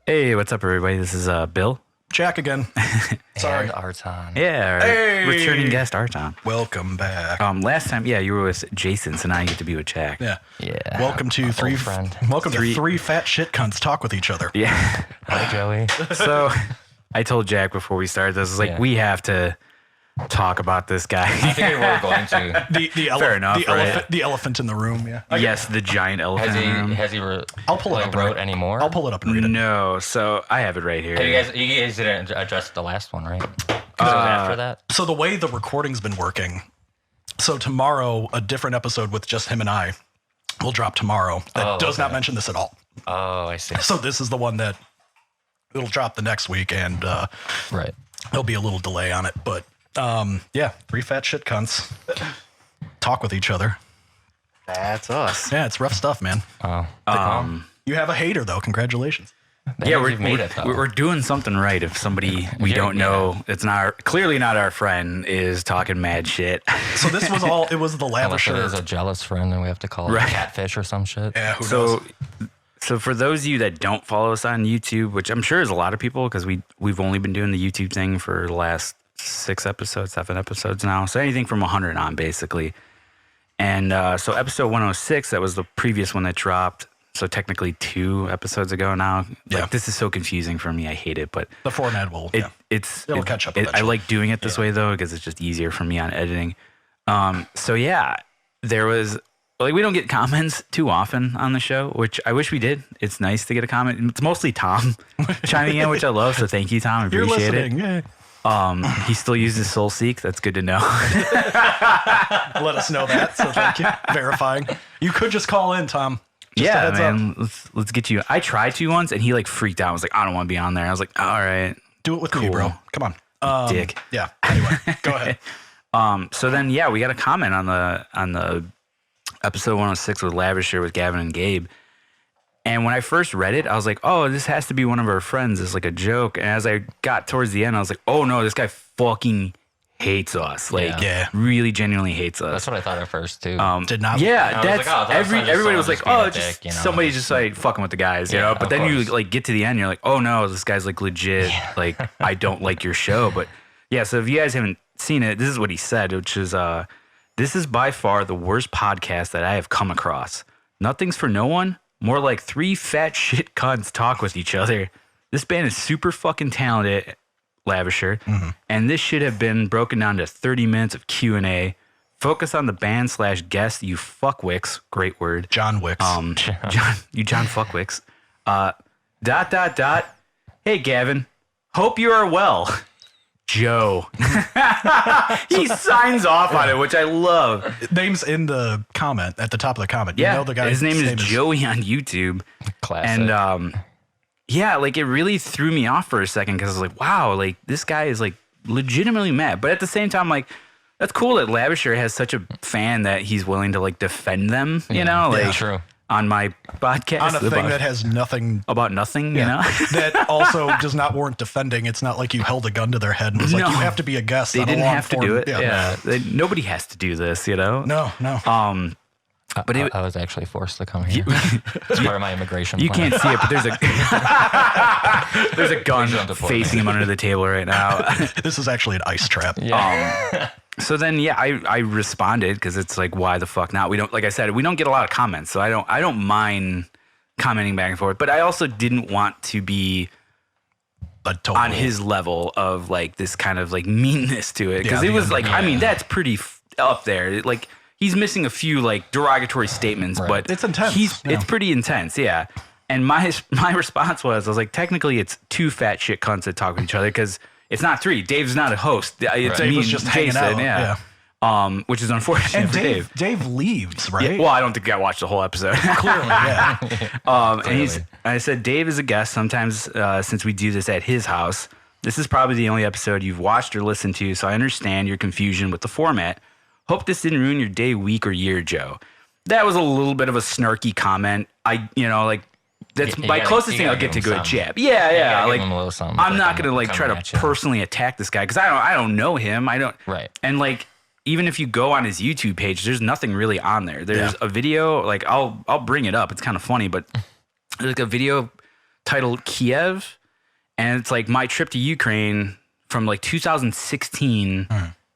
Hey, what's up, everybody? This is Bill. Jack again. Sorry. And Artan. Yeah, Hey! returning guest Artan. Welcome back. Last time, you were with Jason, so now you get to be with Jack. Yeah. Yeah. Welcome to Our three. old friend. Welcome to three fat shit cunts talk with each other. Yeah. Hi, Joey. So I told Jack before we started this, Yeah. we have to talk about this I guy. figured we were going to. Fair enough, The elephant in the room. Yeah. Yes, the giant elephant. in the room. Has he I'll pull it up. wrote any more? I'll pull it up and read it. No, so I have it right here. You guys didn't address the last one, right? 'Cause it was after that. So the way the recording's been working. So tomorrow, a different episode with just him and I will drop tomorrow. That does not mention this at all. Oh, I see. So this is the one that it'll drop the next week, and Right. there'll be a little delay on it. But yeah, three fat shit cunts talk with each other. That's us. Yeah, it's rough stuff, man. Oh. You have a hater though. Congratulations. Yeah, You've made it, though. we're doing something right. If somebody we Yeah, don't know, it's not clearly not our friend, is talking mad shit. So this was all. It was the Unless it lavisher. is a jealous friend and we have to call it Right. a catfish or some shit. Yeah, who knows? So for those of you that don't follow us on YouTube, which I'm sure is a lot of people because we've only been doing the YouTube thing for the last 7 episodes now. So anything from 100 on, basically. And so episode 106, that was the previous one that dropped. So technically 2 episodes ago now. Yeah. Like, this is so confusing for me. I hate it, but The format will. it'll catch up I eventually. like doing it this way though because it's just easier for me on editing. So yeah, there was we don't get comments too often on the show, which I wish we did. It's nice to get a comment. It's mostly Tom chiming in, which I love. So thank you, Tom. I You're appreciate listening. it. Yeah. He still uses Soul Seek. That's good to know. Let us know that. So thank you. Verifying. You could just call in, Tom. Just a yeah, heads man. up. Let's get you. I tried to once, and he freaked out. I was like, I don't want to be on there. I was like, all right, Do it with me, Cool. bro. Come on. dick. Yeah. Anyway, go ahead. So then, we got a comment on the episode 106 with Lavisher with Gavin and Gabe. And when I first read it, I was like, oh, this has to be one of our friends. It's like a joke. And as I got towards the end, I was like, oh no, this guy fucking hates us. Yeah. Really genuinely hates us. That's what I thought at first, too. Did not. Yeah, I was that's like, oh, that's not just everybody was someone like, just being oh, a just dick, you know, somebody it's just fucking with the guys, you Yeah, know. But of then you course. get to the end, you're like, oh no, this guy's legit. I don't like your show. But yeah, so if you guys haven't seen it, this is what he said, which is, this is by far the worst podcast that I have come across. Nothing's for no one. More like 3 fat shit cunts talk with each other. This band is super fucking talented, Lavisher, and this should have been broken down to 30 minutes of Q&A. Focus on the band / guest, you fuckwicks. Great word. John Wicks. John Fuckwicks. ... Hey, Gavin. Hope you are well. Joe. He signs off on it, which I love. Name's in the comment at the top of the comment. Yeah, You know the guy. his name is Joey on YouTube. Classic. And yeah, it really threw me off for a second because I was like, wow, this guy is legitimately mad. But at the same time, that's cool that Lavisher has such a fan that he's willing to defend them, you know? Yeah, true. On my podcast. on a thing that has nothing. about nothing, you know? That also does not warrant defending. It's not like you held a gun to their head and was like, No. you have to be a guest. They on a didn't long have to form- do it. Yeah. Nobody has to do this, you know? No. But I was actually forced to come here. It's part of my immigration You plan. can't see it, but there's a gun don't deport facing him under the table right now. This is actually an ice trap. Yeah. So then, I responded because it's why the fuck not? We don't, like I said, we don't get a lot of comments, so I don't mind commenting back and forth. But I also didn't want to be But totally. on his level of this kind of meanness to it because Yeah, it was the- I mean, that's pretty up there. He's missing a few derogatory statements, Right. but It's intense, yeah. It's pretty intense, yeah. And my response was, I was like, technically, it's 2 fat shit cunts that talk with each other because it's not 3. Dave's not a host. It's Dave me was and just hanging Jason, out, yeah. Which is unfortunate And for Dave. Dave leaves, right? Yeah, well, I don't think I watched the whole episode. Clearly, yeah. And I said, Dave is a guest sometimes since we do this at his house. This is probably the only episode you've watched or listened to, so I understand your confusion with the format. Hope this didn't ruin your day, week, or year, Joe. That was a little bit of a snarky comment. That's my closest thing I'll get to good jab. Yeah. Give him a little something I'm if not they gonna come try at to you. personally attack this guy because I don't know him. I don't. Right. And even if you go on his YouTube page, there's nothing really on there. There's a video. I'll bring it up. It's kind of funny, but there's a video titled Kiev, and it's like my trip to Ukraine from like 2016.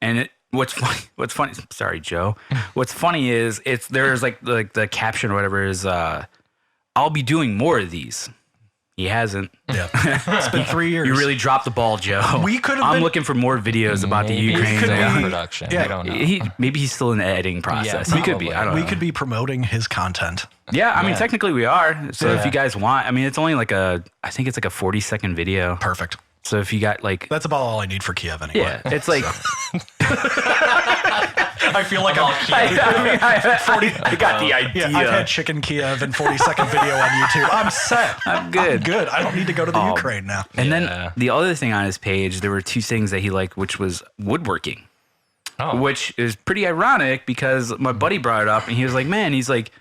And what's funny? Sorry, Joe. What's funny is there's like the caption or whatever is I'll be doing more of these. He hasn't. Yeah. It's been 3 years. You really dropped the ball, Joe. I'm looking for more videos about the Ukraine. Production. Yeah. We don't know. Maybe he's still in the editing process. Yeah, he could be. I don't know. We could be promoting his content. Yeah, I mean, technically we are. So if you guys want, I mean, it's only like I think it's like a 40-second video. Perfect. So if you got like. That's about all I need for Kiev anyway. Yeah, it's like. I feel like I got the idea. Yeah, I've had chicken Kiev and 40-second video on YouTube. I'm set. I'm good. I don't need to go to the Ukraine now. And then the other thing on his page, there were two things that he liked, which was woodworking, which is pretty ironic because my buddy brought it up and he was like, man, he's like,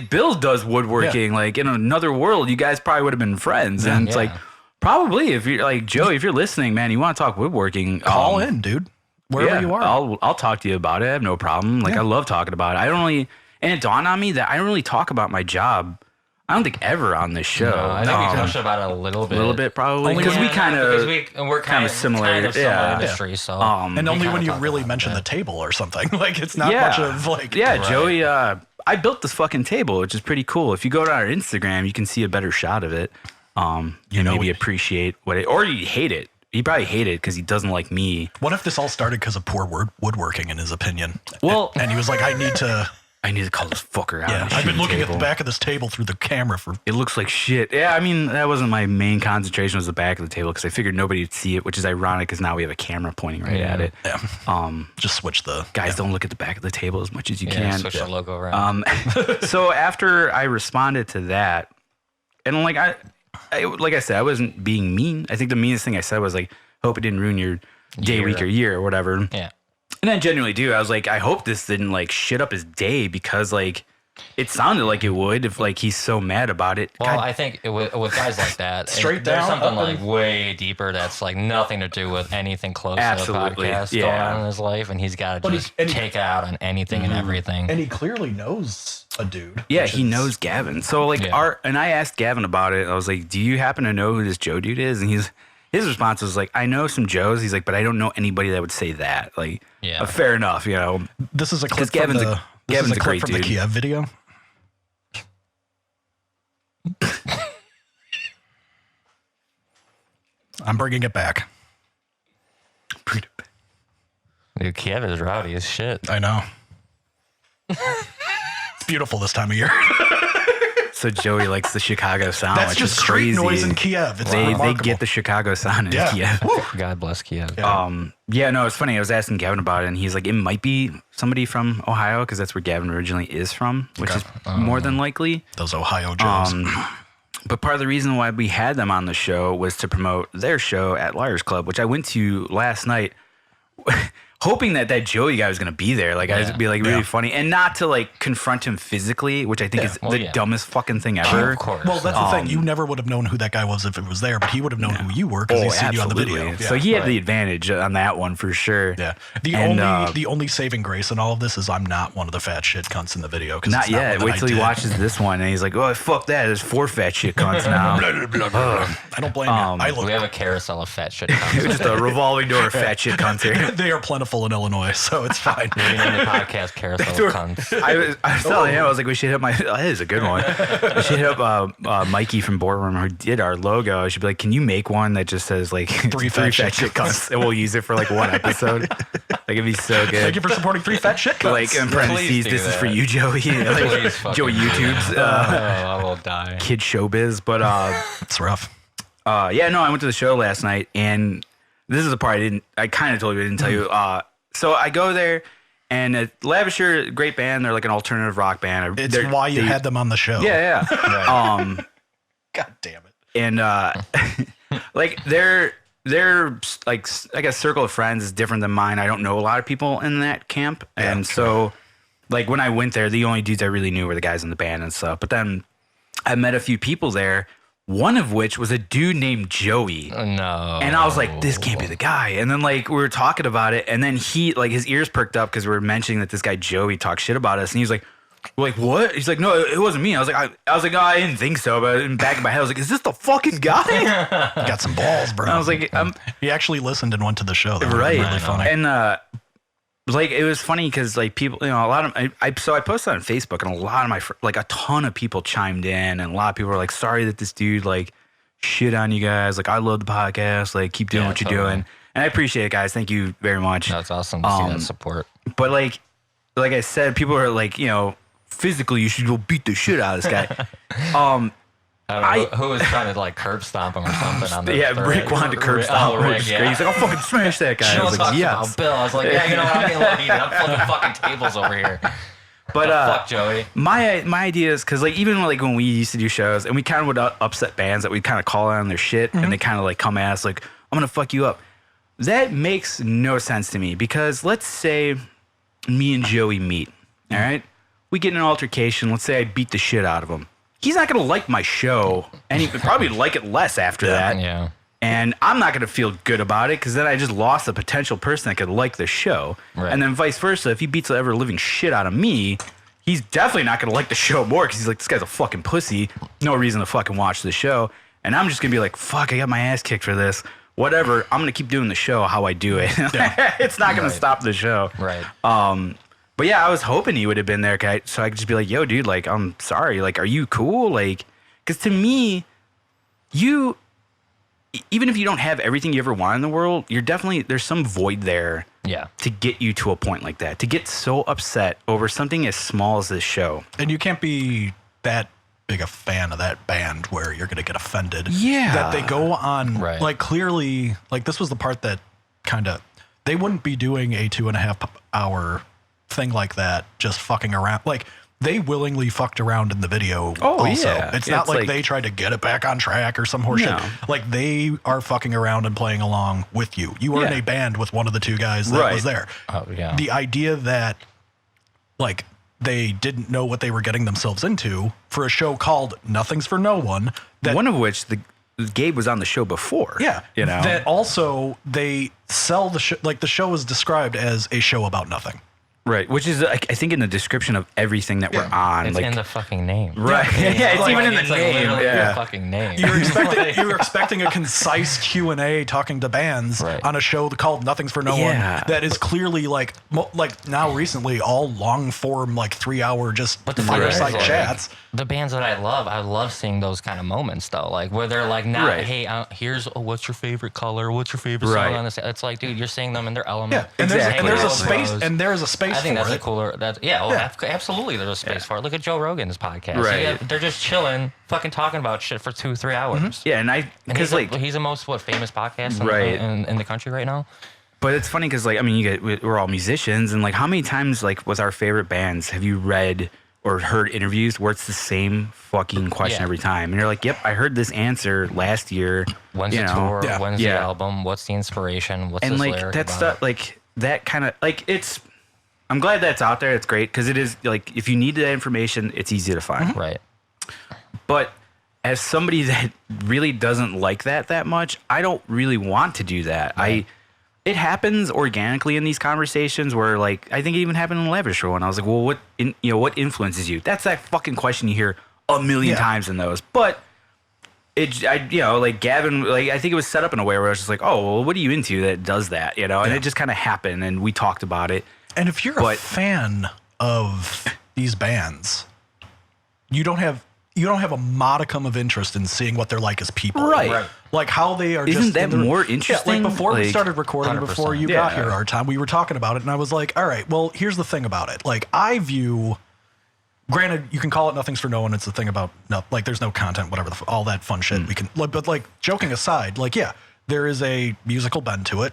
Bill does woodworking. Like in another world, you guys probably would have been friends. And it's like, probably if you're like, Joey, if you're listening, man, you want to talk woodworking, call in, dude. Wherever you are. I'll talk to you about it. I have no problem. Like I love talking about it. And it dawned on me that I don't really talk about my job. I don't think ever on this show. No, I think we touched about it a little bit. A little bit probably. Because we're kind of similar. Industry, so. And only when you really mention the table or something. Like it's not much of like. Yeah, right. Joey, I built this fucking table, which is pretty cool. If you go to our Instagram, you can see a better shot of it. Maybe appreciate or you hate it. He probably hated it because he doesn't like me. What if this all started because of poor woodworking, in his opinion? Well, and he was like, I need to call this fucker out. Yeah, I've been looking at the back of this table through the camera for. It looks like shit. Yeah, I mean, that wasn't my main concentration, was the back of the table because I figured nobody would see it, which is ironic because now we have a camera pointing right at it. Yeah. Just switch the. Guys, don't look at the back of the table as much as you can. Switch the logo around. So after I responded to that, and like I said, I wasn't being mean. I think the meanest thing I said was like, hope it didn't ruin your day, week, or year or whatever. Yeah. And I genuinely do. I was like, I hope this didn't like shit up his day because like it sounded like it would if like he's so mad about it. Well, I think with guys like that, there's something like way deeper that's like nothing to do with anything close to the podcast going on in his life, and he's got to just take it out on anything and everything. And he clearly knows a dude. Yeah, he knows Gavin. So like and I asked Gavin about it. I was like, do you happen to know who this Joe dude is? And his response was like, I know some Joes. He's like, but I don't know anybody that would say that. Like, fair enough, you know. This is a clip from Gavin's a clip from the Kiev video. I'm bringing it back. Dude, Kiev is rowdy as shit. I know. It's beautiful this time of year. So Joey likes the Chicago sound. That's just street noise in Kiev. It's they get the Chicago sound in Kiev. God bless Kiev. No, it's funny. I was asking Gavin about it, and he's like, it might be somebody from Ohio because that's where Gavin originally is from, which is more than likely. Those Ohio Joes. But part of the reason why we had them on the show was to promote their show at Liars Club, which I went to last night. Hoping that Joey guy was going to be there. Like, I'd be like really funny. And not to like confront him physically, which I think is the dumbest fucking thing ever. Of course. Well, that's the thing. You never would have known who that guy was if it was there, but he would have known who you were because he's seen you on the video. So he had the advantage on that one for sure. Yeah. The only saving grace in all of this is I'm not one of the fat shit cunts in the video. Not yet. Wait till he watches this one and he's like, oh, fuck that. There's 4 fat shit cunts now. I don't blame you. We have a carousel of fat shit cunts. Just a revolving door of fat shit cunts here. They are plentiful in Illinois, so it's fine. We name the podcast Carousel of Cunts. I was telling him, I was like, we should hit that is a good one. We should hit up Mikey from Boardroom who did our logo. I should be like, can you make one that just says like 3 fat shit cunts and we'll use it for like one episode? Like it'd be so good. Thank you for supporting 3 fat shit cunts. Like in parentheses, this is for you, Joey. Like, Joey YouTube's I will die. Kid showbiz. But it's rough. I went to the show last night and this is the part I kind of told you, I didn't tell you. So I go there, and Lavisher, great band. They're like an alternative rock band. It's why you had them on the show. Yeah. Right. God damn it. And like their like I guess circle of friends is different than mine. I don't know a lot of people in that camp, and so like when I went there, the only dudes I really knew were the guys in the band and stuff. But then I met a few people there. One of which was a dude named Joey. No. And I was like, this can't be the guy. And then like we were talking about it. And then he like his ears perked up because we were mentioning that this guy Joey talked shit about us. And he was like, We're like, what? He's like, no, it wasn't me. I was like, no, I didn't think so. But in the back of my head, I was like, is this the fucking guy? You got some balls, bro. I was like, he actually listened and went to the show. That right. Was really funny. And like it was funny because like people, you know, a lot of I posted on Facebook and a lot of my like a ton of people chimed in and a lot of people were like, sorry that this dude like shit on you guys. Like I love the podcast. Like keep doing what you're doing. And I appreciate it, guys. Thank you very much. That's awesome to see that support. But like I said, people are like, you know, physically, you should go beat the shit out of this guy. I don't know who was trying to like curb stomp him or something on the Rick wanted to curb stomp him. He's like, I'll fucking smash that guy. I was like, yes. Bill. I was like, yeah, you know what? I'm getting a little heated. I'm flipping fucking tables over here. But fuck Joey. My idea is because like even like when we used to do shows and we kind of would upset bands that we kind of call out on their shit and they kind of like come at us like, I'm gonna fuck you up. That makes no sense to me because let's say me and Joey meet, all right? We get in an altercation. Let's say I beat the shit out of him. He's not going to like my show, and he would probably like it less after that. Yeah. And I'm not going to feel good about it because then I just lost a potential person that could like the show. Right. And then vice versa. If he beats the ever living shit out of me, he's definitely not going to like the show more because he's like, this guy's a fucking pussy. No reason to fucking watch the show. And I'm just going to be like, fuck, I got my ass kicked for this. Whatever. I'm going to keep doing the show how I do it. It's not going to stop the show. Right. But yeah, I was hoping he would have been there, so I could just be like, yo, dude, like, I'm sorry. Like, are you cool? Like, because to me, even if you don't have everything you ever want in the world, there's some void there to get you to a point like that, to get so upset over something as small as this show. And you can't be that big a fan of that band where you're going to get offended. Yeah. That they go on, like, clearly, like, this was the part that kind of, they wouldn't be doing a 2.5 hour thing like that, just fucking around. Like they willingly fucked around in the video. Oh, also. yeah. It's not like they tried to get it back on track or some horseshit. Like they are fucking around and playing along with you. You were in a band with one of the two guys that was there. Oh yeah. The idea that like they didn't know what they were getting themselves into for a show called Nothing's for No One. One of which Gabe was on the show before. Yeah. You know. That also they sell the show, like the show is described as a show about nothing. Right, which is, I think, in the description of everything that we're on. It's like, in the fucking name. Right. Yeah, it's even in the name. The fucking name. You were expecting a concise Q&A talking to bands on a show called Nothing's for No One that is clearly like now recently all long form, like 3 hour just fireside chats. The bands that I love seeing those kind of moments though, like where they're like, hey, here's what's your favorite color, what's your favorite song on this. It's like, dude, you're seeing them in their element. Yeah, and there's a space, and there's a space. I think that's a cooler. Absolutely, there's a space for it. Look at Joe Rogan's podcast. Right, they're just chilling, fucking talking about shit for 2-3 hours. Yeah, because he's the most famous podcast in the country right now. But it's funny because like I mean, we're all musicians, and like how many times like with our favorite bands have you read or heard interviews where it's the same fucking question every time, and you're like, "Yep, I heard this answer last year." When's the tour? When's the album? What's the inspiration? What's and this like lyric that about? stuff, like that kind of like it's. I'm glad that's out there. It's great because it is like if you need that information, it's easy to find. Right. But as somebody that really doesn't like that much, I don't really want to do that. Right. It happens organically in these conversations where, like, I think it even happened in the Lavish Show, and I was like, well, what influences you? That's that fucking question you hear a million times in those. But like Gavin, like I think it was set up in a way where I was just like, oh, well, what are you into that does that, you know? And it just kind of happened, and we talked about it. And if you're a fan of these bands, you don't have a modicum of interest in seeing what they're like as people. Right. Like how they are. Isn't that more interesting? Yeah, like before we started recording, 100%. before you got here, Artan, we were talking about it, and I was like, all right, well, here's the thing about it. Like, I view, granted, you can call it Nothing's for No One. It's the thing about, like, there's no content, whatever, all that fun shit we can, but like, joking aside, like, yeah, there is a musical bend to it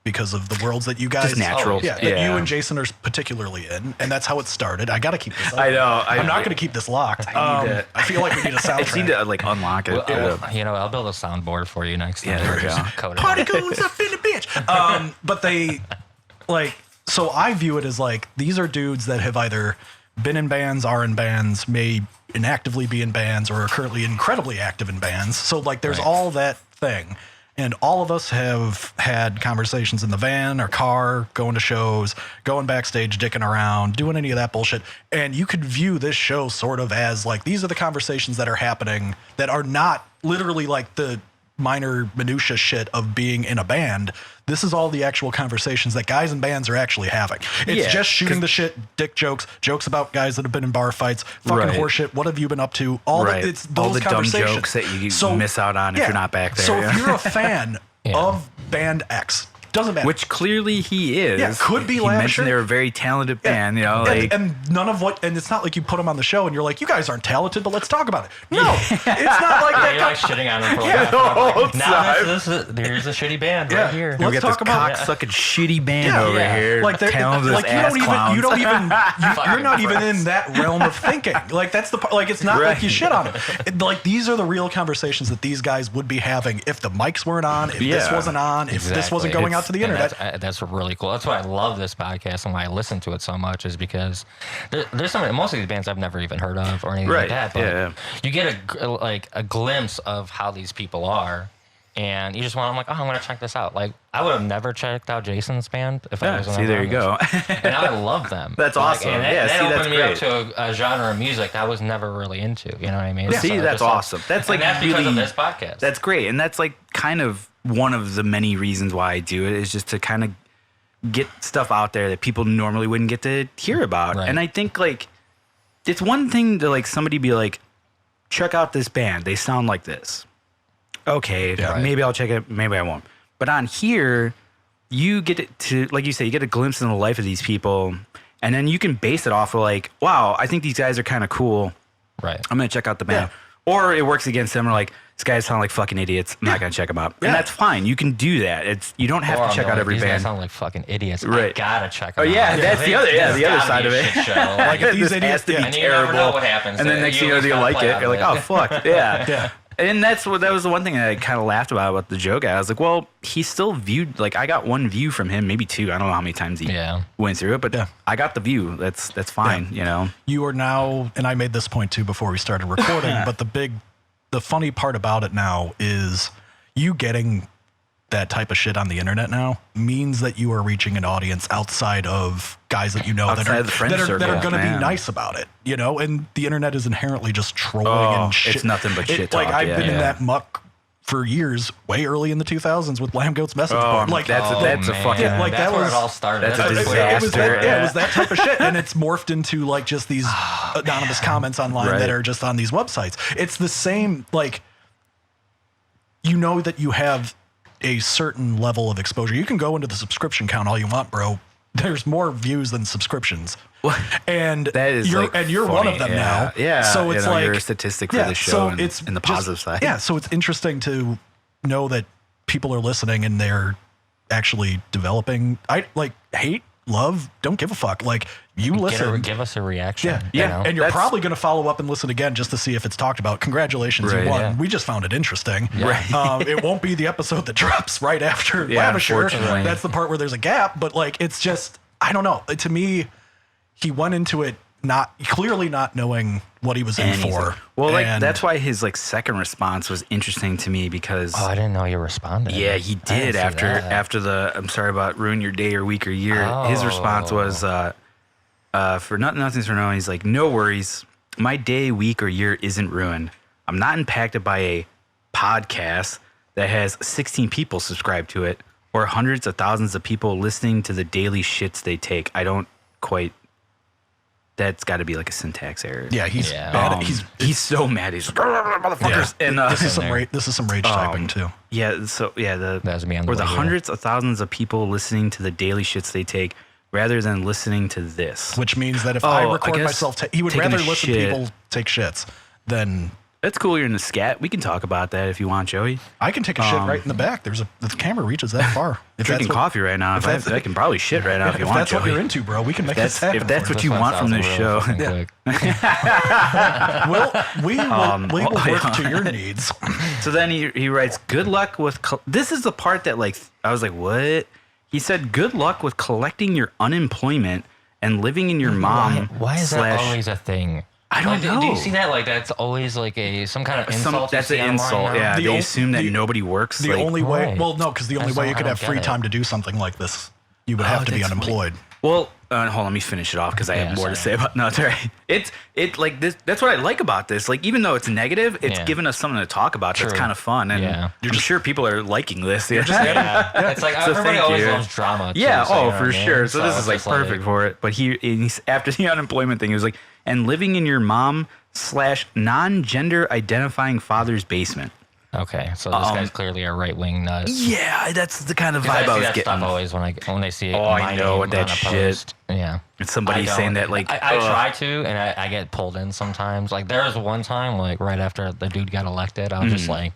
because of the worlds that you guys. Just natural. That you and Jason are particularly in, and that's how it started. I got to keep this up. I know. I'm not going to keep this locked. I feel like we need a soundtrack. I just need to, like, unlock it. I'll build a soundboard for you next time. Yeah, there we go. Party goons up in the bitch. But they, like, so I view it as, like, these are dudes that have either been in bands, are in bands, may inactively be in bands, or are currently incredibly active in bands. So, like, there's all that thing. And all of us have had conversations in the van or car, going to shows, going backstage, dicking around, doing any of that bullshit. And you could view this show sort of as like, these are the conversations that are happening that are not literally like the minor minutia shit of being in a band. This is all the actual conversations that guys in bands are actually having. It's just shooting the shit, dick jokes about guys that have been in bar fights, fucking horseshit. What have you been up to? All it's those all the conversations. Dumb jokes that you miss out on if you're not back there. So if you're a fan of band X, doesn't matter. Which clearly he is. Yeah, could be. He mentioned they're a very talented band, you know. Like, and none of what, and it's not like you put them on the show and you're like, you guys aren't talented, but let's talk about it. No, it's not like that. You're like shitting on them for like here's a shitty band right here. Let's talk about cocksucking shitty band over here. Like they're like you don't even you're not even in that realm of thinking. Like that's the part. Like it's not like you shit on them. Like these are the real conversations that these guys would be having if the mics weren't on, if this wasn't on, if this wasn't going out to the internet. That's really cool. That's why I love this podcast and why I listen to it so much is because there's most of these bands I've never even heard of or anything like that. But you get a glimpse of how these people are, and you just want. I'm like, I'm gonna check this out. Like I would have never checked out Jason's band if I wasn't. See, there you go. And I love them. That's awesome. And that opened me up to a genre of music I was never really into. You know what I mean? See, so that's awesome. That's like that's because of this podcast. That's great, and that's like kind of one of the many reasons why I do it is just to kind of get stuff out there that people normally wouldn't get to hear about. Right. And I think like it's one thing to like somebody be like, check out this band. They sound like this. Okay, maybe I'll check it. Maybe I won't. But on here, you get to, like you say, you get a glimpse into the life of these people. And then you can base it off of like, wow, I think these guys are kind of cool. Right. I'm going to check out the band. Yeah. Or it works against them. Or like, these guys sound like fucking idiots. I'm not going to check them out. And that's fine. You can do that. You don't have to check out every these band. These guys sound like fucking idiots. Right. I got to check them out. That's the other side of it. Like if these idiots has to be and terrible. You never know what happens. And then next thing you know, you like it. You're like, oh, fuck. Yeah. And that was the one thing I kind of laughed about the joke. I was like, well, he still viewed, like I got one view from him, maybe two. I don't know how many times he went through it, but I got the view. That's fine, you know. You are now, and I made this point too before we started recording, but the funny part about it now is you getting that type of shit on the internet now means that you are reaching an audience outside of guys that you know that are going to be nice about it, you know, and the internet is inherently just trolling and shit. It's nothing but shit talk. Like I've been in that muck for years, way early in the 2000s with Lamb Goat's message board. Like that's a fucking like that's where it all started. That's a disaster. It was that type of shit, and it's morphed into like just these anonymous comments online that are just on these websites. It's the same, like you know that you have a certain level of exposure. You can go into the subscription count all you want, bro. There's more views than subscriptions. And that is you're funny. One of them now. Yeah. So it's like you're a statistic for the show and the positive side. Yeah. So it's interesting to know that people are listening and they're actually developing. I like hate, love, don't give a fuck. Like you listen. Give us a reaction. Yeah. You know? And you're probably going to follow up and listen again just to see if it's talked about. Congratulations, you won. We just found it interesting. Yeah. It won't be the episode that drops right after Lavisher. That's the part where there's a gap. But like, it's just, I don't know. To me, he went into it clearly not knowing what he was in for. Well, like that's why his like second response was interesting to me because I didn't know you responded. Yeah, he did after the I'm sorry about ruin your day or week or year. His response was for nothing's for no. He's like, no worries, my day, week, or year isn't ruined. I'm not impacted by a podcast that has 16 people subscribed to it or hundreds of thousands of people listening to the daily shits they take. I don't quite. That's got to be like a syntax error. Yeah, he's mad. He's so mad. He's like, motherfuckers. Yeah. And this is some rage typing too. Yeah. So that's me on the hundreds of thousands of people listening to the daily shits they take, rather than listening to this. Which means that if I record myself, he would rather listen to people take shits than. That's cool. You're in the scat. We can talk about that if you want, Joey. I can take a shit right in the back. The camera reaches that far. Drinking coffee right now. I can probably shit right now if you want, That's Joey. What you're into, bro. We can make this happen. If that's what you want from this show. We will work to your needs. So then he writes, good luck with... This is the part that like I was like, what? He said, good luck with collecting your unemployment and living in your mom. Why is that always a thing? I don't know. Do you see that? Like, that's always like some kind of insult. That's an insult. Yeah, they assume that nobody works. The only way, well, no, because the only way you could have free time to do something like this, you would have to be unemployed. Well, hold on, let me finish it off because I have more to say about. No, it's all right. It's like this. That's what I like about this. Like, even though it's negative, it's giving us something to talk about. That's kind of fun, and I'm sure people are liking this. It's like everybody always loves drama. Too, so for sure. So this is like perfect for it. But he's after the unemployment thing, he was like, and living in your mom/non-gender identifying father's basement. Okay, so this guy's clearly a right-wing nut. Yeah, that's the kind of vibe I was getting. Stuff always when they see it. I know what that shit. Post. Yeah, it's somebody saying that like I try to, and I get pulled in sometimes. Like there was one time, like right after the dude got elected, I was just like.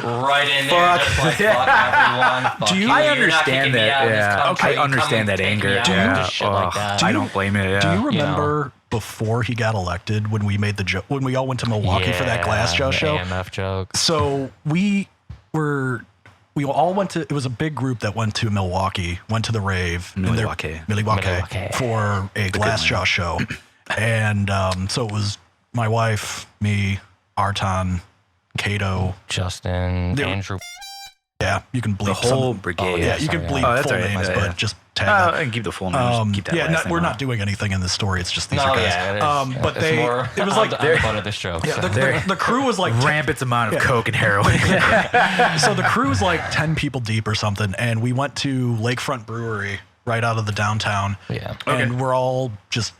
Right in there, just like fuck everyone. Fuck do you? I understand that. Yeah. Okay, I understand that anger. Do you? Shit like that. I don't blame it. Yeah. Do you remember before he got elected when we made the joke when we all went to Milwaukee for that Glassjaw show? AMF joke. So we all went to. It was a big group that went to Milwaukee. Went to the rave. Milwaukee for a Glassjaw show, and so it was my wife, me, Artan. Cato, Justin, Andrew. Yeah, you can bleep the whole brigade. Yeah, you can bleep full names, but just tag. I can keep the full names. Keep that we're not doing anything in this story. It's just these are guys. Yeah, but it was like the fun of this show. Yeah, the crew was like rampant amount of coke and heroin. So the crew was like 10 people deep or something, and we went to Lakefront Brewery right out of the downtown. Yeah, and we're all just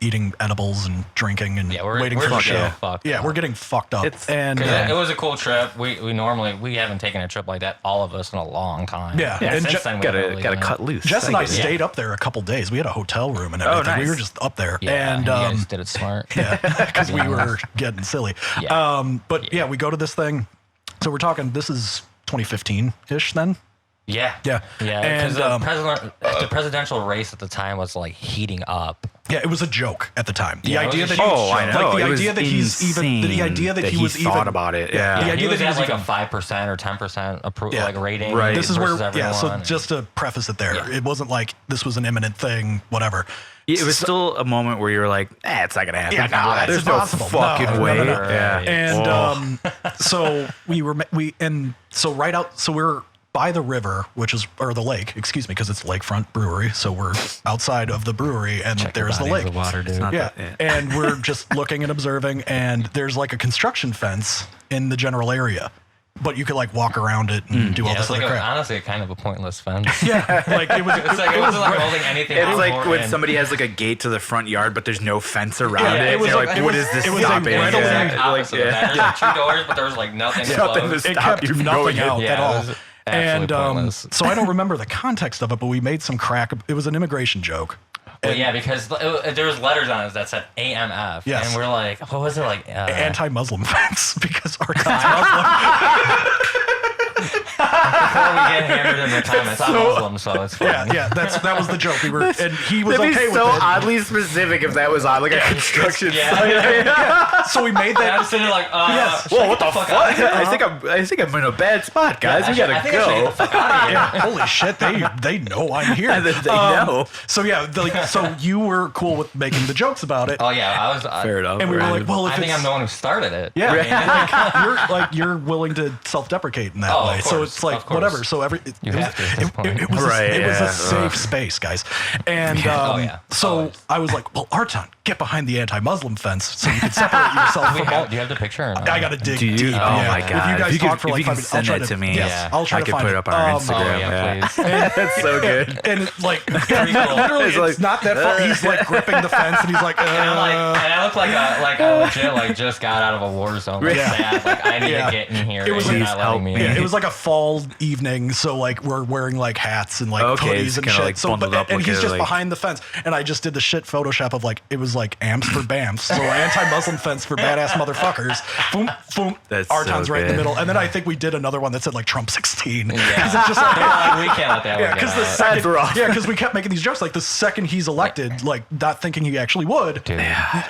eating edibles and drinking and waiting for the show. We're getting fucked up. It was a cool trip. We haven't taken a trip like that, all of us, in a long time. Yeah, and since then gotta cut loose. Jess and I stayed up there a couple days. We had a hotel room and everything. Nice. We were just up there. Yeah, and you guys did it smart. Yeah, because we were getting silly. Yeah. We go to this thing. So we're talking. This is 2015-ish then. Yeah. Because the presidential race at the time was like heating up. Yeah, it was a joke at the time. The idea that I know. Like the idea that he's even the idea that he was thought even about it. Yeah. Yeah. The idea that he was like even a 5% or 10% approval like rating. Right. This is where everyone. So just to preface it there, it wasn't like this was an imminent thing, whatever. It was still a moment where you were like, it's not gonna happen. Yeah, no, there's no fucking way. No. Yeah. And so we're by the river, or the lake, excuse me, because it's Lakefront Brewery. So we're outside of the brewery, and there's the lake. The water, dude. And we're just looking and observing, and there's like a construction fence in the general area. But you could like walk around it and do all this other crap. Honestly, kind of a pointless fence. Yeah, like it was. It wasn't like holding anything. It's like when somebody has like a gate to the front yard, but there's no fence around it. It was like, what is this stopping? It was exact opposite of that. There's like 2 doors, but there was like nothing closed. It kept nothing out at all. And so I don't remember the context of it, but we made some crack. It was an immigration joke. Well, yeah, because there was letters on it that said AMF, and we're like, what was it like? Anti-Muslim fence, because our Muslim. Before we get hammered in the comments, I'm Muslim, so it's fine. Yeah, that was the joke. We were, and he was That'd okay be with so it. oddly specific if that was on like a construction site. Yeah. So we made that. I was sitting there like, Whoa, what the fuck? I think I'm in a bad spot, guys. We gotta go. I should get the fuck out of here. Holy shit, they know I'm here. They know. So yeah, so you were cool with making the jokes about it. Oh yeah, I was. Fair enough. And we were like, well, if I think I'm the one who started it. Yeah, you're willing to self-deprecate in that way. Of course, so it's like whatever. So it was a safe space, guys. And so I was like, well, Artan, get behind the anti-Muslim fence so you can separate yourself from all. Do you have the picture? Or no? I got to dig deep. Oh my god! If you guys talk for like 5 minutes, send that to me. I'll try to put it up on our Instagram. Please. That's so good. And like literally, it's not that far. He's like gripping the fence, and he's like, and I look like I legit like just got out of a war zone. Like sad. Like I need to get in here. It was not letting me. It was like a fall evening, so like we're wearing like hats and like hoodies and shit. Like so and he's just behind the fence, and I just did the shit Photoshop of like it was like amps for BAMFs, so anti-Muslim fence for badass motherfuckers. Boom, boom. Artan's right in the middle, and then I think we did another one that said like Trump 16. Because it's just like we can't let that. Yeah, because because we kept making these jokes. Like the second he's elected, like not thinking he actually would,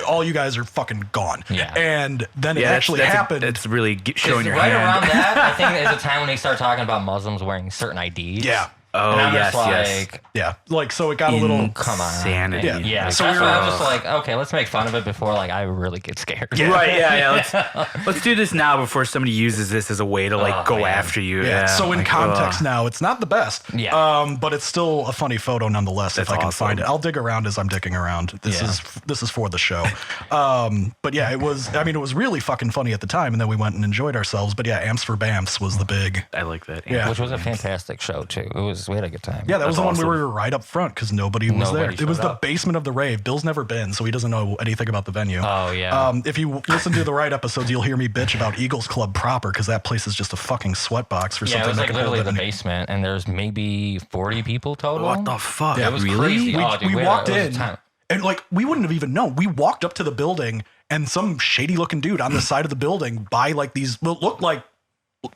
all you guys are fucking gone. Yeah. And then it actually happened. It's really showing your right hand. around that, I think is the time when they start talking about Muslims wearing certain IDs. Yeah. Oh, and I'm yes, just yes. like, Yeah, like so it got a little. come on. Insanity. Yeah, So so we were- I'm just like, okay, let's make fun of it before like I really get scared. Right, yeah. Let's do this now before somebody uses this as a way to like go man. after you. Yeah. So in like, context now, it's not the best. Yeah. But it's still a funny photo nonetheless. That's if I can awesome. find it, I'll dig around as I'm digging around. This is for the show. But yeah, it was. I mean, it was really fucking funny at the time, and then we went and enjoyed ourselves. But yeah, Amps for Bamps was the big. I like that. Yeah. Which was a fantastic show too. We had a good time. Yeah, that was That's the awesome. one we were right up front because nobody was there. Nobody It was showed the up. basement of the rave. Bill's never been, so he doesn't know anything about the venue. Oh yeah. If you listen to the right episodes, you'll hear me bitch about Eagles Club proper because that place is just a fucking sweatbox for Yeah, something it was that like can literally hold the that. basement, and there's maybe 40 people total. What the fuck? Yeah, it was really? crazy. We, Oh, dude, we had a- walked it was a in time. and like we wouldn't have even known. We walked up to the building and some shady looking dude on the side of the building by like these what looked like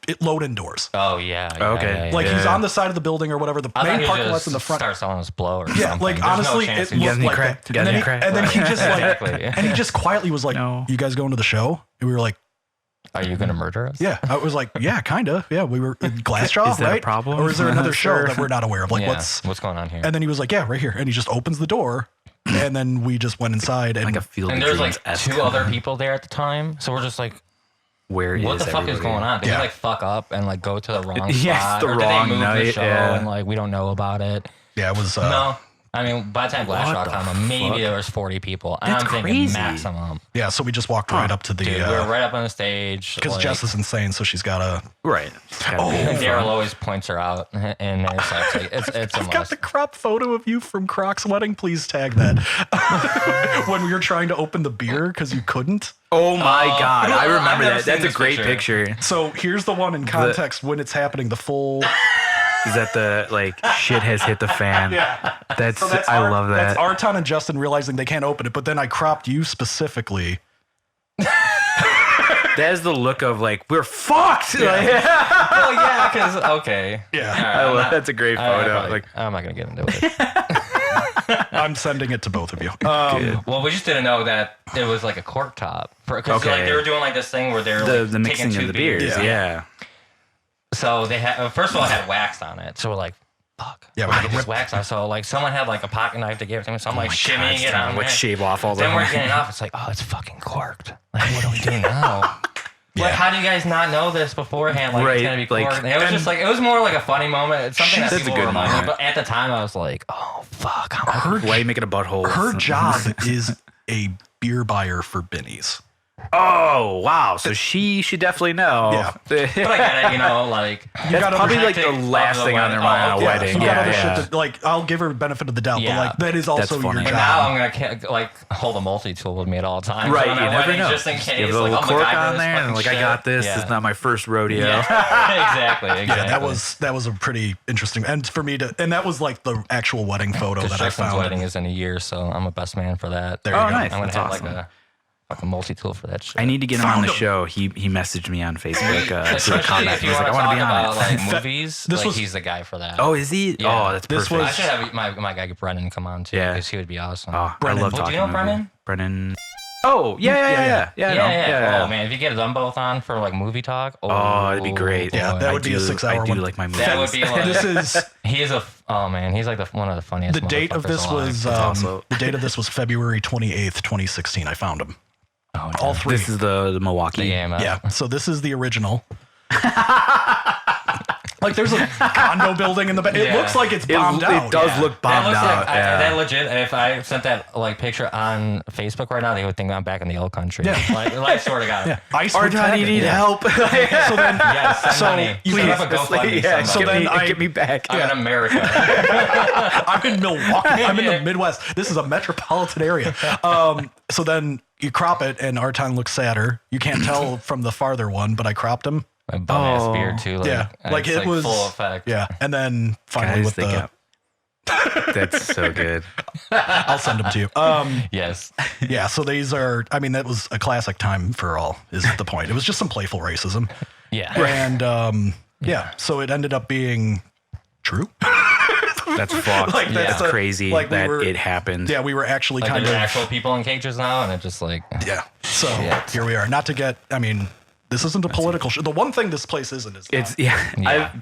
it load-in doors. Oh yeah. Okay. Like he's Yeah. on the side of the building or whatever. The I thought main he parking just lot's in the front. start selling us blow or Yeah, something. like There's honestly, no chance it he You looked guys need like crack? that. You guys And then, need he, crack? and then he just like, Exactly. and he just quietly was like, No. "You guys going to the show?" And we were like, Are you gonna murder us? "Yeah." I was like, "Yeah, kinda. Yeah, we were in Glassjaw, Is that a right? problem? Or is there another show Sure. that we're not aware of? Like, Yeah. what's?" going on here? And then he was like, "Yeah, right here." And he just opens the door, and then we just went inside and Like a field And of there's dreams. like two other people there at the time, so we're just like, Where what is the fuck is everybody? going on? Did Yeah. we like fuck up and like go to the wrong Yes, spot? the or wrong did they move the night, show yeah. and like we don't know about it? yeah, it was. No. I mean, by the time Glass What Rock the time, maybe fuck? there was 40 people. And That's I'm thinking crazy. maximum. Yeah, so we just walked right up to the Dude, we were right up on the stage. because like, Jess is insane, so she's got a. Right. Oh. and Daryl always points her out, and it's like it's a I've got must. the crop photo of you from Croc's wedding. Please tag that. When we were trying to open the beer because you couldn't. Oh my God. I I've remember never that. seen That's a this great picture. picture. So here's the one in context when it's happening. The full. Is that the like shit has hit the fan? Yeah. That's, So that's I love that. That's Artan and Justin realizing they can't open it, but then I cropped you specifically. That is the look of like we're fucked. Like, Oh yeah, because okay. Yeah. I love, that's a great photo. Like, I'm not gonna get into it. I'm sending it to both of you. Well, we just didn't know that it was like a cork top. Because Okay. like they were doing like this thing where they're the like the mixing taking of two the beers. Yeah. So they had first of all it had wax on it. So we're like, fuck. Yeah, we we're gotta gonna get this rip- wax on. So like someone had like a pocket knife to give to me. So I'm like Oh my shimmying God, it on let's there. shave off all the. Then we're getting off. It's like, oh, it's fucking corked. Like, what do we do now? Like, how do you guys not know this beforehand? Like, Right, it's gonna be like- corked. And it was just like, it was more like a funny moment. It's something that That's a people good remind me. moment. But at the time, I was like, oh fuck. How am I Why are you making a butthole? Her job is a beer buyer for Binnies. Oh wow! So she should definitely know. Yeah. But I get it, you know, like You That's gotta probably like protect the it last of the thing on their wedding. mind Oh, on a okay. wedding. She got other Yeah. shit to, like, I'll give her benefit of the doubt, Yeah. but like that is also your funny. job. But now I'm gonna like hold a multi-tool with me at all times. Right, So on you my never wedding, know. Just in Just case, give a like, little I'm cork the guy for on this there, and fucking like I shit. got this. Yeah. It's not my first rodeo. Yeah. exactly. that was a pretty interesting, and for me to, and that was like the actual wedding photo Because that I Justin's found. wedding is in a year, so I'm a best man for that. There you Oh, go. nice. I'm gonna That's have awesome. like a fucking multi-tool for that shit. I need to get him on Found the him. show. He messaged me on Facebook. To Especially comment. if you He's want like, to I want to talk be on about it. like movies, This like was- he's the guy for that. Oh, is he? Yeah. Oh, that's This perfect. I should have my guy Brennan come on too, Yeah. because he would be awesome. Oh, Brennan. I love Oh, do talking you know to Brennan? him. Brennan. Oh, yeah. I know. yeah. Oh man, if you get them both on for like movie talk, Oh, that'd be great. Yeah, boy. that I would be a do- 6-hour I do one. like my movies. That would be like This is he is he's like one of the funniest. the date of motherfuckers this alive. was also- the date of this was February 28th, 2016. I found him. Oh, All damn. three. This is the Milwaukee. Yeah, Yeah. So this is the original. Like there's a condo building in the back. It Yeah. looks like it's It, bombed out. it does Yeah. look That bombed looks out. like yeah. that legit. If I sent that like picture on Facebook right now, they would think I'm back in the old country. Yeah. Like sort of God. Yeah. Ice would Artan, tag you it. need Yeah. help. So then, Yes, send So, money. you Set please, up a GoFundMe. yeah, So somebody. then get me back. I'm in America. I'm in Milwaukee. I'm in the Yeah. Midwest. This is a metropolitan area. So then you crop it, and Artan looks sadder. You can't tell from the farther one, but I cropped him. My bum ass Oh. beard too. Like, Yeah, like it's, it was full effect. Yeah, and then finally Guys, with they the, got- That's so good. I'll send them to you. Yes. Yeah, so these are. I mean, that was a classic time for all. Is the point? It was just some playful racism, Yeah. and yeah. So it ended up being true. That's fucked. Like, That's that's the- crazy like, we that were- it happened. Yeah, we were actually Like kind there's of. actual people in cages now, and it just like Yeah. So Yeah. here we are. Not to get. I mean, This isn't a political show. The one thing this place isn't is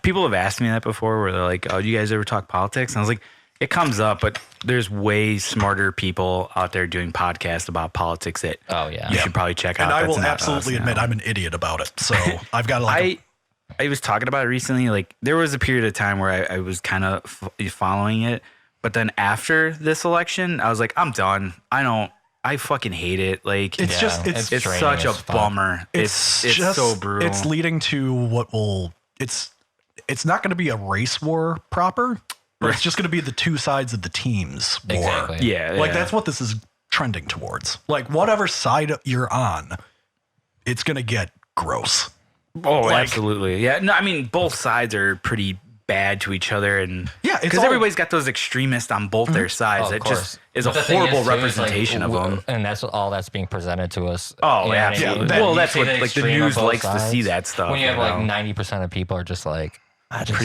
people have asked me that before where they're like, oh, do you guys ever talk politics? And I was like, it comes up, but there's way smarter people out there doing podcasts about politics that you should probably check out. And I will absolutely admit I'm an idiot about it. So I've got to I was talking about it recently. Like there was a period of time where I was kind of following it. But then after this election, I was like, I'm done. I fucking hate it. Like it's such a bummer. It's just so brutal. It's leading to it's not going to be a race war proper. Right. It's just going to be the two sides of the team's war. Exactly. Yeah. Like that's what this is trending towards. Like whatever side you're on, it's going to get gross. Oh, absolutely. Yeah. No, I mean, both sides are pretty bad to each other. And because everybody's got those extremists on both their sides. It just is a horrible representation of them. And that's all that's being presented to us. Oh, yeah. That's what like the news likes to see that stuff. When you have like 90% of people are just like, I just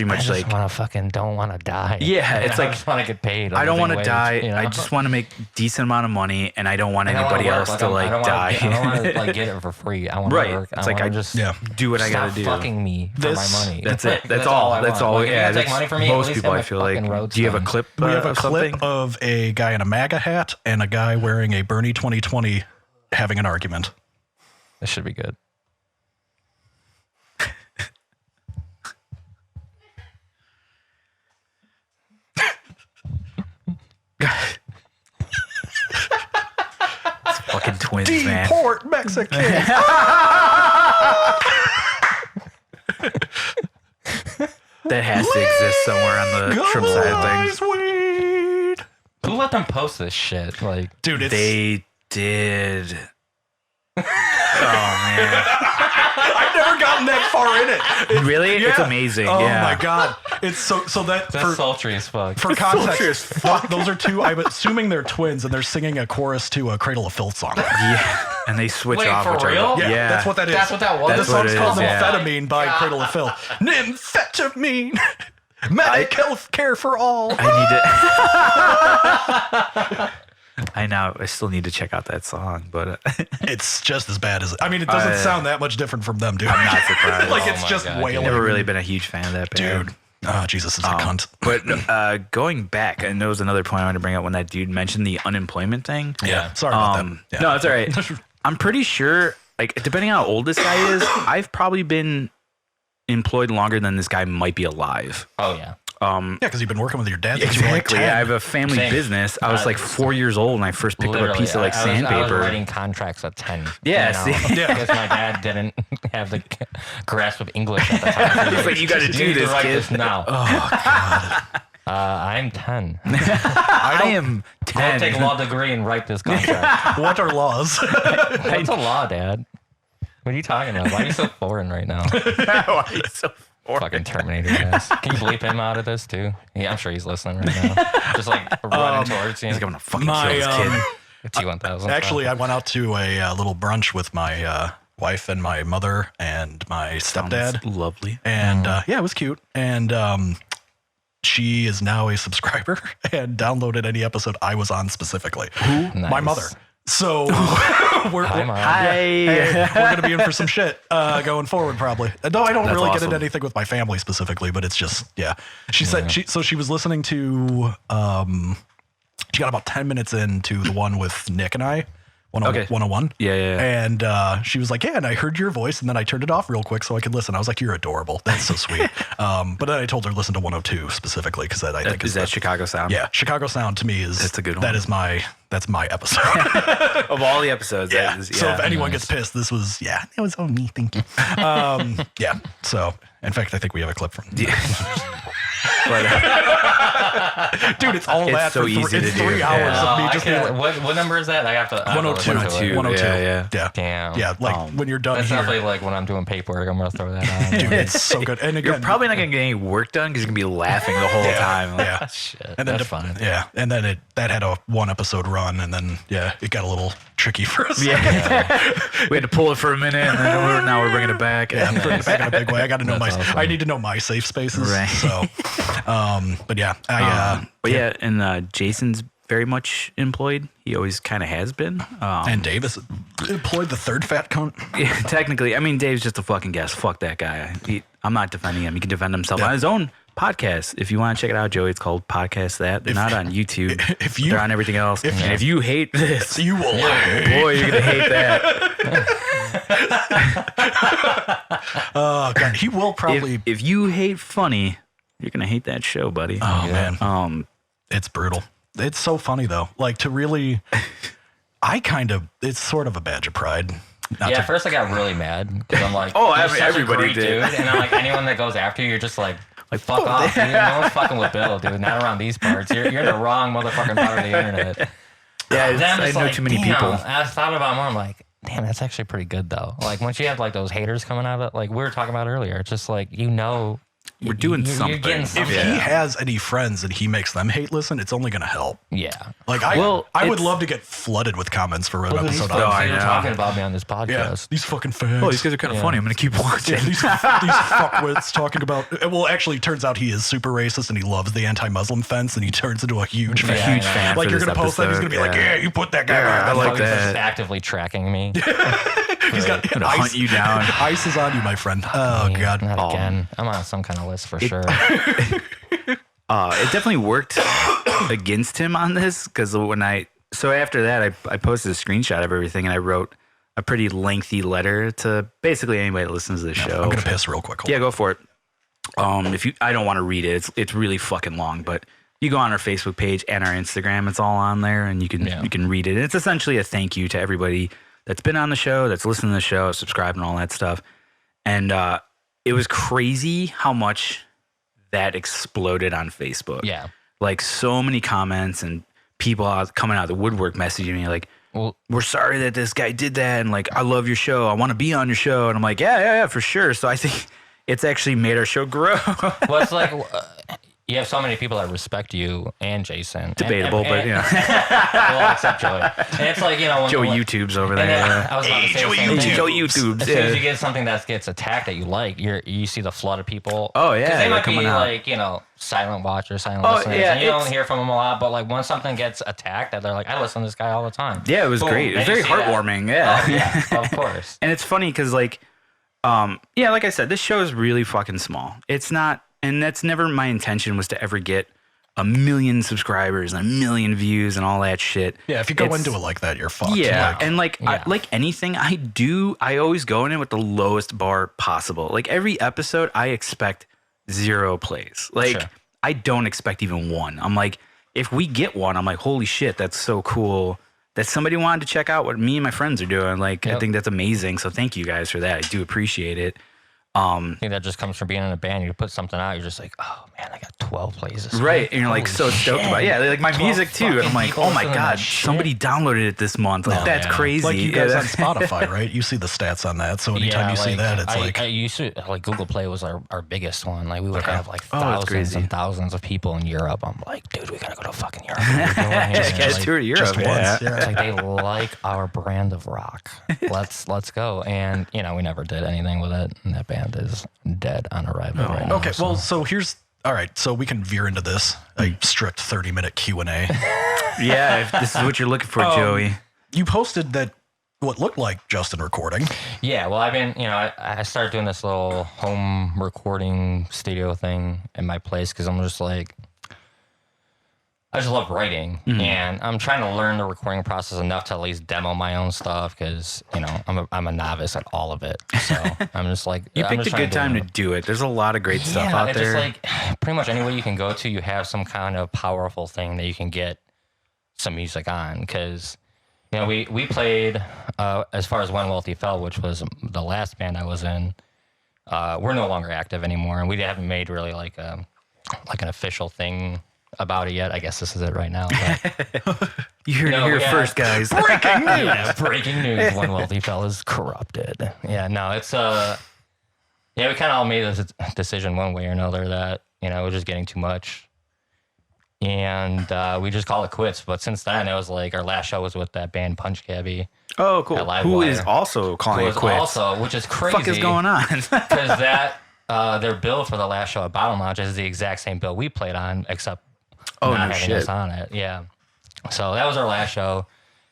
don't want to die. Yeah, it's like I just want to get paid. I don't want to die. You know? I just want to make decent amount of money, and I don't want anybody else to die. I don't want to like get it for free. I want to work. It's like I just do what I gotta do. Fucking me for my money. That's it. That's all. That's all. Yeah, take money from me. Most people, I feel like. Do you have a clip? We have a clip of a guy in a MAGA hat and a guy wearing a Bernie 2020 having an argument. This should be good. It's fucking twins, man. Deport Mexican. That has to exist somewhere on the Trump side of things. Weed. Who let them post this shit? Like, dude, they did. Oh man. I've never gotten that far in it. Really? Yeah. It's amazing. Oh my god. It's so that's sultry as fuck. For context, those are two. I'm assuming they're twins, and they're singing a chorus to a Cradle of Filth song. Yeah, and they switch off. For real? Yeah, that's what that is. That's what that was. The song's called "Amphetamine" by Cradle of Filth. Amphetamine, medical health care for all. I need to. I know. I still need to check out that song, but it's just as bad as. I mean, it doesn't sound that much different from them, dude. I'm not surprised. Like it's just wailing. I've never really been a huge fan of that band. Dude. Oh, Jesus is a cunt. But going back, and there was another point I wanted to bring up when that dude mentioned the unemployment thing. Yeah, sorry about that. Yeah. No, it's all right. I'm pretty sure, like, depending on how old this guy is, I've probably been employed longer than this guy might be alive. Oh, yeah. Because you've been working with your dad. Exactly. I have a family business. I was like 4 years old when I first picked up a piece of sandpaper. I was writing contracts at 10. Yeah, because my dad didn't have the grasp of English at the time. He's like, you got to do this, kid. This now. Oh God. I'm 10. I am 10. Go take a law degree and write this contract. What are laws? What's a law, Dad? What are you talking about? Why are you so foreign right now? Why are you so foreign? Fucking Terminator ass. Can you bleep him out of this too? Yeah, I'm sure he's listening right now. Just like running towards you. He's going to fucking kill this kid. T1000. Actually, I went out to a little brunch with my wife and my mother and my stepdad. Sounds lovely. And it was cute. And she is now a subscriber and downloaded any episode I was on specifically. Who? Nice. My mother. So we're going to be in for some shit going forward, probably. No, I don't really get into anything with my family specifically, but it's just, She said she was listening to, she got about 10 minutes into the one with Nick and I. 101. Yeah. And she was like, and I heard your voice, and then I turned it off real quick so I could listen. I was like, you're adorable. That's so sweet. But then I told her to listen to 102 specifically because I think is that Chicago Sound. Yeah, Chicago Sound to me is that's a good one. That's my episode of all the episodes. Yeah. So if anyone gets pissed, this was it was on me. Thank you. So in fact, I think we have a clip from. But, dude, it's all that. So easy to do. 3 hours of me just being like, what number is that? I have to. 102. 102. Yeah. Damn. Yeah, like when you're done that's here. definitely like when I'm doing paperwork. I'm gonna throw that on. Dude, it's so good. And again, you're probably not gonna get any work done because you're gonna be laughing the whole time. Like, yeah. Shit. And then that's fine. Yeah. And then that had a 1 episode run, and then it got a little tricky for us. Yeah. We had to pull it for a minute, and then now we're bringing it back. Yeah, I'm bringing it back in a big way. I got to know I need to know my safe spaces. Right. So, but yeah, and Jason's very much employed. He always kind of has been. And Dave is employed the third fat cunt. Yeah, technically. I mean, Dave's just a fucking guest. Fuck that guy. I'm not defending him. He can defend himself on his own podcast. If you want to check it out, Joey, it's called Podcast That. They're not on YouTube. They're on everything else. And if you hate this, you will. Boy, you're going to hate that. Oh, God. He will probably. If you hate funny, you're going to hate that show, buddy. Oh, man. It's brutal. It's so funny, though. Like, to really. It's sort of a badge of pride. At first I got really mad because I'm like, everybody did. Dude. And I'm like, anyone that goes after you, you're just like fuck off, dude. No one's fucking with Bill, dude. Not around these parts. You're in the wrong motherfucking part of the internet. Yeah, I know too many people. I thought about it more. I'm like, damn, that's actually pretty good though. Like once you have like those haters coming out of it, like we were talking about earlier, it's just like we're doing something. You're getting something. If he has any friends and he makes them hate listen, it's only going to help. Yeah. Like I would love to get flooded with comments for an episode. You're talking about me on this podcast. Yeah, these fucking fans. Oh, these guys are kind of funny. I'm going to keep watching. Yeah, these fuckwits talking about. Well, actually, it turns out he is super racist and he loves the anti-Muslim fence and he turns into a huge fan. Like you're going to post that, he's going to be like, "Yeah, you put that guy." I like that. He's actively tracking me. He's going to hunt you down. Ice is on you, my friend. Oh God, not again. I'm on some kind of list for sure. It definitely worked against him on this because after that I posted a screenshot of everything and I wrote a pretty lengthy letter to basically anybody that listens to the show. I'm gonna piss real quick. Yeah, go for it. I don't want to read it. It's really fucking long, but you go on our Facebook page and our Instagram. It's all on there, and you can read it. It's essentially a thank you to everybody that's been on the show, that's listened to the show, subscribed, and all that stuff. And it was crazy how much that exploded on Facebook. Yeah. Like so many comments and people coming out of the woodwork messaging me like, well, we're sorry that this guy did that. And like, I love your show. I want to be on your show. And I'm like, yeah, for sure. So I think it's actually made our show grow. Well, it's like, you have so many people that respect you and Jason. Debatable, but yeah. Well, except Joey. And it's like, Joey YouTube's over there. I was about to say Joey YouTube's. As soon as you get something that gets attacked that you like, you see the flood of people. Oh, yeah. Because they might be like, silent watchers, silent listeners. Yeah, and you don't hear from them a lot, but like when something gets attacked, that they're like, I listen to this guy all the time. Yeah, it was great. It was very heartwarming. Yeah. Oh, yeah, of course. And it's funny because like I said, this show is really fucking small. It's not, and that's never my intention was to ever get 1 million subscribers and 1 million views and all that shit. Yeah, if you go into it like that, you're fucked. Yeah, and like anything I do, I always go in it with the lowest bar possible. Like every episode, I expect 0 plays. Like I don't expect even 1. I'm like, if we get 1, I'm like, holy shit, that's so cool that somebody wanted to check out what me and my friends are doing. Like, I think that's amazing. So thank you guys for that. I do appreciate it. I think that just comes from being in a band. You put something out, you're just like, oh man, I got 12 plays this right. week. And you're like so stoked about it. Yeah, like my music too. And I'm like, oh my God, somebody downloaded it this month. Like, that's crazy. Like you guys on Spotify, right? You see the stats on that. So anytime you see that, it's I used to, like Google Play was our biggest one. Like we would have like thousands and thousands of people in Europe. I'm like, dude, we gotta go to fucking Europe. Just tour to Europe. Just once. It's like they like our brand of rock. Let's go. And we never did anything with it. And that band is dead on arrival right now. Okay, well, so here's all right. So we can veer into this a strict 30-minute Q&A. Yeah, if this is what you're looking for, Joey. You posted that what looked like Justin recording. Yeah, well, I've been, I started doing this little home recording studio thing in my place because I'm just like, I just love writing, and I'm trying to learn the recording process enough to at least demo my own stuff because, I'm a novice at all of it. So I'm just like... You picked a good time to do it. There's a lot of great stuff out there. Yeah, it's just like pretty much anywhere you can go to, you have some kind of powerful thing that you can get some music on because, we played, as far as When Wealthy Fell, which was the last band I was in, we're no longer active anymore, and we haven't made really like an official thing about it yet. I guess this is it right now. But, you heard it here first, guys. Breaking news. Yeah, breaking news. One Wealthy Fell is corrupted. Yeah, no, it's we kind of all made this decision one way or another that it was just getting too much, and we just call it quits. But since then, it was like our last show was with that band Punch Cabby. Oh, cool. Who is also calling it quits? Which is crazy. What the fuck is going on? Because that their bill for the last show at Bottom Lounge is the exact same bill we played on, except not having us on it. Yeah. So that was our last show.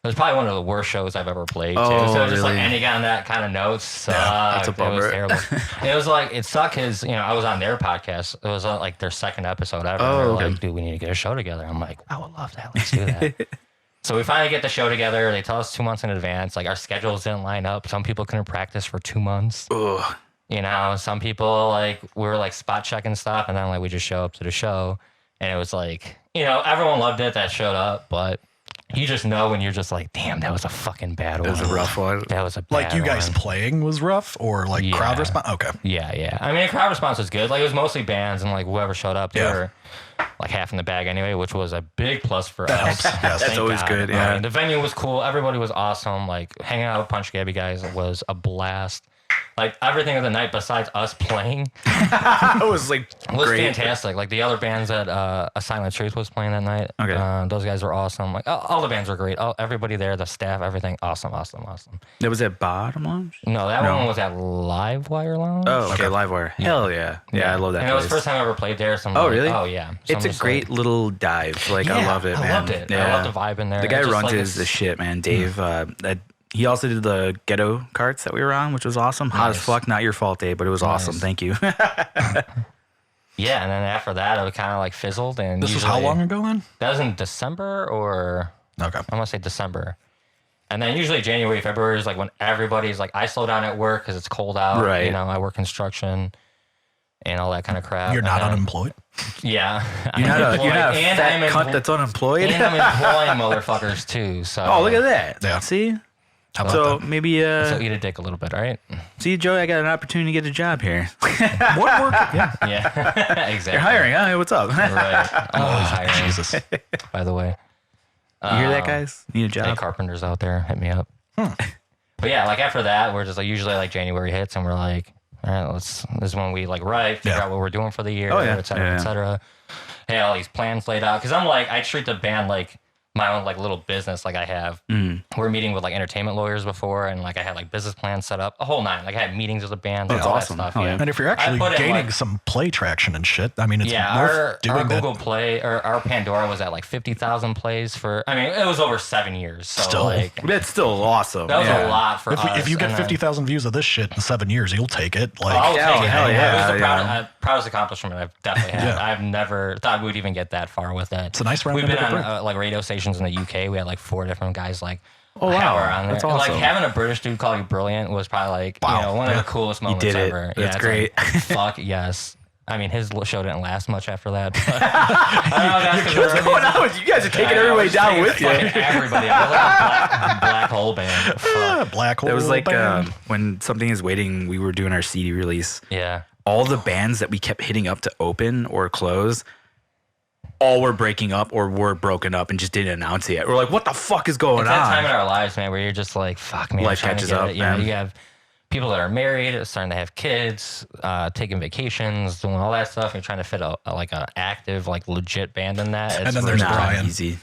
It was probably one of the worst shows I've ever played, too. Oh, So just like really? ending on that kind of note sucked. that's a bummer. It was terrible. It was like, it sucked because, you know, I was on their podcast. It was like their second episode ever. Oh, They were okay. like, dude, we need to get a show together. I'm like, I would love that. Let's do that. So we finally get the show together. They tell us 2 months in advance. Like, our schedules didn't line up. Some people couldn't practice for 2 months. Ugh. You know, some people, like, we were like spot checking stuff, and then like we just show up to the show, and it was like, you know, everyone loved it that showed up, but you just know when you're just like, damn, that was a fucking bad one. It was a rough one. That was a bad Like you guys one. playing was rough, or like crowd Yeah. response? Okay. Yeah. I mean, the crowd response was good. Like, it was mostly bands, and like whoever showed up, they were like half in the bag anyway, which was a big plus for That us. helps. Yes. That's Thank always God. good, I yeah. mean, the venue was cool. Everybody was awesome. Like, hanging out with Punch Gabby guys was a blast. Like, everything of the night besides us playing It was like was great. fantastic. Like, the other bands that A Silent Truth was playing that night, Okay. those guys were awesome. Like, all the bands were great. Everybody there, the staff, everything, awesome. That was at Bottom Lounge? No, that one was at Livewire Lounge. Oh, okay. Livewire. Hell yeah. Yeah, I love that And it was place. the first time I ever played there. So I'm Oh, like, really? Oh, yeah. So It's I'm a just great little dive. Like, I love it, man. I loved it. Yeah. I love the vibe in there. The guy It's who just runs like it is the this- shit, man. Dave. He also did the ghetto carts that we were on, which was awesome. Hot as Nice. fuck. Not your fault, Dave, but it was awesome. Nice. Thank you. Yeah, and then after that, it kind of like fizzled. And This was how long ago then? That was in December, or Okay. I'm gonna say December. And then usually January, February is like when everybody's like, I slow down at work because it's cold out. Right. You know, I work construction and all that kind of crap. You're not And then- unemployed. Yeah. You're not a And fat I'm cunt that's unemployed. And I'm employing motherfuckers too. So Oh, look at that. Yeah. See? How about So that? maybe, So eat a dick a little bit, all right? see, Joey, I got an opportunity to get a job here. What work? Yeah. Yeah. Exactly. You're hiring, huh? Hey, what's up? Right. I'm always hiring. Jesus. By the way. You hear that, guys? Need a Any job? carpenters out there, hit me up. But yeah, like after that, we're just like usually like January hits, and we're like, all right, this is when we like write, figure Yeah. out what we're doing for the year, Oh, yeah. et cetera, Yeah. et cetera. Hey, all these plans laid out, because I'm like, I treat the band like my own like little business. Like I have, we're meeting with like entertainment lawyers before, and like I had like business plans set up, a whole nine. Like I had meetings with the band, That's all awesome. that stuff. Oh, yeah. yeah. And if you're I actually put in, gaining like- some play traction and shit, I mean, it's Yeah, worth doing our that. Google Play or our Pandora was at like 50,000 plays for. I mean, it was over 7 years. So Still. like That's still awesome. that was yeah. a lot for us. If you get and then- 50,000 views of this shit in 7 years, you'll take it. Like, I'll Hell- take it. hell yeah, It was the yeah. proudest accomplishment I've definitely had. Yeah. I've never thought we'd even get that far with that. It's a nice round We've number been to on break. like radio stations in the UK. We had like 4 different guys like. Oh, wow. We're on there. That's awesome. Like having a British dude call you brilliant was probably like Wow. one of Yeah. the coolest moments did it. ever. That's it's great. Like, fuck yes. I mean, his show didn't last much after that. But I don't know. That's 'cause What's we're- going on with you guys? Are taking I know, everybody we're just down taking with you. fucking Everybody. I was like a black hole band. Fuck. black hole. It was like band. when Something Is Waiting, we were doing our CD release. Yeah. All the bands that we kept hitting up to open or close, all were breaking up or were broken up and just didn't announce it yet. We're like, what the fuck is going It's that time in on? our lives, man, where you're just like, fuck, man. Life trying to catches get up, it. You know, man. you have people that are married, starting to have kids, taking vacations, doing all that stuff. You're trying to fit a active, like legit band in that. And then there's Not Brian. easy.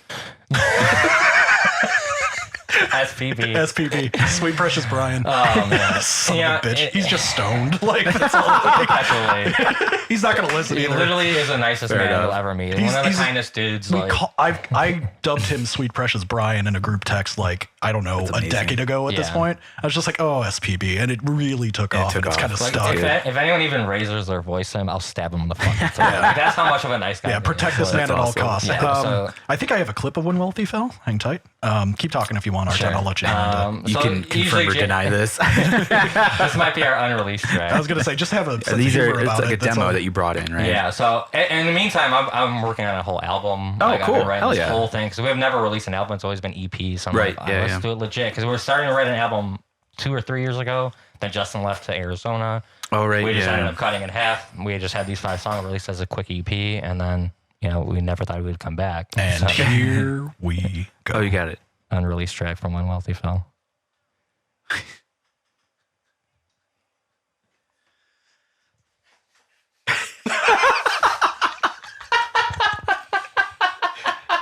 SPB. SPB, Sweet Precious Brian. Oh man, Son Yeah, of a bitch. it- He's just stoned. Like, that's all. perpetually. He's not going to listen He either. literally is the nicest Fair man enough. you'll ever meet. He's- One of the he's- kindest dudes. Like, I dubbed him Sweet Precious Brian in a group text like, I don't know, a amazing. decade ago at this Yeah. point. I was just like, oh, SPB. And it really took off. took And it's off. kind of like, stuck. if anyone even raises their voice to him, I'll stab him in the fucking throat. Like, that's how much of a nice guy. Yeah, he protect is. this man Like, at all awesome. costs. Yeah, so- I think I have a clip of when Wealthy fell. Hang tight. Keep talking if you want, Artan. Sure. I'll let you know. You So can confirm usually or J- deny this. This might be our unreleased track. I was going to say, just have a sense of These humor are, it's about like a it. That's demo all. that you brought in, right? Yeah. So in the meantime, I'm working on a whole album. Oh, I've cool. been writing Hell this yeah. whole thing because we have never released an album. It's always been EP. So I'm Right. like, Yeah, let's yeah. do it legit because we were starting to write an album 2 or 3 years ago. Then Justin left to Arizona. Oh, right. We just ended Yeah. up cutting in half. We just had these 5 songs released as a quick EP, and then we never thought we would come back. And So, here we go. Oh, you got it. unreleased track from When Wealthy Fell.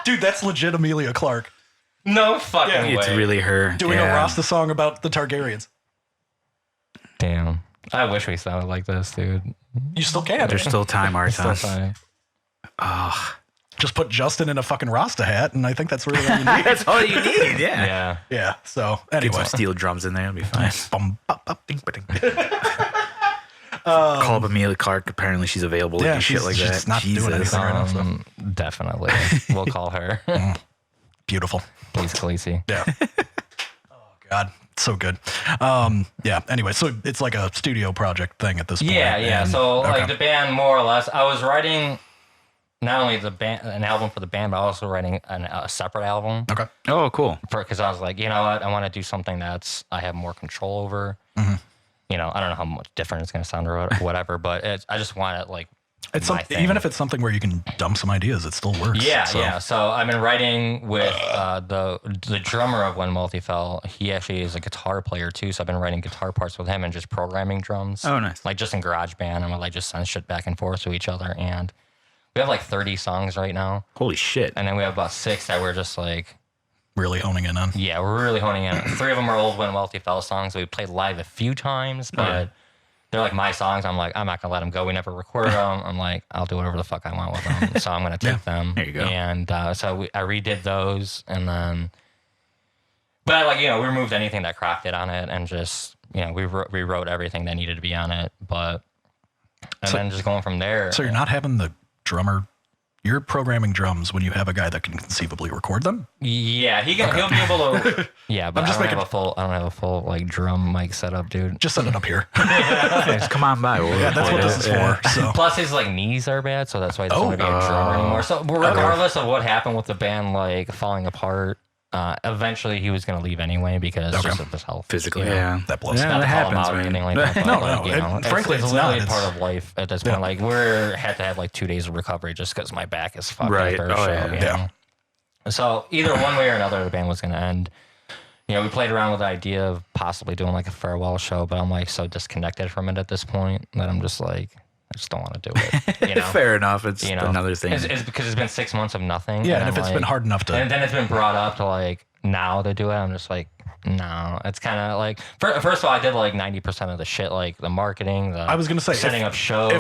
Dude, that's legit Amelia Clark No fucking Yeah. way. It's really her. doing yeah. a Rasta song about the Targaryens. Damn. I wish we sounded like this, dude. You still can. There's still time, Still Artan. fine. just put Justin in a fucking Rasta hat, and I think that's really all you need. That's all you need. Yeah. Yeah. Yeah. So Get anyway, some steel drums in there. It'll be fine. Bum, bop, bop, ding, ba, ding. Call up Amelia Clark. Apparently, she's available to do shit like that. She's not doing anything right now. So. Definitely. We'll call her. Beautiful. Please, Khaleesi. Yeah. Oh God, so good. Yeah. Anyway, so it's like a studio project thing at this point. Yeah. So like the band, more or less, I was writing not only an album for the band, but also writing a separate album. Okay. Oh, cool. Because I was like, you know what, I want to do something I have more control over. Mm-hmm. You know, I don't know how much different it's going to sound or whatever, but I just want it like. It's even if it's something where you can dump some ideas, it still works. Yeah, yeah. So I've been writing with the drummer of When Wealthy Fell. He actually is a guitar player too, so I've been writing guitar parts with him and just programming drums. Oh, nice. Like just in GarageBand, and we'll like just send shit back and forth to each other. And we have like 30 songs right now. Holy shit. And then we have about 6 that we're just like really honing in on. Yeah, we're really honing in. 3 of them are old When Wealthy Fell songs. We played live a few times, but. They're like my songs. I'm like, I'm not going to let them go. We never recorded them. I'm like, I'll do whatever the fuck I want with them. So I'm going to take them. There you go. And so I redid those. And then, but like, you know, we removed anything that Croc did on it and just, you know, we rewrote everything that needed to be on it. But, then just going from there. So you're not having the drummer, you're programming drums when you have a guy that can conceivably record them? Yeah, he'll be able to. Yeah, but I don't have a full like drum mic setup, dude. Just set it up here. Just come on by. That's what this is for. So. Plus, his like knees are bad, so that's why he doesn't want to be a drummer anymore. So, regardless of what happened with the band, like falling apart, eventually he was going to leave anyway because just of his health. Physically, that blows. Not that happens or anything like that. No. Frankly, it's literally part of life at this point. Like had to have like 2 days of recovery just because my back is fucked. Right. After a show, So either one way or another, the band was going to end. You know, we played around with the idea of possibly doing like a farewell show, but I'm like so disconnected from it at this point that I'm just like, I just don't want to do it. You know? Fair enough. It's another thing. It's because it's been 6 months of nothing. Yeah, and if it's been hard enough to. And then it's been brought up to like now to do it, I'm just like, no. It's kind of like, first of all, I did like 90% of the shit, like the marketing, I was going to say, setting up shows.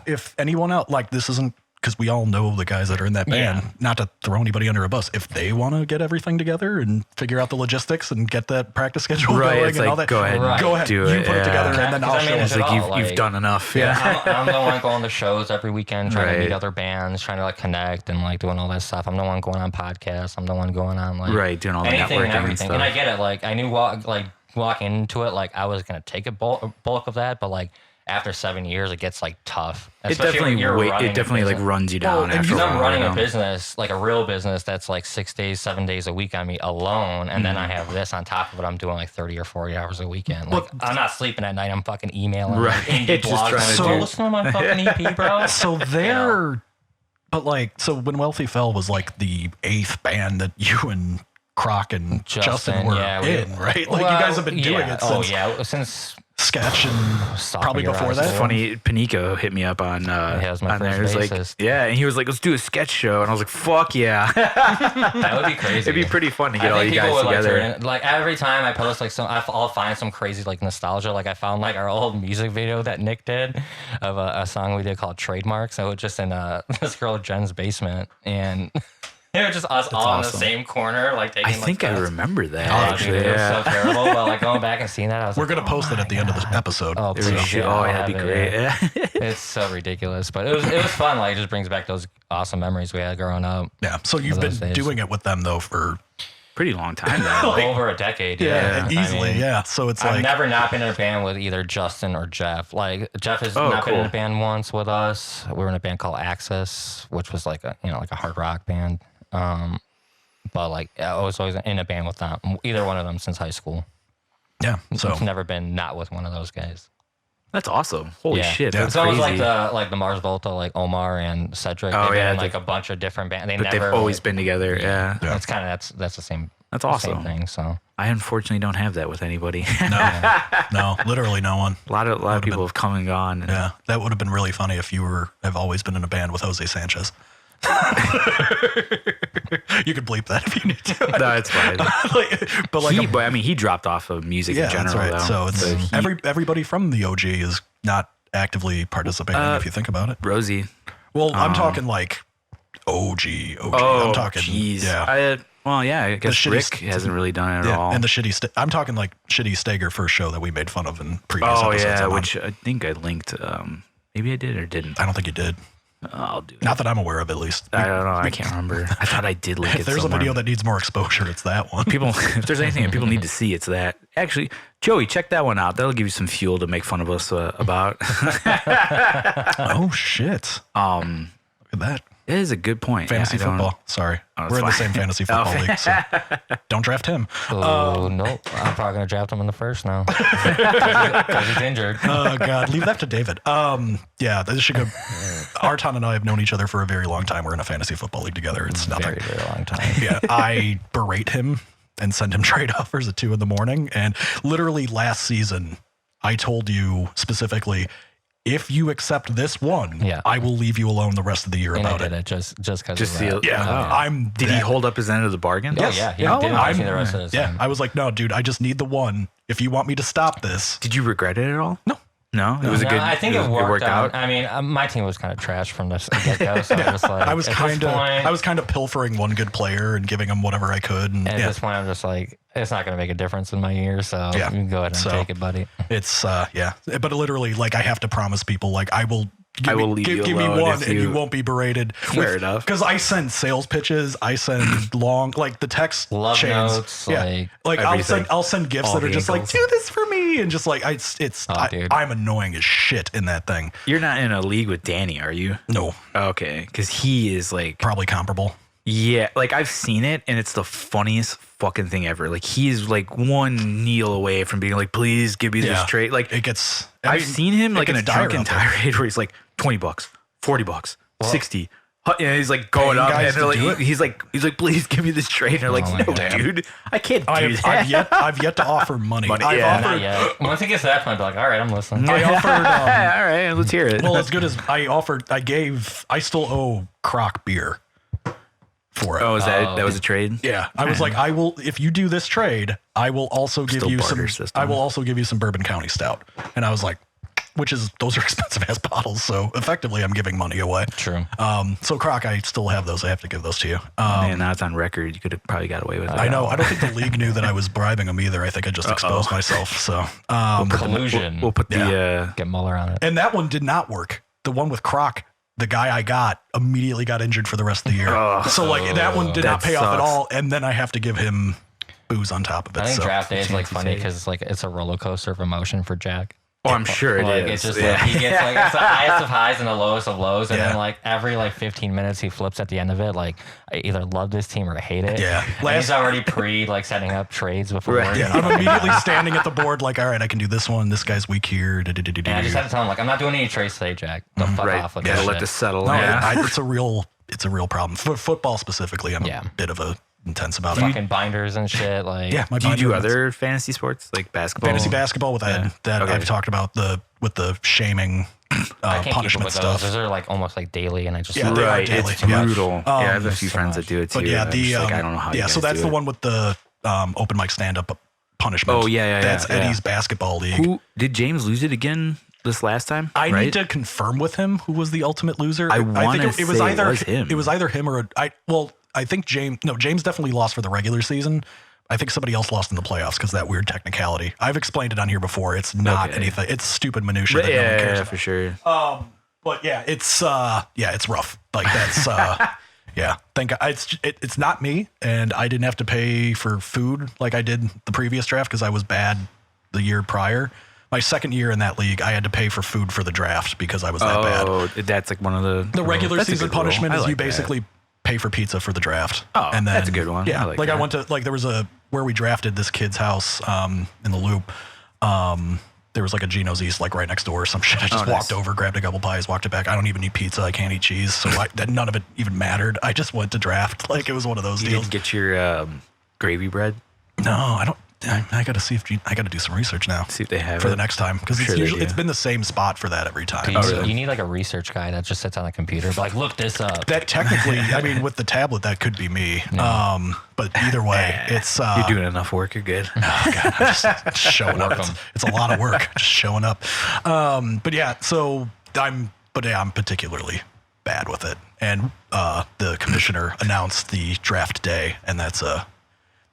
If anyone else, like this isn't, because we all know the guys that are in that band, not to throw anybody under a bus. If they want to get everything together and figure out the logistics and get that practice schedule going and all that, go ahead, go ahead, do it. You put it together, and then I'll show you. It's like you've done enough. Yeah, I'm the one going to shows every weekend, trying to meet other bands, trying to like connect and like doing all that stuff. I'm the one going on podcasts. I'm the one going on like doing all the anything networking and everything. stuff. And I get it. Like I knew walking into it, like I was gonna take a bulk of that, but like. After 7 years, it gets like tough. It definitely like runs you down. Because I'm running a business, like a real business, that's like 6 days, 7 days a week on me alone, and then I have this on top of it. I'm doing like 30 or 40 hours a weekend. Like I'm not sleeping at night. I'm fucking emailing indie blogs. So listen to my fucking EP, bro. So but like, so When Wealthy Fell was like the 8th band that you and Croc and Justin were in, right? Like you guys have been doing it since Sketch and probably before that. It's funny, Panico hit me up on there. He was like, and he was like, let's do a sketch show. And I was like, fuck yeah. That would be crazy. It'd be pretty fun to get all you guys together. Like every time I post like I'll find some crazy like nostalgia. Like I found like our old music video that Nick did of a song we did called Trademarks. So it was just in this girl Jen's basement, and it was just us all in the same corner, like taking. I think I remember that. Actually, it was so terrible. But like going back and seeing that, I was we're gonna post it at the end of this episode. Oh, that'd be great. It's so ridiculous, but it was fun. Like it just brings back those awesome memories we had growing up. Yeah. So you've been doing it with them though for pretty long time now. Like, over a decade. Easily. So it's I've never not been in a band with either Justin or Jeff. Like Jeff has not been in a band once with us. We were in a band called Access, which was like a hard rock band. But like I was always in a band with them, either one of them since high school. Yeah, so I've never been not with one of those guys. That's awesome. Holy shit, that's crazy. It's almost like the Mars Volta, like Omar and Cedric. They've been in like a bunch of different bands. They've always been together. Yeah. That's kind of that's the same. That's awesome. Same thing. So I unfortunately don't have that with anybody. No, literally no one. A lot of people have come and gone. Yeah, that would have been really funny if you have always been in a band with Jose Sanchez. You could bleep that if you need to. No, it's fine. But he dropped off of music in general. That's right. Though. So it's everybody from the OG is not actively participating if you think about it. Rosie. Well, I'm talking like OG. Oh, I'm talking. Jeez. Yeah. I guess Rick hasn't really done it at all. And the shitty. I'm talking like shitty Steger first show that we made fun of in previous episodes. Oh yeah, which I think I linked. Maybe I did or didn't. I don't think you did. I'll do it. Not that I'm aware of, at least. I don't know. I can't remember. I thought I did link it. If there's somewhere. a video that needs more exposure, it's that one. If there's anything that people need to see, it's that. Actually, Joey, check that one out. That'll give you some fuel to make fun of us about. Oh shit! Look at that. It is a good point. Fantasy football. Sorry, we're in the same fantasy football league, so don't draft him. Oh no, I'm probably gonna draft him in the first now because he's injured. Oh god, leave that to David. Yeah, this should go. Artan and I have known each other for a very long time. We're in a fantasy football league together. It's nothing. Very, very long time. Yeah, I berate him and send him trade offers at 2 a.m. And literally last season, I told you specifically, if you accept this one, I will leave you alone the rest of the year about it. Just because of that. Yeah. Did he hold up his end of the bargain? Yes. Oh, yeah. He didn't watch me the rest of his time. I was like, no, dude, I just need the one. If you want me to stop this. Did you regret it at all? No, it was a good. I think it worked out. I mean, my team was kind of trash from the get-go, so I was like, I was kind of pilfering one good player and giving him whatever I could. And at this point, I'm just like, it's not going to make a difference in my year, so you can go ahead and take it, buddy. It's but literally, like, I have to promise people, like, I will leave you give me alone one and you won't be berated. Fair enough. Because I send sales pitches, I send long, like the text love chains. notes, like I'll send gifts that are just like, do this for me, and just like I'm annoying as shit in that thing. You're not in a league with Danny, are you? No. Okay, because he is like probably comparable. Yeah, like I've seen it, and it's the funniest fucking thing ever. Like he's like one kneel away from being like, please give me this trade. Like it gets. I've seen him like in a drunken tirade where he's like $20, $40, 60. Yeah, he's like going up, and they're like, he's like, please give me this trade. And they're like, no, dude, I can't do that. I've yet to offer money. Not yet. Once it gets to that point, I'll be like, all right, I'm listening. I offered. All right, let's hear it. Well, as good as I still owe Croc beer for it. Oh, that was a trade? Yeah. I was like, I will, if you do this trade, I will also give you some Bourbon County Stout. And I was like, those are expensive ass bottles. So effectively I'm giving money away. True. So Croc, I still have those. I have to give those to you. Man, now it's on record. You could have probably got away with it. I know. I don't think the league knew that I was bribing them either. I think I just exposed myself. So collusion. We'll put the get Mueller on it. And that one did not work. The one with Croc, the guy I got immediately got injured for the rest of the year. So like that one did not pay off at all. And then I have to give him booze on top of it. I think draft day is like funny because it's like it's a roller coaster of emotion for Jack. Oh, I'm sure it is. It's just like he gets like it's the highest of highs and the lowest of lows, and then like every 15 minutes he flips at the end of it. Like I either love this team or I hate it. Yeah, he's already setting up trades before. Right. Yeah, I'm immediately standing at the board like, all right, I can do this one. This guy's weak here. And I just have to tell him like, I'm not doing any trades today, Jack. Don't fuck off with this. Let this settle. No, it's a real problem for football specifically. I'm a bit of a intense about it. Fucking binders and shit. Like, do you do other fantasy sports like basketball? Fantasy basketball with Ed that I've talked about with the shaming punishment stuff. Those are like almost like daily, and I just daily. It's brutal. I have a few friends that do it too. But I don't know how. Yeah, so that's the one with the open mic stand up punishment. Oh yeah. That's Eddie's basketball league. Who did James lose it again this last time? I need to confirm with him who was the ultimate loser. I think it was either him. It was either him or I think James definitely lost for the regular season. I think somebody else lost in the playoffs because that weird technicality. I've explained it on here before. It's not anything. It's stupid minutia that no one cares about. For sure. But it's rough. Like that's Thank God. It's not me, and I didn't have to pay for food like I did the previous draft because I was bad the year prior. My second year in that league, I had to pay for food for the draft because I was that bad. Oh, that's like one of the regular season punishment is you basically pay for pizza for the draft. Oh, and then, that's a good one. Yeah, I went to there was where we drafted this kid's house in the Loop. There was like a Geno's East right next door or some shit. I just walked over, grabbed a couple pies, walked it back. I don't even eat pizza. I can't eat cheese. So none of it even mattered. I just went to draft. Like it was one of those deals. You didn't get your gravy bread? No, I don't. I got to I got to do some research now. See if they have for the next time because it's been the same spot for that every time. You need like a research guy that just sits on a computer, but look this up. That technically, I mean, with the tablet, that could be me. Yeah. But either way, it's you're doing enough work. You're good. Oh God, I'm just showing up. It's a lot of work just showing up. But yeah, so I'm particularly bad with it. And the commissioner announced the draft day, and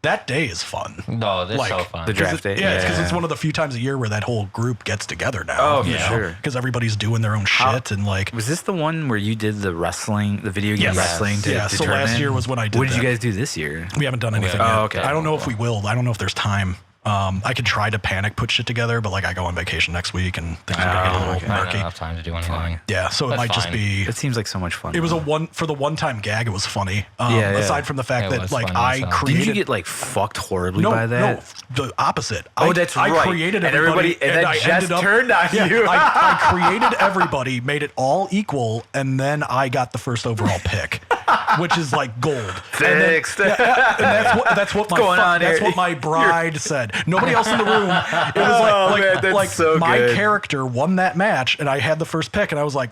that day is fun. No, this is so fun. The draft day. Yeah, because it's one of the few times a year where that whole group gets together now. Oh, for sure. Because everybody's doing their own shit and like. Was this the one where you did the wrestling, the video game wrestling? So last year was when I did. What did you guys do this year? We haven't done anything yet. Oh, okay. I don't know if we will. I don't know if there's time. I could try to put shit together, but like I go on vacation next week and things are gonna get a little I don't murky. have time to do anything. Yeah, so it might just be. It seems like so much fun. It was for the one-time gag. It was funny. Aside from the fact It that was like funny, I so. created. Did you get like fucked horribly by that? No, the opposite. That's I right. created And everybody, and then I Jess ended up, turned on you. I created everybody, made it all equal, and then I got the first overall pick, which is like gold. Fixed. And that's what my going on that's here? what my bride said. Nobody else in the room. It was man, that's so my good. character won that match, and I had the first pick, and I was like,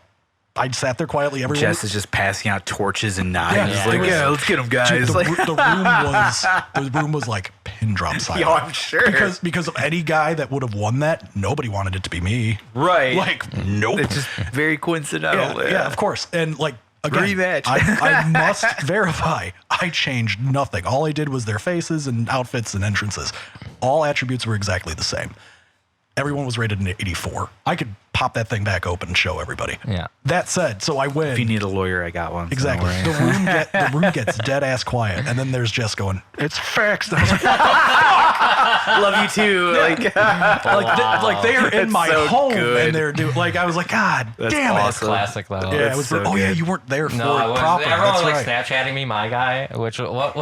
I sat there quietly. Everyone. Jess is just passing out torches and knives. Yeah, Like, it was- let's get them, guys. Dude, Like, the room was like pin drop silent. Yo, I'm sure. Because of any guy that would have won that, nobody wanted it to be me. right. Like, nope. It's just very coincidental. Yeah, of course. And like again, Rematch. I must verify. I changed nothing. All I did was their faces and outfits and entrances. All attributes were exactly the same. Everyone was rated an 84. I could pop that thing back open and show everybody. Yeah. That said, so I win. If you need a lawyer, I got one. so Exactly. don't worry. The room gets dead ass quiet, and then there's Jess going, "It's fixed." And I was like, Love you too. Like, like they are in That's my so home, good. and they're doing. Like I was like, God That's damn awesome. Classic though. it! Yeah, it was. so Oh yeah, good. you weren't there for No, I it was, proper. everyone That's was right. like Snapchatting me, my guy. Which what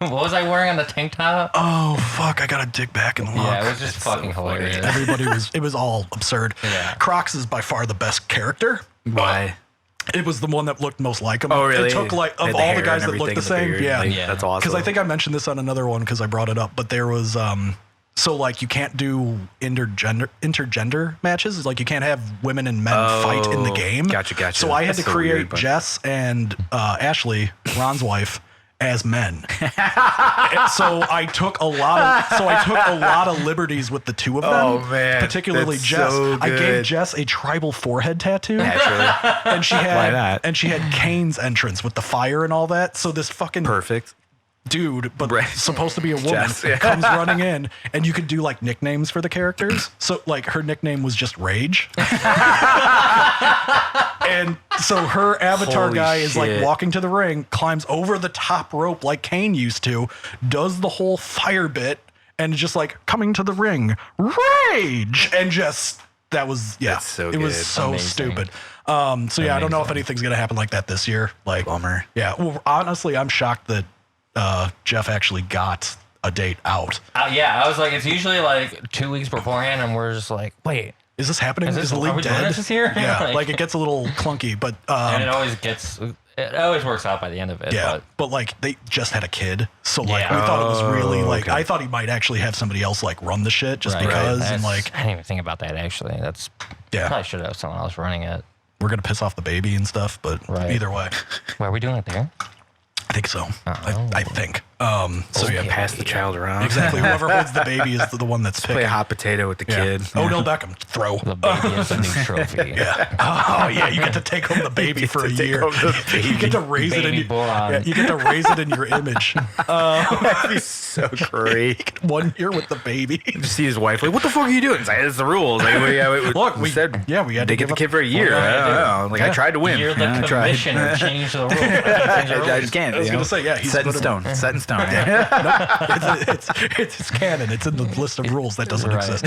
was I wearing on the tank top? Oh fuck! I gotta dig back and look. Yeah, it was just fucking so funny. hilarious. Everybody was. It was all absurd. Yeah. Crocs is by far the best character. Why? It was the one that looked most like him. Oh, really? It took like They of had all hair the guys and that looked the everything, same. beard. Yeah. Like, Yeah. That's awesome. Because I think I mentioned this on another one because I brought it up, but there was so like you can't do intergender matches. Like you can't have women and men fight in the game. Gotcha. So I had That's to so create weird, but- Jess and Ashley, Ron's wife, as men. So I took a lot of liberties with the two of them. Oh, man. Particularly That's Jess. so I gave good. Jess a tribal forehead tattoo. Naturally. And she Why had not? and she had Kane's entrance with the fire and all that. So this fucking Perfect. dude, but Right. supposed to be a woman, Jess, yeah. comes running in, and you could do like nicknames for the characters. So like her nickname was just Rage. And so her avatar Holy guy is like shit. walking to the ring, climbs over the top rope like Kane used to, does the whole fire bit, and just like coming to the ring, Rage, and just that was That's so it was good. so Amazing. stupid. So yeah, I don't know if anything's gonna happen like that this year. Like Bummer. Yeah, well, honestly, I'm shocked that Jeff actually got a date out. Yeah, I was like, it's usually like 2 weeks beforehand, and we're just like, wait. Is this happening? Is this- the are league we doing dead? this year? Yeah, Like- like it gets a little clunky, but And it always works out by the end of it. yeah, but like they just had a kid, so like Yeah. we thought it was really like okay. I thought he might actually have somebody else like run the shit just Right. because, That's- and like I didn't even think about that actually. Yeah. Probably should have someone else running it. we're gonna piss off the baby and stuff, but Right. either way, Why are we doing it there? I think so. Oh. I think. So yeah, Pass the child around. exactly. Whoever holds the baby is the one that's Play picking. hot potato with the Yeah. kid. Odell Beckham, throw. The baby is a new trophy. Oh yeah, you get to take home the baby get for to a take year. home the You get to raise it in Baby your, boy. yeah, you get to raise it in your image. That'd be so great. 1 year with the baby. Just see his wife like, what the fuck are you doing? It's like, it's the rules. Like, Look, we said, we had they to get give the up- kid for a year. Well, I don't yeah, know. Like, I tried to win. You're the Yeah, I tried. commissioner. Change the rules. I just can't. I was you gonna know? say, yeah, he's set in gonna- stone. Set in stone. It's canon. It's in the list of rules that doesn't Right. exist.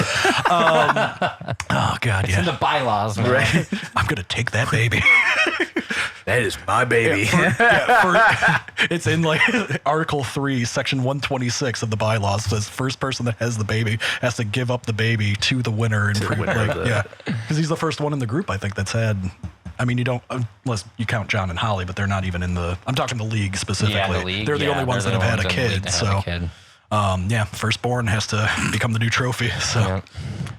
Oh god, In yeah. the bylaws, man. Right. I'm gonna take that baby. That is my baby. It's in like Article 3, Section 126 of the bylaws. Says first person that has the baby has to give up the baby to the winner. And yeah, because he's the first one in the group I think that's had. I mean, you don't unless you count John and Holly, but they're not even in the. I'm talking the league specifically. Yeah, the league. They're the only ones that have had a kid. So Kid. yeah, firstborn has to become the new trophy. So. Yeah.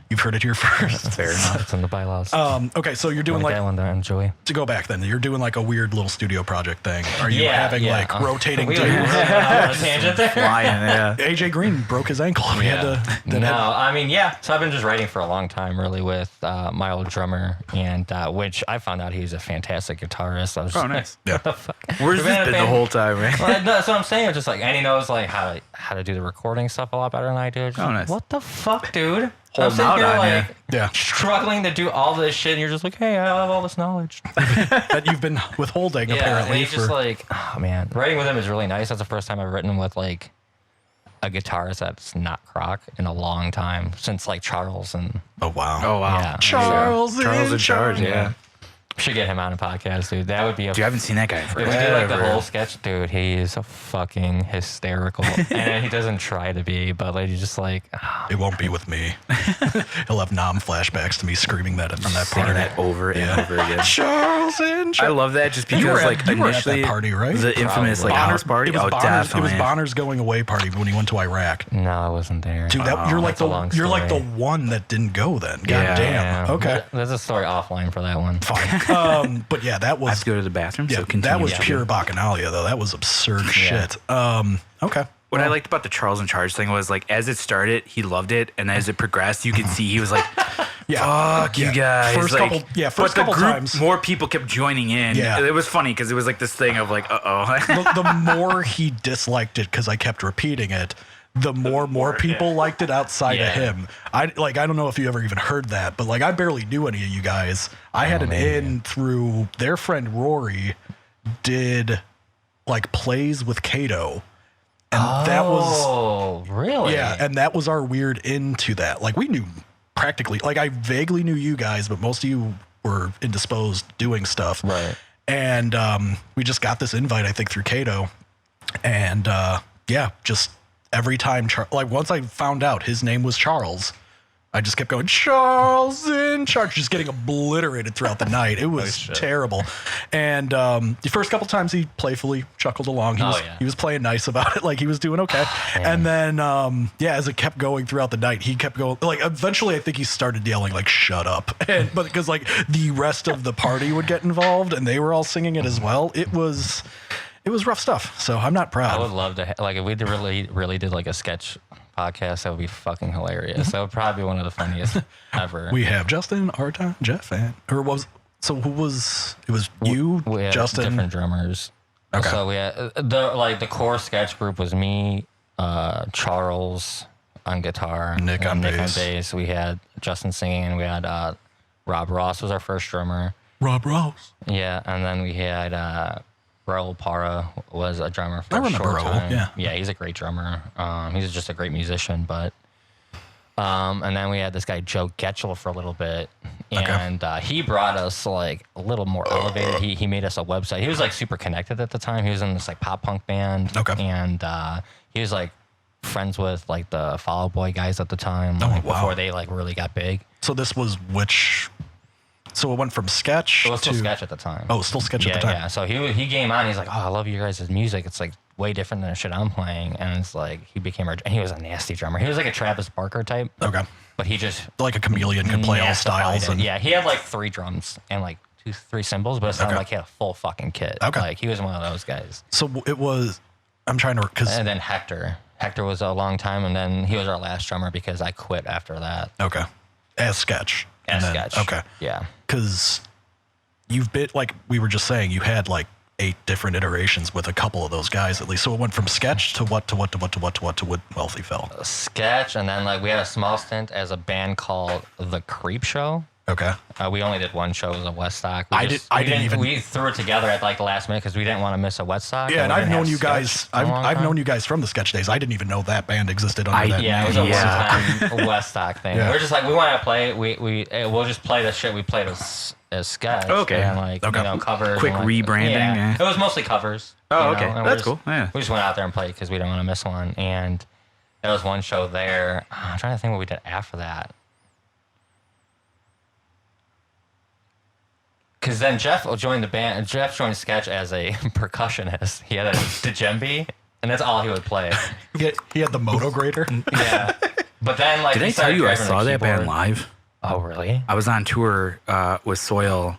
You've heard it here first. Fair enough. It's in the bylaws. Okay, so you're doing that one to enjoy. To go back then, you're doing like a weird little studio project thing. Are you having like rotating we dudes? on a tangent there. Flying, yeah. AJ Green broke his ankle. We had to. I mean, So I've been just writing for a long time, really, with my old drummer, and which I found out he's a fantastic guitarist. I was just nice. What the fuck? Where's this been the whole time, right? Well, no, that's what I'm saying. Just like, and he knows like how to do the recording stuff a lot better than I do. Just, nice. What the fuck, dude? Holding out on you. Struggling to do all this shit, and you're just like, hey, I have all this knowledge. That you've been withholding apparently. And he's just like, oh man, writing with him is really nice. That's the first time I've written with like a guitarist that's not Croc in a long time, since like Charles and. Oh wow. Yeah, Charles in charge. Yeah. Should get him on a podcast, dude. That would be a. Dude, I haven't seen that guy in forever. If we do like the whole sketch, dude, he is a fucking hysterical. And he doesn't try to be, but like he's just like. It won't be with me. He'll have flashbacks to me screaming that from that Singing party. that over and over again. Charles in charge. I love that just because you were initially at that party, right? the infamous like house party. It was Definitely. It was Bonner's going away party when he went to Iraq. No, I wasn't there. Dude, you're like the one that didn't go then. God damn. Okay. There's a story offline for that one. Fine. But yeah, that was. I have to go to the bathroom. Yeah, so continue. that was pure bacchanalia though. That was absurd shit. Okay. What I liked about the Charles in Charge thing was like as it started, he loved it, and as it progressed, you could see he was like, "Fuck you guys!" First but couple the group, times, more people kept joining in. Yeah, it was funny because it was like this thing of like, the more he disliked it because I kept repeating it, the more people liked it outside of him. I don't know if you ever even heard that, but like I barely knew any of you guys. I had an in through their friend Rory did like plays with Kato. And that was really? Yeah, and that was our weird into that. Like we knew practically, like I vaguely knew you guys, but most of you were indisposed doing stuff. Right. And we just got this invite, I think, through Kato. And just every time, like once I found out his name was Charles, I just kept going, Charles in charge, just getting obliterated throughout the night. It was terrible. And the first couple times he playfully chuckled along. He was playing nice about it. Like he was doing okay. And then, as it kept going throughout the night, he kept going, like eventually I think he started yelling like, shut up. But because like the rest of the party would get involved and they were all singing it as well. It was rough stuff. So I'm not proud. I would love to, like if we really did like a sketch podcast, that would be fucking hilarious. That would probably be one of the funniest ever. We have Justin, Artan, Jeff, and it was you, we had Justin, different drummers. Okay. So we had the core sketch group was me, Charles on guitar, Nick on bass. We had Justin singing. We had Rob Ross was our first drummer. Rob Ross. Yeah, and then we had Raul Parra was a drummer for a short Raul, time. Yeah, he's a great drummer. He's just a great musician, but and then we had this guy Joe Getchell for a little bit, and he brought us like a little more elevated. He made us a website. He was like super connected at the time. He was in this like pop punk band, and he was like friends with like the Fall Out Boy guys at the time, before they like really got big. So this was which? So it went from sketch It was still sketch at the time. Oh, still sketch at the time. Yeah, so he came on. He's like, oh, I love you guys' music. It's like way different than the shit I'm playing. And it's like he became and he was a nasty drummer. He was like a Travis Barker type. Okay. But he just like a chameleon, could play all styles. And he had like 3 drums and like 2-3 cymbals, but it sounded like he had a full fucking kit. Okay. Like he was one of those guys. So it was. I'm trying to And then Hector was a long time, and then he was our last drummer because I quit after that. Okay. As sketch. Sketch. Okay. Yeah. Because you've been, like we were just saying, you had like 8 different iterations with a couple of those guys at least. So it went from sketch to what Wealthy Fell. Sketch, and then like we had a small stint as a band called The Creep Show. Okay. We only did one show. It was a Weststock. We threw it together at like the last minute because we didn't want to miss a Weststock. Yeah, and I've known you guys. I've known you guys from the sketch days. I didn't even know that band existed under that name. Yeah, it was a one-time Weststock thing. Yeah. We're just like, we want to play. We'll just play the shit we played as sketch. Okay. And like covers. Quick rebranding. Yeah. It was mostly covers. Oh, okay. That's cool. Yeah. We just went out there and played because we didn't want to miss one. And there was one show there. I'm trying to think what we did after that. Because then Jeff joined the band. Jeff joined Sketch as a percussionist. He had a djembe, and that's all he would play. He had the moto grater. Yeah. But then, like, did I tell you I saw that band live? Oh, really? I was on tour with Soil,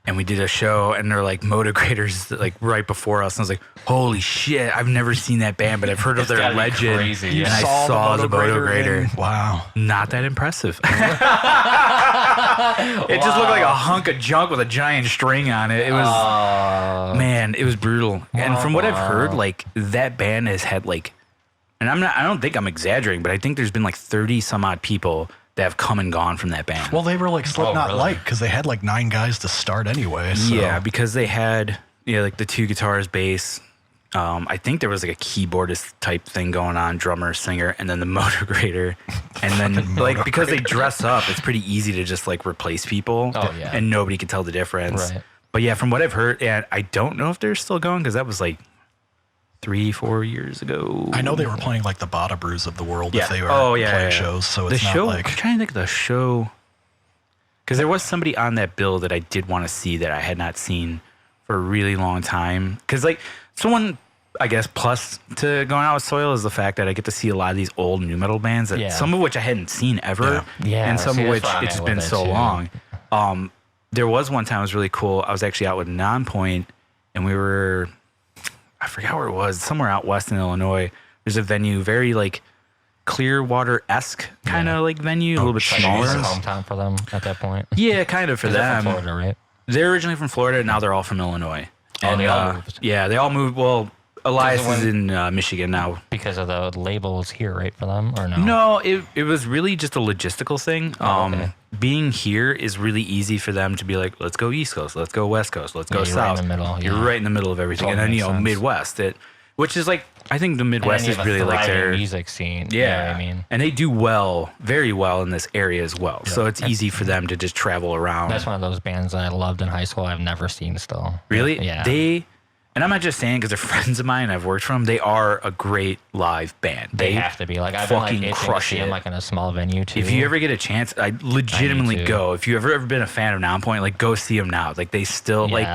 and we did a show, and they're like Motograders like right before us. And I was like, holy shit, I've never seen that band, but I've heard of their legend. Crazy. And I saw the Motograder. Wow. Not that impressive. It just looked like a hunk of junk with a giant string on it. It was, man, it was brutal. And from what I've heard, like that band has had like, and I don't think I'm exaggerating, but I think there's been like 30 some odd people that have come and gone from that band. Well, they were like Slipknot light because they had like 9 guys to start anyway. So. Yeah, because they had like the 2 guitars, bass. I think there was like a keyboardist type thing going on, drummer, singer, and then the Motograder. And then like because they dress up, it's pretty easy to just like replace people. Oh yeah, and nobody can tell the difference. Right. But yeah, from what I've heard, and I don't know if they're still going because that was like 3-4 years ago. I know they were playing like the Bada Brews of the world if they were playing shows. So it's the not show, like... I'm trying to think of the show. Because there was somebody on that bill that I did want to see that I had not seen for a really long time. Because like someone, I guess, plus to going out with Soil is the fact that I get to see a lot of these old new metal bands, that some of which I hadn't seen ever. Yeah. And some of which it's been so long. There was one time it was really cool. I was actually out with Nonpoint, and we were... I forgot where it was, somewhere out west in Illinois. There's a venue, very like Clearwater-esque kind of like venue, a little bit smaller. Hometown for them at that point. Yeah, kind of for them. From Florida, right? They're originally from Florida, now they're all from Illinois. And, they all moved. Yeah, they all moved. Well, Elias is in Michigan now. Because of the labels here, right, for them, or no? No, it was really just a logistical thing. Okay. Being here is really easy for them to be like, let's go East Coast, let's go West Coast, let's go you're South. right in the middle. You're right in the middle of everything. Totally and then, makes sense. Midwest, which is like, I think the Midwest is really like their music scene. Yeah, you know what I mean, and they do very well in this area as well. Yeah. So it's easy for them to just travel around. That's one of those bands that I loved in high school. I've never seen still. Really? Yeah. And I'm not just saying because they're friends of mine. I've worked for them. They are a great live band. They have to be. Like I've been like itching to see them like in a small venue too. If you ever get a chance, I legitimately go. If you've ever been a fan of Nonpoint, like go see them now. Like they still like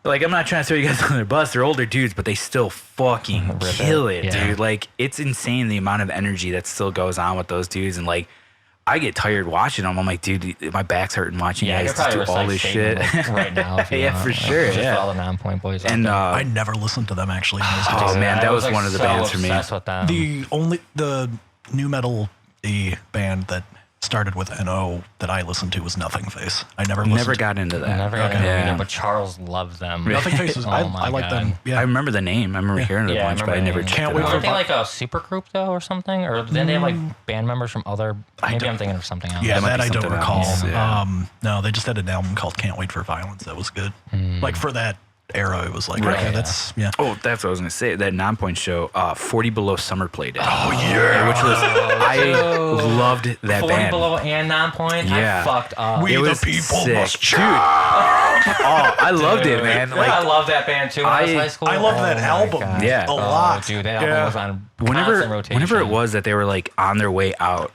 I'm not trying to throw you guys on their bus. They're older dudes, but they still fucking kill it, dude. Like it's insane the amount of energy that still goes on with those dudes. And like I get tired watching them. I'm like, dude, my back's hurting watching you guys do all this shit. Like right now, for sure. Just all the Nonpoint boys. And I never listened to them actually. Oh man, that was one of the bands for me. With them. The new metal band that started with NO that I listened to was Nothing Face. I never got into that. Never got into it, but Charles loves them. Nothing Face is, I like them. Yeah. I remember the name. I remember hearing it a bunch, but I never checked it out. Aren't they like a super group though or something? Or then they have like band members from other, maybe I'm thinking of something else. Yeah, that I don't recall. Yeah. No, they just had an album called Can't Wait for Violence. That was good. Like for that era, it was like, okay, that's, Oh, that's what I was going to say. That Nonpoint show, 40 Below Summer played it. Oh, yeah. Which was, I loved that 40 band. Below and Nonpoint? Yeah. I fucked up. We it the was people sick. must Dude. I loved it, man. Like, I love that band too when I was in high school. I love that album Yeah. a lot. Dude, that album was on constant rotation. Whenever it was that they were like on their way out,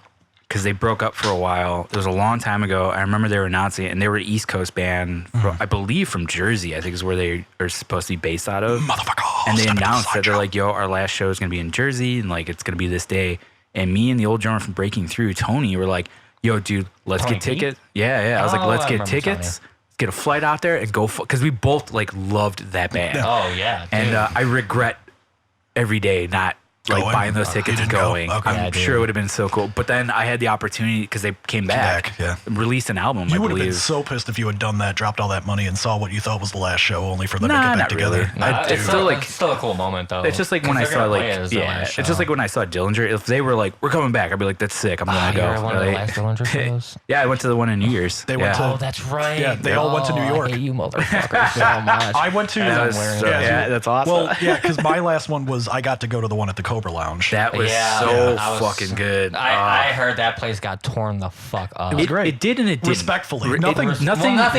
because they broke up for a while. It was a long time ago. I remember they were announcing it, and they were an East Coast band, I believe from Jersey, I think is where they are supposed to be based out of. Motherfucker. And they announced that they're like, yo, our last show is going to be in Jersey, and like it's going to be this day. And me and the old drummer from Breaking Through, Tony, were like, yo, dude, let's get tickets. Yeah. I was like, let's get tickets. Let's get a flight out there and go. Because we both like loved that band. Oh, yeah. Dude. And I regret every day not like buying those tickets and going. Okay. I'm sure it would have been so cool. But then I had the opportunity because they came back, released an album. You would have been so pissed if you had done that, dropped all that money, and saw what you thought was the last show, only for them to get back together. Really. It's still a cool moment though. It's just like when I saw it's just like when I saw Dillinger. If they were like, "We're coming back," I'd be like, "That's sick. I'm gonna go." One of the last Dillinger shows. Yeah, I went to the one in New Year's. They went to. Oh, that's right. Yeah, they all went to New York. I hate you motherfuckers so much. I went to. That's awesome. Well, yeah, because my last one was I got to go to the one at the Cobra Lounge. That was so fucking good. I heard that place got torn the fuck up. It was great. It did and it didn't. Respectfully, Nothing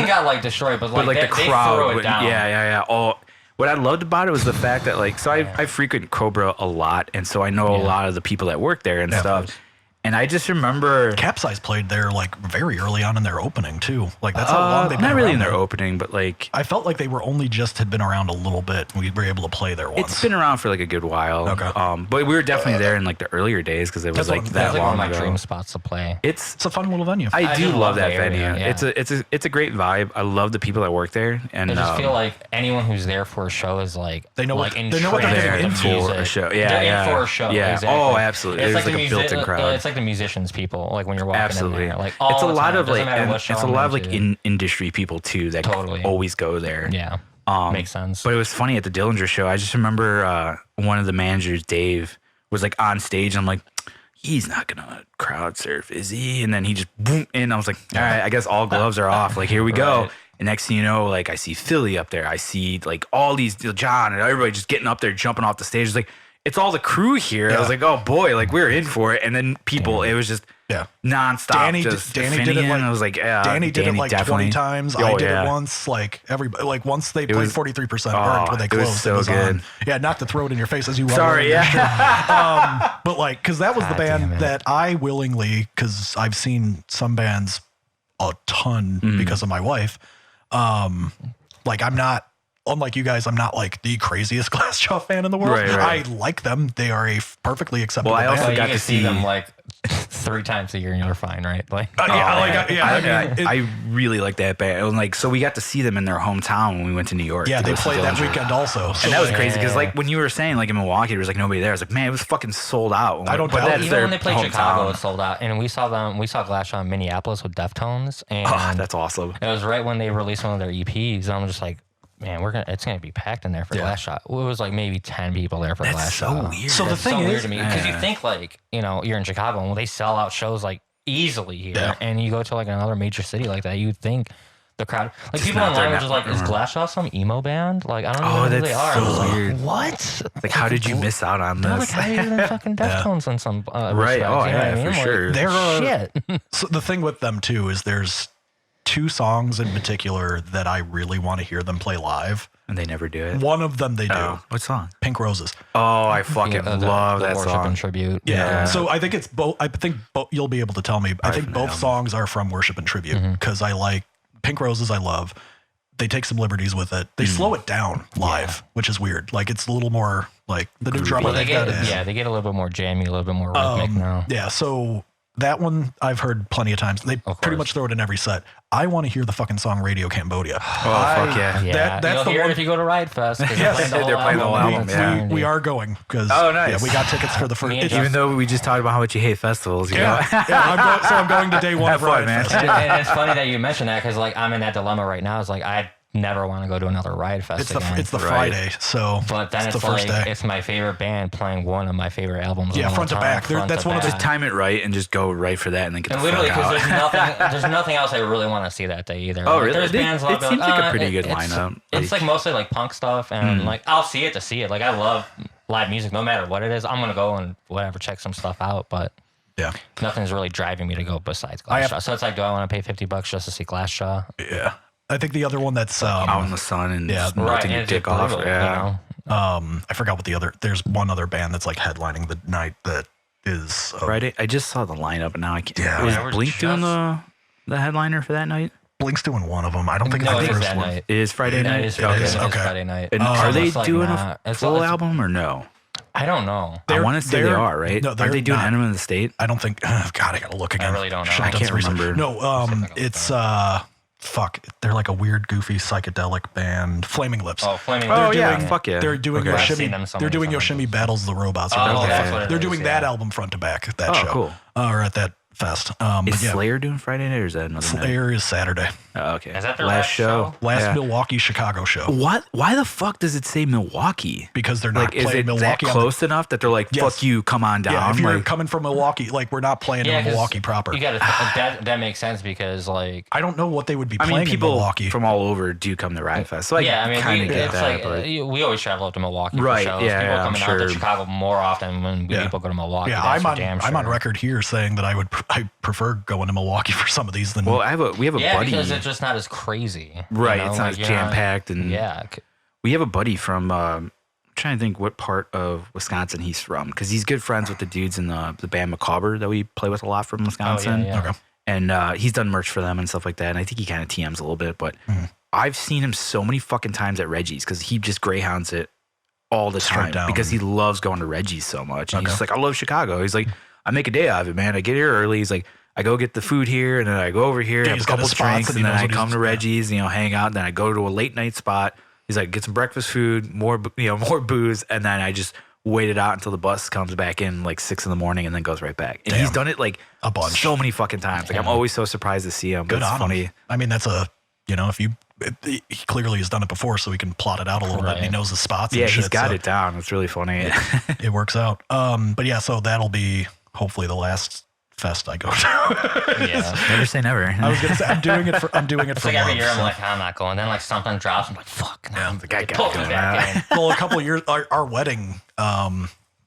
got like destroyed, but like the crowd threw it down. Yeah. Oh, what I loved about it was the fact that like, so I frequent Cobra a lot, and so I know a lot of the people that work there and stuff. And I just remember Capsize played there like very early on in their opening too. Like that's how long they've been not really in around their opening, but like I felt like they were only just had been around a little bit. We were able to play there once. it's been around for like a good while. Okay. But we were definitely there in like the earlier days because it was like that That's like long one of my ago. dream spots to play. It's a fun little venue. I do love that the area, venue. yeah. It's a great vibe. I love the people that work there, and I just feel like anyone who's there for a show is like They know what- like they know what they're intrigued getting with into. music. For a show. They're Yeah, in for a show. yeah. Exactly. Oh, absolutely. It's There's like, like a built-in crowd. It's like the musicians people. Like when you're walking Absolutely. in there, like It's a all the lot time. of Doesn't like matter and what show it's a I'm lot of like into. industry people too that Totally. always go there. Yeah, makes sense. But it was funny at the Dillinger show. I just remember one of the managers, Dave, was like on stage. I'm like, he's not gonna crowd surf, is he? And then he just boom, and I was like, all right, I guess all gloves are off. Like here we go. Right. And next thing you know, like I see Philly up there. I see like all these John and everybody just getting up there, jumping off the stage. It's like it's all the crew here. I was like, oh boy, like we're in for it. And then people, it was just nonstop. Danny just did it Finian. like I was like, yeah, Danny did it like definitely. 20 times. Oh, I did yeah. it once. Like everybody, like once they played was- 43% burned when they it was closed. so it was good. on. Yeah, not to throw it in your face as you well. Sorry, know, yeah. sure. But like, because that was the God damn band it. that I willingly, because I've seen some bands a ton because of my wife. Like I'm not. Unlike you guys, I'm not like the craziest Glassjaw fan in the world. Right. I like them. They are a perfectly acceptable Well, I also band. you got can to see see them like 3 times a year and you're fine, right? Like I really like that band. And like, so we got to see them in their hometown when we went to New York. yeah, to they go see played that Dillinger. weekend also. So And that was like, crazy because, Yeah. like, when you were saying, like, in Milwaukee, there was like nobody there. I was like, man, it was fucking sold out. I don't But doubt that's it. even their when they played hometown. Chicago, it sold out. And we saw Glassjaw in Minneapolis with Deftones, and Oh, that's awesome. it was right when they released one of their EPs. And I'm just like, man, it's gonna be packed in there for Glassjaw. It was like maybe 10 people there for That's so Glassjaw. weird. So the It's thing so is, weird to me because you think like you're in Chicago and they sell out shows like easily here, and you go to like another major city like that, you'd think the crowd, like people not online their were just like, is network. Glassjaw some emo band? Like I don't Oh, even know who that's they are. so I was like, weird. what? Like, how did you miss out on They're this? like higher than fucking Deftones in some Right. respects, Oh, you know what yeah, I mean? for Like, sure. there are shit. so the thing with them too is there's 2 songs in particular that I really want to hear them play live. And they never do it. One of them they do. Oh, what song? Pink Roses. Oh, I fucking Yeah, love the that worship song. and tribute. Yeah. So I think it's both. I think you'll be able to tell me. I think from the both album. songs are from Worship and Tribute because I like Pink Roses. I love. They take some liberties with it. They slow it down live, which is weird. Like it's a little more like the new drummer Well, they they've get got is. they get a little bit more jammy, a little bit more rhythmic now. Yeah. So that one I've heard plenty of times. They pretty course. much throw it in every set. I want to hear the fucking song Radio Cambodia. Oh, fuck yeah. Yeah, that's you'll the hear one- it if you go to Ride Fest. 'cause Yes, they're they're playing the whole album, yeah. We are going because Oh, nice. yeah, we got tickets for the first. Me and it's- Even though we just talked about how much you hate festivals, you know? I'm going to day one Have of fun, Riot man. Fest. and it's funny that you mentioned that because like I'm in that dilemma right now. It's like I never want to go to another Ride Fest It's again. the Right. Friday, so but then it's it's the first like day. it's my favorite band playing one of my favorite albums. Yeah, of all front to time, back. That's one of the back. Time it right and just go right for that and then get And the literally, fuck because out. there's nothing else I really want to see that day either. Oh, Like, really? There's bands It seems like a pretty good it's- lineup. It's like mostly like punk stuff, and like I'll see it to see it. Like I love live music, no matter what it is. I'm gonna go and whatever check some stuff out, but yeah, nothing's really driving me to go besides I Glassjaw. have- So it's like, do I want to pay $50 just to see Glassjaw? yeah. I think the other one that's out in the sun and just Yeah. melting your and dick it's off. brutal, Yeah. you know? I forgot what the other. There's one other band that's like headlining the night that is Friday. I just saw the lineup and now I can't. Yeah. Was Yeah, we're Blink doing just- the headliner for that night? Blink's doing one of them. I don't think No, it's it the is first that one. night. It is Friday Yeah, night? it is It Friday, is, it is okay. Friday night. And are they It's like doing not- a it's- full it's- album or no? I don't know. I want to say they they're- are, right? no, Are they're they doing not. Enema of the State? I don't think. God, I gotta look again. really don't know. Shit, I that's can't recent. remember. No, it's fuck. They're like a weird, goofy psychedelic band. Flaming Lips. Oh, Flaming Oh, Lips. yeah. doing- Fuck yeah. They're doing Okay. I've Yoshimi. seen them so They're many doing times. Yoshimi Battles the Robots. or Oh, whatever the that's fuck. what it They're is, doing yeah. that album front to back. That Oh, show. cool. Or at that fest. But Is yeah, Slayer doing Friday night or is that another night? Slayer is Saturday. Oh, okay. Is that their last show? Last Yeah. Milwaukee, Chicago show. What? Why the fuck does it say Milwaukee? Because they're not Like, is playing it Milwaukee. that on the- close enough that they're like, Yes. fuck you, come on down? Yeah, if you're like, coming from Milwaukee, like we're not playing in 'cause Milwaukee proper. You got that makes sense because like I don't know what they would be I playing mean, people in Milwaukee. from all over do come to Riot Fest, so I yeah, I mean, kind of we, get it's that. like but we always travel up to Milwaukee Right, for shows. yeah, People yeah, are coming I'm out to sure. Chicago more often when Yeah. people go to Milwaukee. Yeah, that's I'm for on. damn I'm on sure. record here saying that I prefer going to Milwaukee for some of these than. well, we have a Yeah, buddy. because it's just not as crazy. Right, you know? it's not as you're not- jam packed and Yeah. we have a buddy from trying to think what part of Wisconsin he's from, because he's good friends with the dudes in the band Macabre that we play with a lot from Wisconsin. Okay. And he's done merch for them and stuff like that. And I think he kind of TMs a little bit, but I've seen him so many fucking times at Reggie's because he just greyhounds it all the time because he loves going to Reggie's so much. And he's just like, I love Chicago. He's like, I make a day out of it, man. I get here early. He's like, I go get the food here, and then I go over here, have a couple drinks, and then I come to Reggie's, hang out. Then I go to a late night spot. He's like, get some breakfast food, more booze, and then I just wait it out until the bus comes back in like 6 a.m. and then goes right back. And he's done it like a bunch, so many fucking times. Like I'm always so surprised to see him. Good on funny. him. I mean, that's he clearly has done it before, so he can plot it out a little bit. And he knows the spots. Yeah, and shit, he's got it down. It's really funny. It works out. But yeah, so that'll be hopefully the last fest I go to. Yeah, never say never. I was gonna say I'm doing it for. It's like every year I'm like, I'm not going. Then like something drops. I'm like, fuck. No, the guy got me back in. Well, a couple of years, our wedding.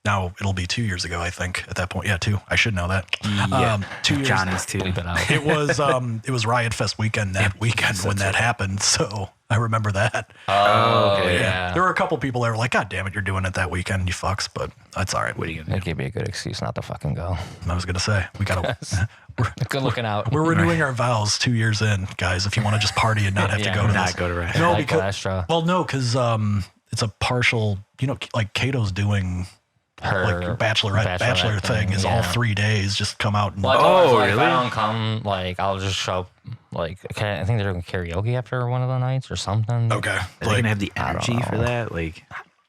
Now it'll be 2 years ago, I think. At that point, 2. I should know that. Yeah, 2 years. Johnny's too. It was Riot Fest weekend that weekend when that happened. So I remember that. Oh, okay. Yeah. There were a couple people that were like, God damn it, you're doing it that weekend, you fucks. But that's all right. What are you gonna do? It'd give me a good excuse not to fucking go. I was gonna say we gotta. Good looking out. We're renewing our vows 2 years in, guys. If you want to just party and not have to go to not go to Riot. No, like because it's a partial. Like Cato's doing. Her bachelor thing is all 3 days. Just come out and really? If I don't come, like I'll just show up. Like I think they're doing karaoke after one of the nights or something. Okay, are they gonna have the energy for that? Like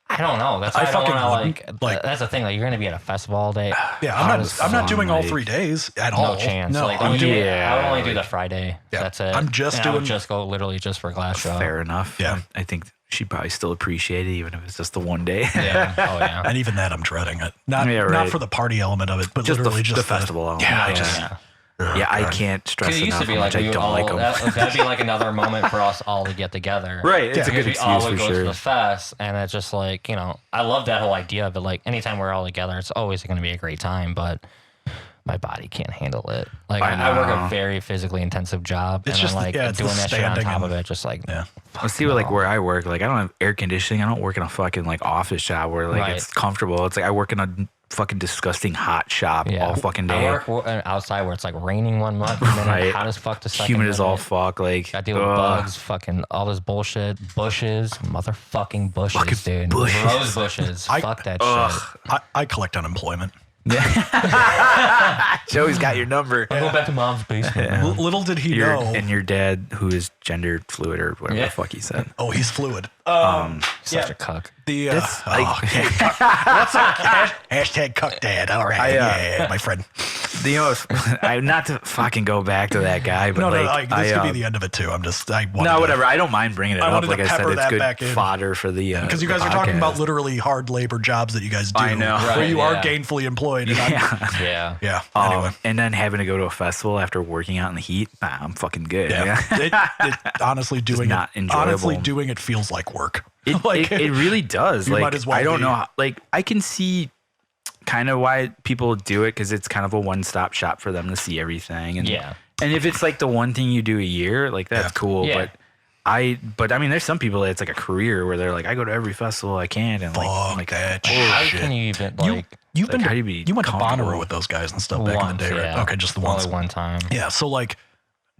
I don't know. That's why I don't want to like. That's the thing. Like you're gonna be at a festival all day. Yeah, I'm not doing all 3 days at all. No chance. No, like, I would only do the Friday. Yeah, that's it. I'm just I would just go literally just for Glass Show. Fair enough. Yeah, I think she'd probably still appreciate it, even if it's just the one day. Yeah. Oh yeah. And even that, I'm dreading it. Not for the party element of it, but just literally the festival element. Yeah, I can't stress it used enough to be how like much I don't like them. That'd be like another moment for us all to get together. Right. It's a good excuse we all for would go sure. to the fest, and it's just like, I love that whole idea of it. Like anytime we're all together, it's always going to be a great time, but my body can't handle it. Like I work a very physically intensive job, it's and just doing that shit on top of it, just like Let's see, where I work, like I don't have air conditioning. I don't work in a fucking like office job where like it's comfortable. It's like I work in a fucking disgusting hot shop all fucking day. I work outside where it's like raining 1 month, and then hot as fuck to second. Humid as all fuck. Like I deal with bugs, fucking all this bullshit, bushes, motherfucking bushes, fucking dude. bushes. Rose bushes. Fuck that shit. I collect unemployment. Joey's got your number. I'll go back to mom's basement. Little did he know. And your dad, who is gender fluid or whatever the fuck he said. Oh, he's fluid. Such a cuck. What's up? Hashtag cuck dad. All right, my friend. Not to fucking go back to that guy, but this could be the end of it too. Whatever. I don't mind bringing it up. Like I said, it's good fodder for the because you guys are talking about literally hard labor jobs that you guys do. I know, where you are gainfully employed. And yeah. Anyway, and then having to go to a festival after working out in the heat, I'm fucking good. Yeah, it, honestly doing not it. Enjoyable. Honestly, doing it feels like work. It really does. You like might as well I don't know. Like I can see kind of why people do it because it's kind of a one-stop shop for them to see everything. And and if it's like the one thing you do a year, like that's cool. Yeah. But I mean, there's some people that it's like a career where they're like, I go to every festival I can, and like that how shit. can you even like? You went to comfortable? Bonnaroo with those guys and stuff back in the day, right? Okay, just the once. Only one time. Yeah, so like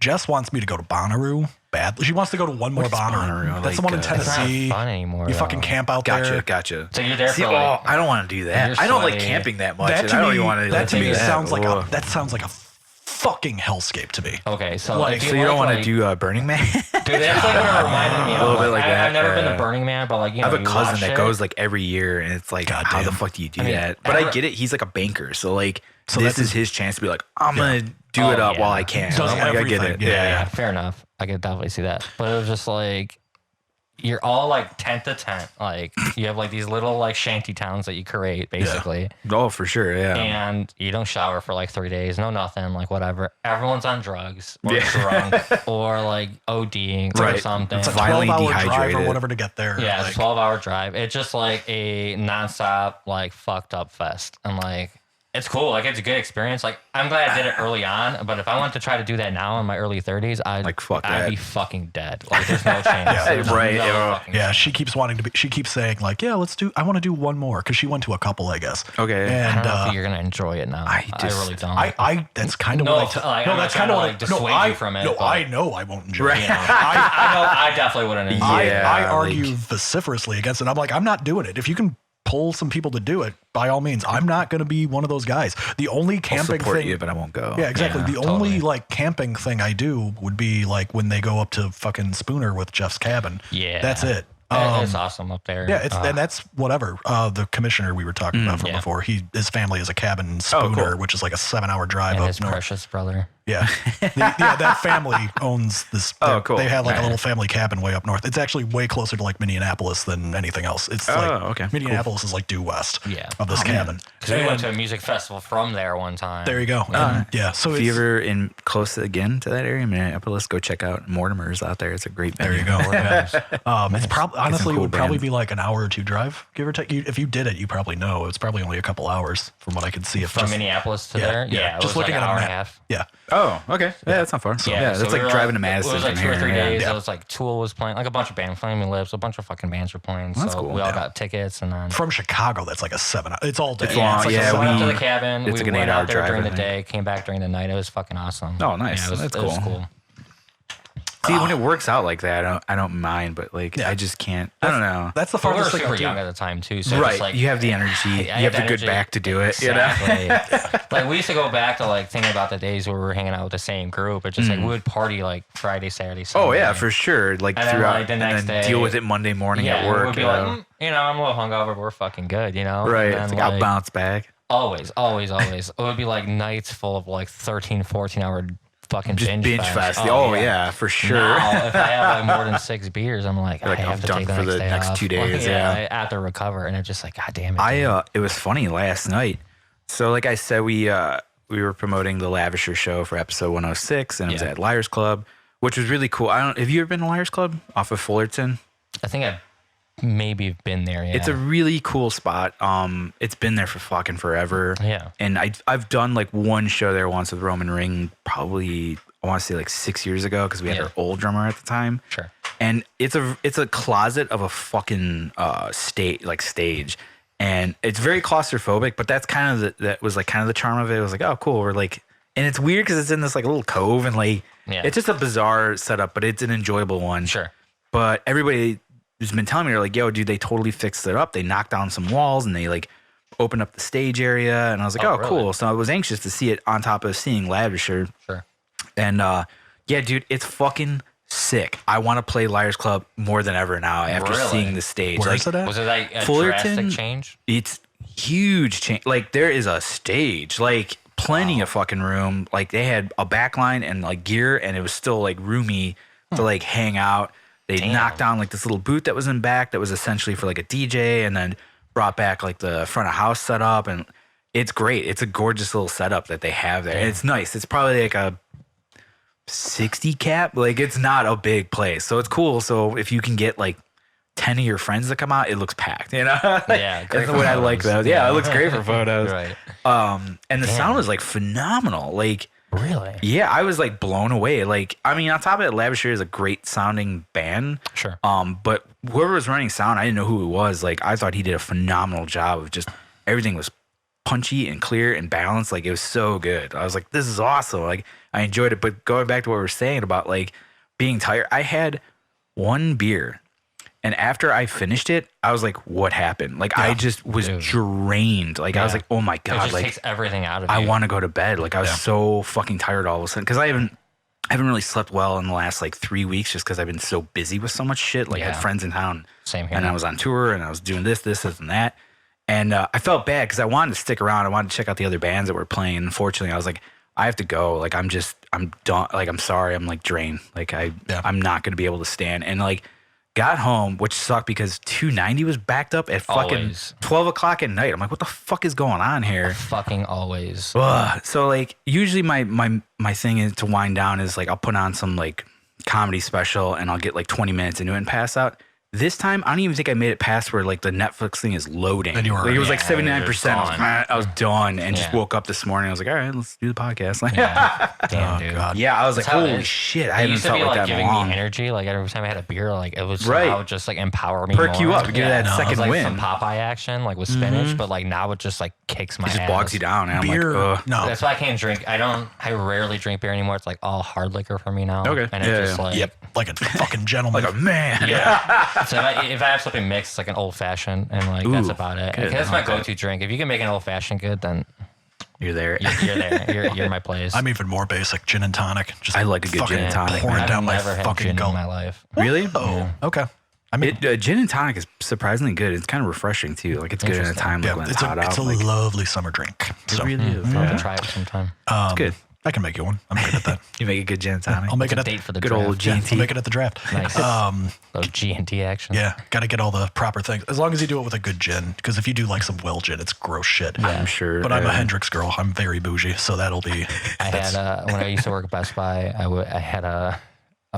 Jess wants me to go to Bonnaroo badly. She wants to go to one more Bonnaroo. That's the one in Tennessee. It's not fun anymore. You fucking camp out there. Gotcha. So you're there for like, I don't want to do that. I don't like camping that much. That I don't even want to. That to me sounds like a fucking hellscape to me. Okay, so like, so you don't want to do Burning Man? Dude, that's like what it reminded me of. A little bit like that. I've never been to Burning Man, but like I have a cousin that goes like every year, and it's like, how the fuck do you do that? But I get it. He's like a banker, so like this is his chance to be like, I'm gonna do it up while I can. I get it. Yeah, fair enough. I could definitely see that. But it was just like you're all like tent to tent. Like you have like these little like shanty towns that you create basically. Oh, for sure, yeah. And you don't shower for like 3 days, no nothing, like whatever. Everyone's on drugs or drunk or like ODing or something. It's a 12-hour drive or whatever to get there. Yeah, it's a 12-hour drive. It's just like a nonstop like fucked up fest. And like It's cool. Like, it's a good experience. Like, I'm glad I did it early on, but if I wanted to try to do that now in my early 30s, I'd be fucking dead. Like, there's no chance. Yeah, she keeps saying, like, I want to do one more, because she went to a couple, I guess. Okay. And I don't know if you're going to enjoy it now. I really don't. That's kind of what that's kind of what dissuade you from it. No, I know I won't enjoy it. I definitely wouldn't enjoy it. I argue vociferously against it. I'm like, I'm not doing it. If you can pull some people to do it, by all means. I'm not going to be one of those guys. The only camping thing, you, but I won't go. Yeah, exactly. The only like camping thing I do would be like when they go up to fucking Spooner with Jeff's cabin. Yeah, that's it. It's awesome up there. Yeah, and that's whatever. The commissioner we were talking about from before, his family is a cabin in Spooner, which is like a 7-hour drive up his north. Precious brother. Yeah. That family owns this. Cool. They have like a little family cabin way up north. It's actually way closer to like Minneapolis than anything else. It's Minneapolis is like due west of this cabin. Because we went to a music festival from there one time. There you go. So if you're ever in close again to that area, Minneapolis, go check out Mortimer's out there. It's a great venue. There you go. It's probably honestly it would probably be like an hour or two drive, give or take. If you did it, you probably know it's probably only a couple hours from what I could see. From Minneapolis to there, yeah, just looking like at an hour and a half. Yeah. Oh, okay. Yeah, that's not far. So, that's so like driving to Madison. It was like 2 or 3 days. Yeah. It was like Tool was playing, like a bunch of bands, Flaming Lips, a bunch of fucking bands were playing. That's so cool. we all got tickets, and then from Chicago, that's like a 7. It's all day. It's long. We went to the cabin. It's we like an went 8-hour out there drive, during the day, came back during the night. It was fucking awesome. Oh, nice. Yeah, That's cool. It was cool. See, when it works out like that, I don't mind, but like I just can't. I don't know. That's the farthest thing. We were super young at the time too, so right. Like, you have the energy. You have the good back to do it. Exactly. You know? Like we used to go back to like thinking about the days where we were hanging out with the same group. It's just like we would party like Friday, Saturday, Sunday. Oh yeah, for sure. Like and throughout, then, like, the next and then day, deal with it Monday morning at work. We'd be like, I'm a little hungover, but we're fucking good, you know? Right. Then, it's like I'll bounce back. Always. It would be like nights full of like 13, 14-hour fucking just binge fest. Oh yeah, for sure. Now, if I have like more than 6 beers, I'm like, I have to take the next 2 days. I have to recover, and it's just like, God damn it. It was funny last night. So like I said, we were promoting the Lavisher show for episode 106, and it was at Liars Club, which was really cool. Have you ever been to Liars Club off of Fullerton? I think I've maybe been there. Yeah. It's a really cool spot. It's been there for fucking forever. Yeah. And I've done like one show there once with Roman Ring, probably I want to say like 6 years ago, because we had our old drummer at the time. Sure. And it's a closet of a fucking stage, and it's very claustrophobic. But that's kind of that was like kind of the charm of it. It was like, oh cool, we're like, and it's weird because it's in this like little cove, and like it's just a bizarre setup, but it's an enjoyable one. Sure. But everybody who's been telling me, they're like, yo, dude, they totally fixed it up. They knocked down some walls and they like opened up the stage area. And I was like, oh, really? Cool. So I was anxious to see it on top of seeing Lavisher. Sure. And yeah, dude, it's fucking sick. I want to play Liars Club more than ever now after seeing the stage. Where is it at? Was it like a Fullerton, drastic change? It's huge change. Like there is a stage, like plenty of fucking room. Like they had a backline and like gear, and it was still like roomy to like hang out. They knocked down like this little booth that was in back that was essentially for like a DJ, and then brought back like the front of house setup, and it's great. It's a gorgeous little setup that they have there. And it's nice. It's probably like a 60 cap. Like it's not a big place. So it's cool. So if you can get like 10 of your friends to come out, it looks packed, you know? Yeah. That's what I like though. Yeah, it looks great for photos. Right. And the sound was like phenomenal. Like really? Yeah, I was like blown away. Like, I mean, on top of it, Lavisher is a great sounding band. Sure. But whoever was running sound, I didn't know who it was. Like, I thought he did a phenomenal job of just everything was punchy and clear and balanced. Like, it was so good. I was like, this is awesome. Like, I enjoyed it. But going back to what we were saying about like being tired, I had one beer. And after I finished it, I was like, what happened? Like, I just was drained. Like, I was like, oh my God. It just like, takes everything out of you. I want to go to bed. Like, I was so fucking tired all of a sudden. Because I haven't really slept well in the last like 3 weeks just because I've been so busy with so much shit. Like, I had friends in town. Same here. And I was on tour and I was doing this, and that. And I felt bad because I wanted to stick around. I wanted to check out the other bands that were playing. Unfortunately, I was like, I have to go. Like, I'm done. Like, I'm sorry. I'm like drained. Like, I'm not going to be able to stand. And like, got home, which sucked because 290 was backed up at fucking 12 o'clock at night. I'm like, what the fuck is going on here? Fucking always. So like, usually my thing is to wind down is like, I'll put on some like comedy special and I'll get like 20 minutes into it and pass out. This time, I don't even think I made it past where like the Netflix thing is loading. And you were like, it was yeah, like 79%. I was done and just Yeah. woke up this morning. I was like, all right, let's do the podcast. Like, Damn, dude. God. yeah, I was like, That's how it holy is. shit, I It haven't used to felt be like like that in giving long. me energy. Like every time I had a beer, like it would Right. somehow just like empower me, Perk you more. up, give you that It was second like win. some Popeye action, like with spinach, but like now it just like kicks my It just ass. bogs you down. And I'm Beer, like, ugh. no. That's why I can't drink. I rarely drink beer anymore. It's like all hard liquor for me now. Okay. And it's Yeah, just yeah. like Yep, like a fucking gentleman. Like a man. yeah. So if I have something mixed, it's like an old fashioned, and like that's Ooh, about it. good. That's my Okay. go-to drink. If you can make an old fashioned good, then You're there. you're there. You're my place. I'm even more basic, gin and tonic. Just I like a good fucking gin and tonic, pouring man. down my never had fucking gin in gullet. my life. Really? Oh, okay. I mean, Gin and tonic is surprisingly good. It's kind of refreshing too. Like it's good in a Interesting. time like yeah, when it's hot a out. Like, lovely summer drink. it So really is. I'll have Yeah. to try it sometime. It's good. I can make you one. I'm good at that. You make a good gin and tonic. I'll make it at Date for the good draft. old yeah, G&T. I'll make it at the draft. Nice. Little G&T action. Yeah, got to get all the proper things. As long as you do it with a good gin, because if you do like some well gin, it's gross shit. I'm sure. But I'm a Hendrix girl. I'm very bougie, so that'll be. I had when I used to work at Best Buy, I had a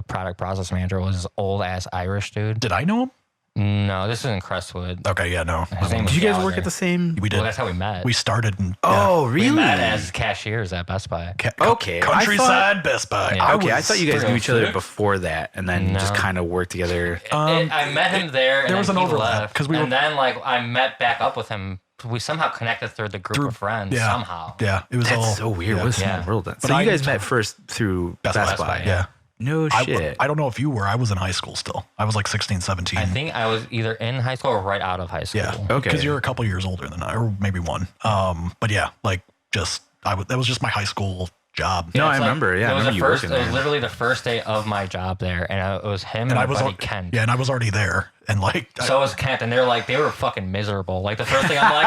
product process manager. Was this old ass Irish dude. Did I know him? No, this is in Crestwood. Okay, yeah, no. His name Did was you guys Gallagher. work at the same? We did. Well, that's how we met. We started in. Oh, We really? met as cashiers at Best Buy. Okay, Countryside Best Buy. Yeah. Okay, I thought you guys Real knew each other food? before that, and then just No. kind of worked together. I met him there. And there was then an he overlap, left, 'cause we were- and then like I met back up with him. We somehow connected through the group of friends. Yeah. Somehow. Yeah, it was all. That's so weird. Yeah. What a small Yeah. world. Then. But So I you guys used met to- first through Best Best Buy. Buy, Yeah. No shit. I don't know if you were. I was in high school still. I was like 16, 17. I think I was either in high school or right out of high school. Yeah. Okay. Because you're a couple years older than I, or maybe one. But yeah, like just that was just my high school job. No, I It's like- remember. Yeah, I it was remember the you first. working It was there. literally the first day of my job there, and it was him and, And my I was buddy al- Ken. yeah, and I was already there, and like So was Kent, and they were fucking miserable. Like the first thing I'm like,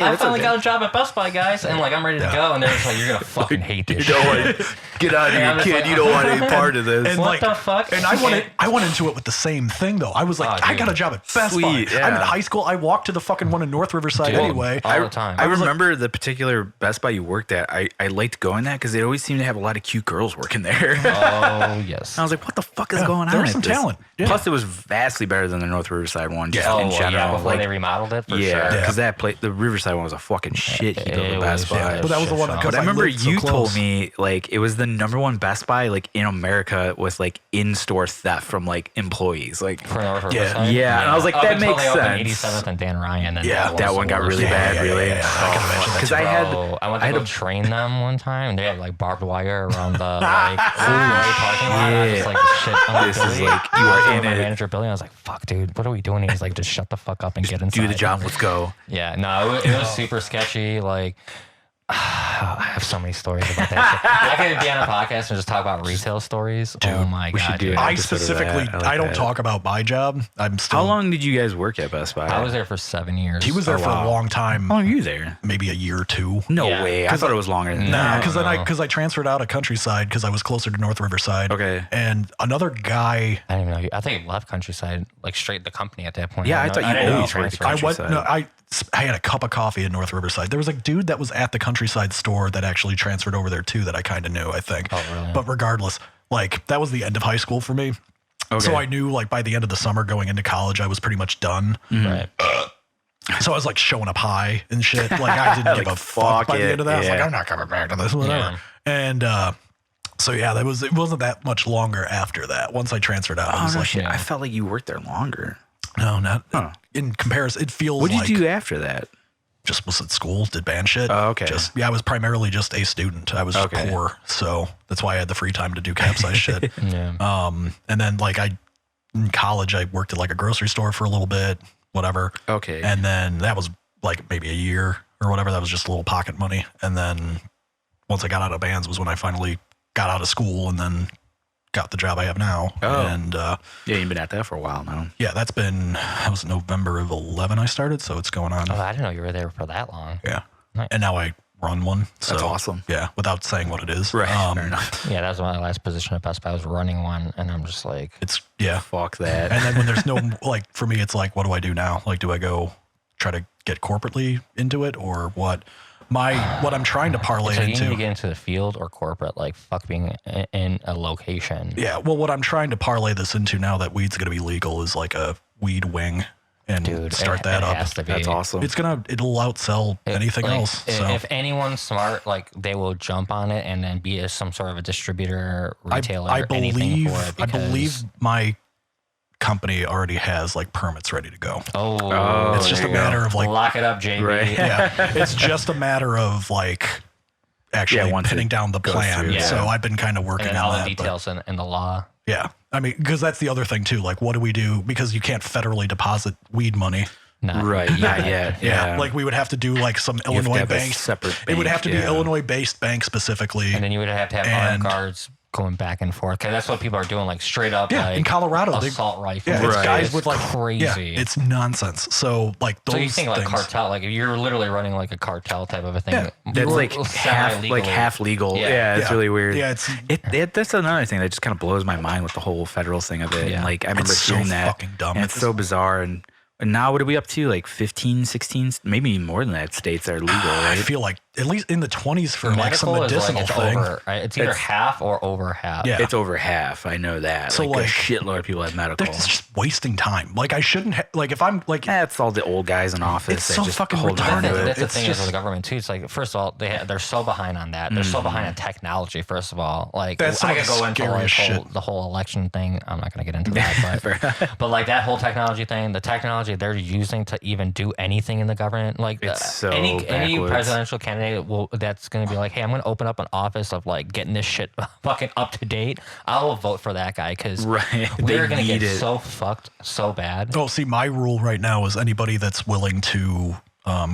I finally got a job at Best Buy, guys, and like I'm ready to go, and they're just like, you're gonna fucking hate this. You shit. don't want to get out of And I'm here, just kid. like, You don't want any part of this. and What like the fuck? And I went into it with the same thing though. I was like, Oh, I dude. got a job at Best Sweet, Buy. yeah. I'm in high school. I walked to the fucking one in North Riverside Dude, anyway. all the time. I remember the particular Best Buy you worked at. I liked going that because they always seemed to have a lot of cute girls working there. Oh yes. I was like, what the fuck is going on? there was at some this? talent. Yeah. Plus, it was vastly better than the North Riverside one. Just Oh in general. yeah, before like, they remodeled it for yeah, sure. because that place, the Riverside one was a fucking shit heap of It a Best was, Buy. yeah. But that was the one Shit because But I remember lived so you told close. me like it was the #1 Best Buy like in America with like in-store theft from like employees. Like For North Yeah. Riverside. Yeah, and I was like, Up that until makes they opened sense. 87th and Dan Ryan, and Yeah, that was one the got worst. really bad, yeah, really. yeah. I can imagine that Because too. I had Bro, I went to go train them one time, and they had like barbed wire around the like parking lot. I was just like, shit. I'm like, This is Billy. like, you I are was in with my it. manager Billy. I was like, fuck, dude, what are we doing? He's like, just shut the fuck up and get inside. do the job. Let's go. Yeah, no, it was super sketchy. Like, I have so many stories about that shit. I could be on a podcast and just talk about retail stories. Oh my we god, should do dude. it. I episode of specifically, that. I like I don't that. talk about my job. I'm still. How long did you guys work at Best Buy? I was there for 7 years. He was there Oh, for wow. a long time, How long were you there? maybe a year or two. No Yeah. way. I thought it was longer than Nah, that. because I transferred out of Countryside because I was closer to North Riverside. Okay. And another guy, I didn't even know. I think he left Countryside, like straight the company at that point. Yeah, I didn't thought know- you didn't know always he worked at transferred. I went. Countryside. No, I had a cup of coffee in North Riverside. There was a dude that was at the Countryside store that actually transferred over there too. That I kind of knew. I think. Oh, really? But regardless, like that was the end of high school for me. Okay. So I knew like by the end of the summer going into college, I was pretty much done. Right. So I was like showing up high and shit. Like I didn't give Like, a fuck by fuck the it, end of that. I was like, yeah. I'm not coming back to this, whatever. Yeah. And so yeah, it wasn't that much longer after that. Once I transferred out, I Oh was no like, shit! yeah. I felt like you worked there longer. no, not Huh. in comparison. It feels What did like you do after that? just was at school, did band shit. Oh, okay. Just I was primarily just a student. I was just Okay. poor, so that's why I had the free time to do capsize shit. Yeah. And then like in college, I worked at like a grocery store for a little bit, whatever. Okay. And then that was like maybe a year or whatever. That was just a little pocket money. And then once I got out of bands was when I finally got out of school and then got the job I have now. Oh. And Yeah, you've been at that for a while now. yeah, that was November of 11 I started. So it's going on. Oh, I didn't know you were there for that long. Yeah. Nice. And now I run one. So, That's awesome. Yeah. Without saying what it is. Fair enough. Yeah, that was my last position at Best Buy. I was running one, and I'm just like, It's, yeah. Fuck that. And then when there's no, like, for me, it's like, what do I do now? Like, do I go try to get corporately into it or what? What I'm trying to parlay so it you need to into. get into the field or corporate, like fuck being in a location. Yeah. Well, what I'm trying to parlay this into now that weed's going to be legal is like a weed wing and start that up. That's awesome. It'll outsell anything else. So. If anyone's smart, like they will jump on it and then be some sort of a distributor, retailer, anything for it. I believe my company already has like permits ready to go. Oh, it's just a matter of like lock it up, JB. Right. Yeah, it's just a matter of like actually pinning down the plan. Yeah. So I've been kind of working on all that. The details in the law. Yeah, I mean, because that's the other thing too. Like, what do we do? Because you can't federally deposit weed money. Not yet. Yeah, like we would have to do like some Illinois bank. Separate bank. It would have to be Illinois-based bank specifically. And then you would have to have armed guards going back and forth, because that's what people are doing, like straight up. Yeah, like, in Colorado, assault rifles. Yeah, it's guys with like crazy. Yeah, it's nonsense. So like those. So you think things, like cartel, like you're literally running like a cartel type of a thing. Yeah, that's like half legal. Yeah, it's really weird. Yeah, that's another thing that just kind of blows my mind with the whole federal thing of it. Yeah. And like I remember hearing that. Fucking dumb. And it's so bizarre. And now what are we up to? Like 15, 16, maybe more than that states are legal, right? I feel like at least in the 20s for medical like some medicinal thing. It's either half or over half. Yeah. It's over half. I know that. So like a shitload of people have medical. It's just wasting time. Like I shouldn't like if I'm like that's all the old guys in office. It's so just fucking hold retarded. on to it. That's the thing is with the government too. It's like, first of all, they're so behind on that. They're so behind on technology. First of all, like that's I could go into like the whole election thing. I'm not gonna get into that, but like that whole technology thing, the technology they're using to even do anything in the government, like it's so any backwards. presidential candidate that's going to be like, hey, I'm going to open up an office of like getting this shit fucking up to date. I will vote for that guy because we're going to get so fucked so bad. Oh, see, my rule right now is anybody that's willing to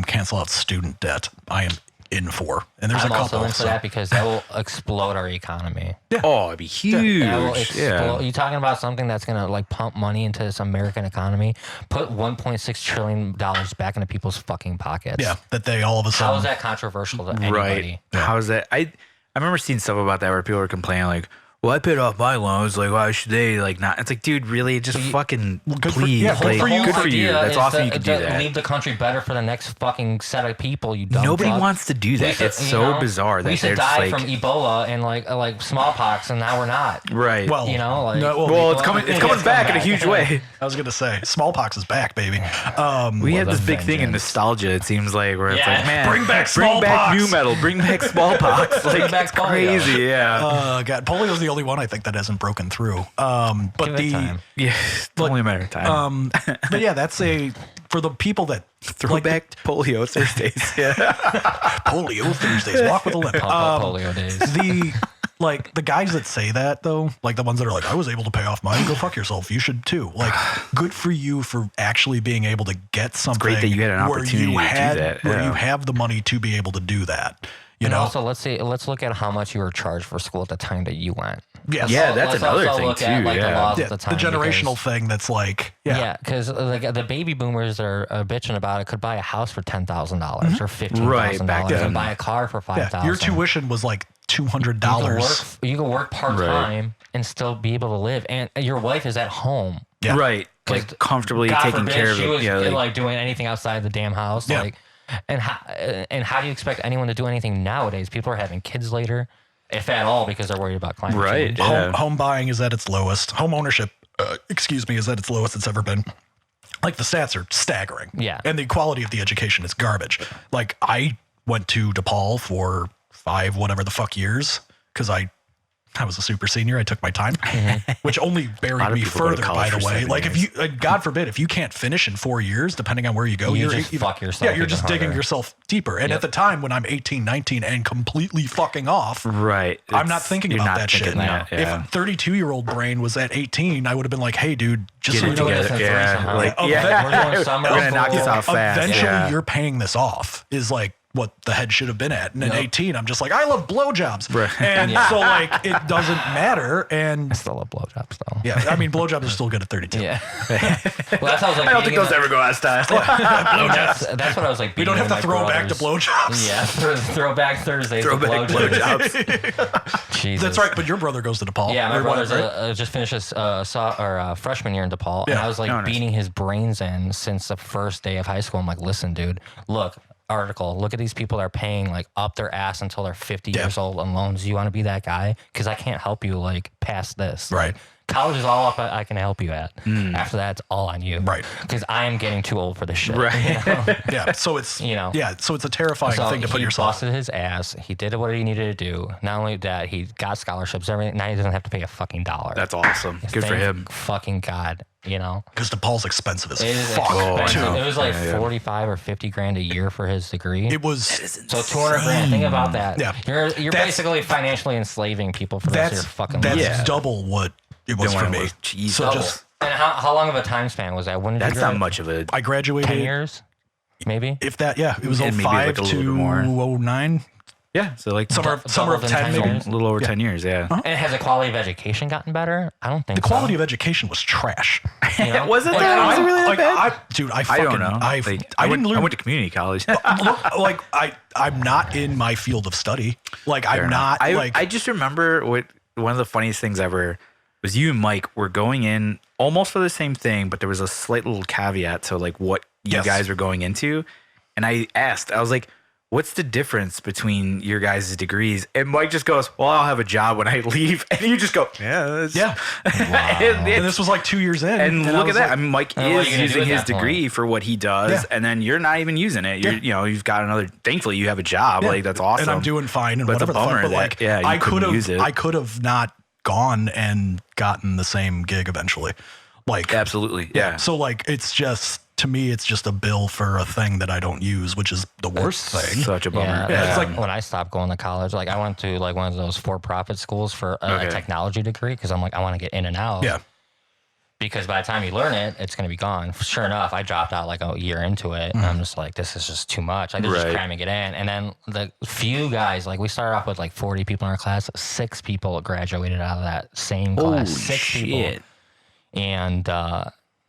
cancel out student debt, I am in for. And there's I'm a couple. also in for that because that will explode our economy. Yeah. Oh, it'd be huge. That will explode. You're talking about something that's going to like pump money into this American economy, put $1.6 trillion back into people's fucking pockets. Yeah, that they all of a sudden. How is that controversial to anybody? Right. Yeah. How is that? I remember seeing stuff about that where people were complaining like, well, I paid off my loans. Like, why should they like not? It's like, dude, really? Just fucking please. Good for you. That's awesome. You can do that. Leave the country better for the next fucking set of people. You dumb Nobody fuck. wants to do that. It's so bizarre that we should die from Ebola and like smallpox, and now we're not. Right. Well, you know, like it's coming back in a huge way. I was gonna say smallpox is back, baby. We had this big thing in nostalgia. It seems like where it's like, man, bring back smallpox. New metal, bring back smallpox. Like back crazy, yeah. God, polio's the only one I think that hasn't broken through. But it's only a matter of time. But yeah, that's for the people that throwback polio Thursdays. Yeah, polio Thursdays. Walk with a limp. Polio days. The guys that say that though, like the ones that are like, I was able to pay off mine. Go fuck yourself. You should too. Like, good for you for actually being able to get something. It's great that you had an opportunity to do that. Where you have the money to be able to do that. You know. Also, let's look at how much you were charged for school at the time that you went. Yes. Yeah, that's another thing look too. At, like, yeah. the laws at the time, the generational thing that's like, because like the baby boomers are bitching about it. Could buy a house for $10,000 or $15,000 and buy a car for $5,000. Your tuition was like $200. You can work part time and still be able to live, and your wife is at home. Yeah. Right. Like comfortably God taking forbid care of she it. was Yeah, like doing anything outside the damn house. Yeah. Like, and how do you expect anyone to do anything nowadays? People are having kids later, if at all, because they're worried about climate change. Yeah. Home buying is at its lowest. Home ownership, is at its lowest it's ever been. Like the stats are staggering. Yeah. And the quality of the education is garbage. Like I went to DePaul for 5 whatever the fuck years because I was a super senior. I took my time, which only buried me further, by the way. Like if you, God forbid, if you can't finish in 4 years, depending on where you go, you just fuck yourself. Yeah, you're just digging yourself deeper. And at the time when I'm 18, 19 and completely fucking off, right, I'm not thinking about that shit now. Yeah. If a 32-year-old brain was at 18, I would have been like, hey, dude, just get so it you know, together. We're We're gonna knock this off fast. Eventually, you're paying this off. Is like what the head should have been at. And at 18, I'm just like, I love blowjobs. Right. And so like, it doesn't matter. And I still love blowjobs though. Yeah. I mean, blowjobs are still good at 32. Yeah. Well, that's how I was like, I don't think those ever go out of style. that's what I was like. We don't have to throw back to blowjobs. Yeah. Throwback Thursdays. Throwback blowjobs. Jesus. That's right. But your brother goes to DePaul. Yeah. My brother's just finished his freshman year in DePaul. And I was like beating his brains in since the first day of high school. I'm like, listen, dude, look at these people that are paying like up their ass until they're 50 years old on loans. You want to be that guy? Because I can't help you like past this. Right. College is all up I can help you at. After that, it's all on you. Right. Because I am getting too old for this shit. Right. Yeah. So it's, so it's a terrifying thing to put yourself. He busted his ass. He did what he needed to do. Not only that, he got scholarships, everything. Now he doesn't have to pay a fucking dollar. That's awesome. Good for him. Fucking God, Because DePaul's expensive as fuck. It was like 45 or 50 grand a year for his degree. It was so 200 grand. Think about that. Yeah. You're basically financially enslaving people for the rest of your fucking life. That's double what it was for me. So and how long of a time span was that? When did that's not much of a. I graduated 10 years, maybe. If that, it was 05 like to 09. Yeah, so like summer of 10, maybe a little over 10 years. Yeah. And has the quality of education gotten better? I don't think the quality of education was trash. Was it? Was it really that bad? I don't know. I went to community college. I'm not in my field of study. I'm not. I just remember one of the funniest things ever was you and Mike were going in almost for the same thing, but there was a slight little caveat to what you guys were going into. And I asked, I was like, what's the difference between your guys' degrees? And Mike just goes, well, I'll have a job when I leave. And you just go, yeah. Wow. and this was 2 years in. And look at that. I mean, Mike is using his degree for what he does. And then you're not even using it. You've got another, thankfully you have a job. That's awesome. And I'm doing fine and whatever the fuck. But I could have not gone and gotten the same gig eventually. Absolutely. Yeah. So it's just, to me, it's just a bill for a thing that I don't use, which is the worst thing. Such a bummer. Yeah, it's when I stopped going to college, I went to one of those for-profit schools for a technology degree because I'm I want to get in and out. Yeah. Because by the time you learn it, it's going to be gone. Sure enough, I dropped out a year into it, and I'm just this is just too much. They're just cramming it in. And then the few guys, we started off with 40 people in our class. 6 people graduated out of that same class. Holy 6 people. Shit. And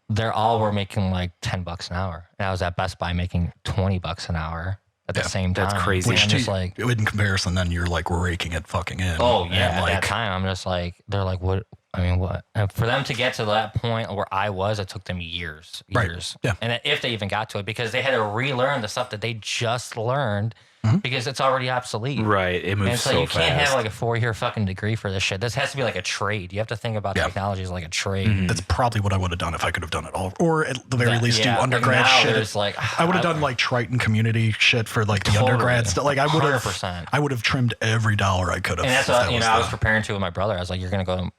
they're all were making $10 an hour. And I was at Best Buy making $20 an hour at the same time. That's crazy. Which I'm just in comparison, then you're raking it fucking in. Oh yeah. At that time, I'm just they're what? I mean, what? And for them to get to that point where I was, it took them years. Right. Yeah. And if they even got to it, because they had to relearn the stuff that they just learned. Because it's already obsolete. Right. It moves so you fast. can't have a 4-year fucking degree for this shit. This has to be a trade. You have to think about technology as a trade. That's probably what I would have done if I could have done it all. Or at the very least do undergrad shit. I would have done Triton community shit for the undergrad stuff. I would have trimmed every dollar I could have. And that's what I was preparing to with my brother. I was you're gonna go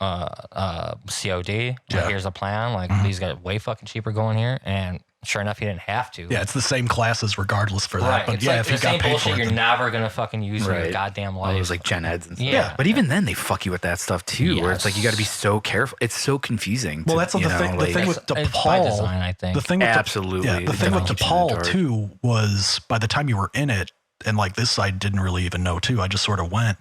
COD. Here's a plan. These guys way fucking cheaper going here. And sure enough, he didn't have to. Yeah, it's the same classes regardless for that. Right. But it's if you got paid bullshit for it, you're never gonna fucking use in your goddamn life. It was gen eds and stuff. Yeah. But even then, they fuck you with that stuff too. Where it's you got to be so careful. It's so confusing. Well, that's the thing. The thing with DePaul, by design, I think. The thing with absolutely. The thing with DePaul too was by the time you were in it, and this I didn't really even know too. I just sort of went.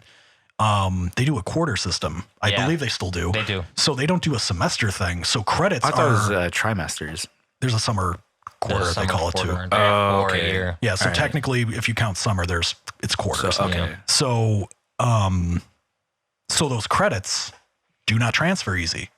They do a quarter system. I believe they still do. They do. So they don't do a semester thing. So credits I thought it was trimesters. There's a summer quarter, they call it too. Or a year. Yeah, so technically if you count summer, it's quarters. Okay. So those credits do not transfer easy.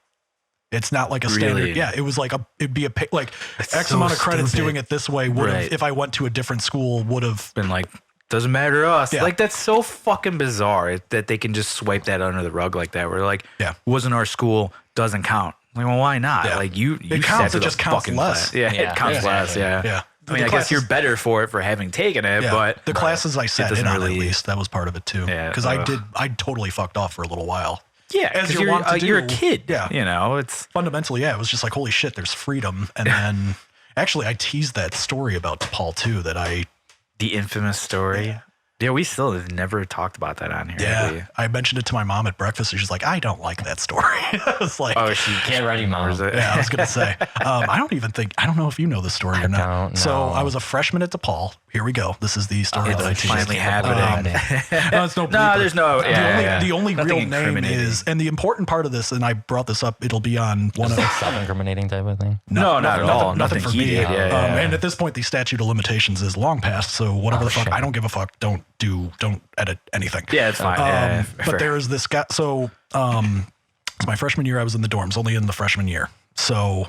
It's not like a standard. Really? Yeah, it was it'd be X so amount of credits stupid. doing it this way would have, if I went to a different school, would have been doesn't matter to us. Yeah. That's so fucking bizarre that they can just swipe that under the rug like that. We're wasn't our school, doesn't count. Well, why not? Yeah. It counts. It just counts less. Yeah, it counts less. Yeah. I mean, I guess you're better for it for having taken it, but the classes I sat in on, at least, that was part of it too. Yeah, because I totally fucked off for a little while. Yeah, as you're a kid. Yeah, it's fundamentally, it was just holy shit, there's freedom. And then actually, I teased that story about DePaul too. The infamous story. Yeah, we still have never talked about that on here. Yeah, I mentioned it to my mom at breakfast, and she's like, "I don't like that story." I was like, "Oh, she can't ready, mom." Yeah, I was gonna say. I don't know if you know the story or not. So I was a freshman at DePaul. Here we go. This is the story that I teased. Finally happening. No, it's no. There's no. The only real name is, and the important part of this, and I brought this up. It'll be on one of self-incriminating type of thing. No, not at all. Nothing for me. Yeah. And at this point, the statute of limitations is long past. So whatever the fuck, I don't give a fuck. Don't edit anything. Yeah, it's fine. But there is this guy. So it's my freshman year. I was in the dorms, only in the freshman year. So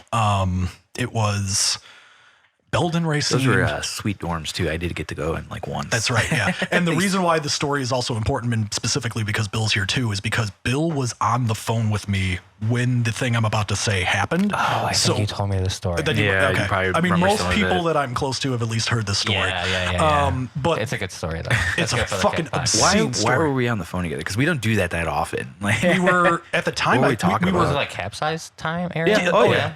it was Belden Racine. Those were sweet dorms too. I did get to go in once. That's right. Yeah. And the reason why the story is also important, and specifically because Bill's here too, is because Bill was on the phone with me when the thing I'm about to say happened. Oh, I think you told me this story. You probably I mean, remember most some of people it. that I'm close to have at least heard this story. Yeah. But it's a good story, though. it's a fucking Why obscene story. were we on the phone together? Because we don't do that often. Like, We were at the time. What were we talking we about? Was it like capsized time area?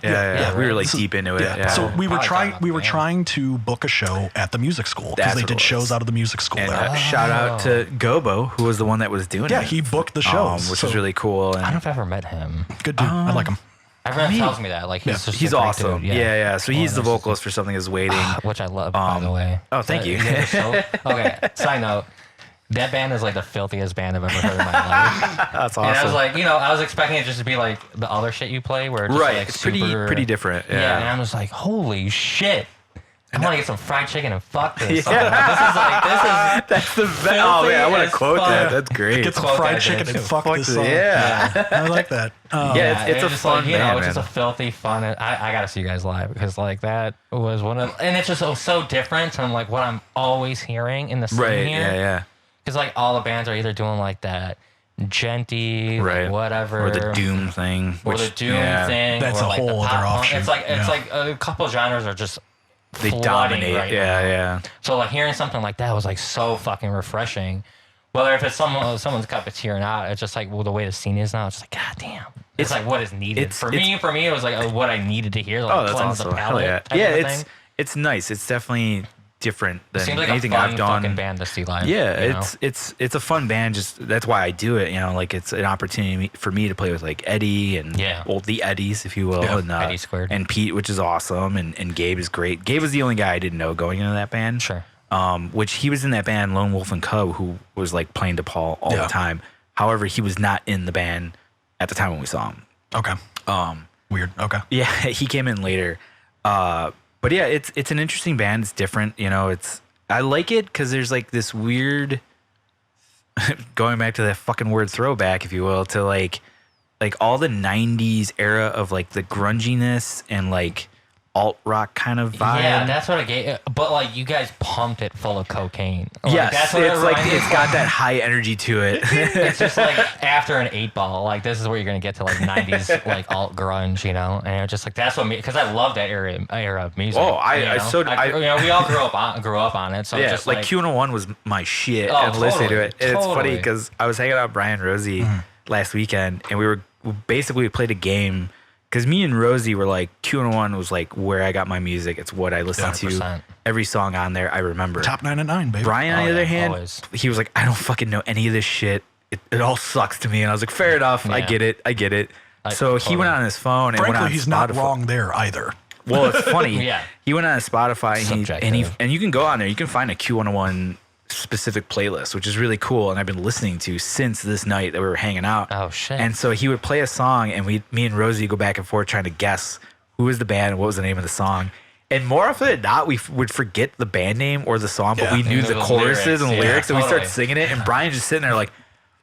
Yeah. We were like So- deep into it. Yeah. So we were Probably trying. talking We about were the trying to book a show at the music school because That's they what did it shows was. out of the music school And there. shout out to Gobo, who was the one that was doing it. Yeah, he booked the shows, which so- was really cool. I don't And know if I've ever met him. Good dude. I like him. Everyone tells me that. Like, he's just he's a great awesome. dude. Yeah. So he's the that's just- vocalist for Something Is Waiting. Which I love, by the way. oh, thank you. guys are so- okay, side note. That band is like the filthiest band I've ever heard in my life. That's awesome. And I was like, I was expecting it just to be like the other shit you play, where it's just right. like It's super, pretty different. Yeah, and Yeah. I'm just like, holy shit. I want to get some fried chicken and fuck this. Yeah. This is That's the best. Oh, man. I want as to quote fuck. that. That's great. Get some Fuck fried that chicken bitch. and fuck Fuck this it, song. yeah. I like that. Yeah, it's a just fun like, band, it's just a man. filthy fun. I gotta see you guys live because like that was one of, and it's just so different from like what I'm always hearing in the scene Right. here. Yeah. Because like all the bands are either doing like that genty, Right. like, whatever, Or the Doom thing. or which, the doom yeah, thing, That's or a like the whole pop other punk. offshoot. It's like Yeah. a couple genres are just They flooding dominate. right Yeah. now. Yeah. So like hearing something like that was like so fucking refreshing. Whether if it's someone's cup of tea or not, it's just like the way the scene is now. It's just like god damn. It's like what is needed for me. For me, it was like what I needed to hear. Like Oh, that's cleanse awesome. the Hell palate. yeah. Type Yeah. of It's thing. it's nice. It's definitely different than Seems like anything a fun I've done. fucking band to see live. Yeah, you know? it's a fun band. Just that's why I do it. Like it's an opportunity for me to play with like Eddie and the Eddies, if you will, Yeah, and Eddie squared. and Pete, which is awesome, and Gabe is great. Gabe was the only guy I didn't know going into that band. Sure. Which he was in that band Lone Wolf and Cub, who was like playing DePaul all Yeah. the time. However, he was not in the band at the time when we saw him. Okay. Weird. Okay. Yeah, he came in later. But yeah, it's an interesting band. It's different. I like it because there's like this weird, going back to that fucking word throwback, if you will, to like all the 90s era of like the grunginess and like alt rock kind of vibe. Yeah, that's what it gave. But like you guys pumped it full of cocaine. Like, Yes, that's what it's like reminded me it's of. got that high energy to it. It's just like after an 8-ball, like this is where you're gonna get to like 90s like alt grunge, and it's just like that's what me because I love that era of music. Oh, we all grew up on it. So Yeah, just like Q101 was my shit Oh, and listening to totally, it. And it's funny totally. because I was hanging out with Brian Rosie last weekend and we played a game because me and Rosie were like, Q101 was like where I got my music. It's what I listened to. 100%. Every song on there I remember. Top 9 at 9, baby. Brian, on the other hand, always. he was like, I don't fucking know any of this shit. It all sucks to me. And I was like, fair enough. I Yeah. get it. So he went on his phone and went Frankly, on he's Spotify. not wrong there either. Well, it's funny. Yeah. He went on Spotify and Subjective. and you can go on there. You can find a Q101 specific playlist, which is really cool. And I've been listening to since this night that we were hanging out. Oh, shit. And so he would play a song and me and Rosie go back and forth trying to guess who was the band and what was the name of the song. And more often than not, we would forget the band name or the song, but Yeah. we knew And the the choruses lyrics, and the yeah, lyrics, and we totally. started singing it. And Brian's just sitting there like,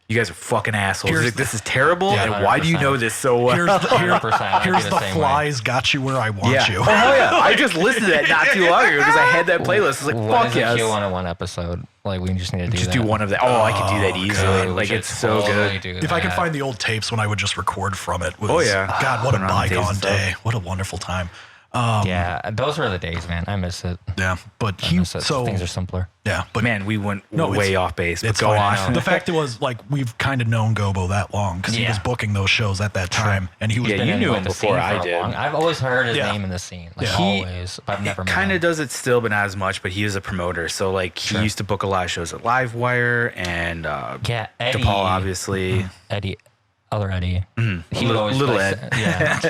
you guys are fucking assholes. He's Here's like, this is terrible. Yeah, and why do you 100%. know this so well? Here's the, 100%. I'd be here's the the same way. flies got you where I want Yeah. you. Oh, hell yeah. I just listened to that not too long ago because I had that playlist. I was like, What fuck is a yes. Q101 episode? Like we just need to do Just that. do one of that. Oh, I could do that easily. We Like should it's so totally good. do If I could that. find the old tapes when I would just record from it. Was, Oh, yeah. God, what a Put it on the tapes bygone and stuff. day. What a wonderful time. Yeah, those were the days, man. I miss it. Yeah. But I miss it. Things are simpler. yeah. But Man, we went No, way it's- off base. But it's go fine. on. The fact was, like, we've kind of known Gobo that long because he Yeah. was booking those shows at that time. And he was Yeah, Been you in, knew like, him the before scene I for a did. long- I've always heard his Yeah. name in the scene, like Yeah. always, but I've never met Kind him. of does it still, but not as much. But he was a promoter, so like he used to book a lot of shows at Livewire and Yeah, Eddie. DePaul, obviously. Eddie, other Eddie. He would Little- always little like, Ed. yeah,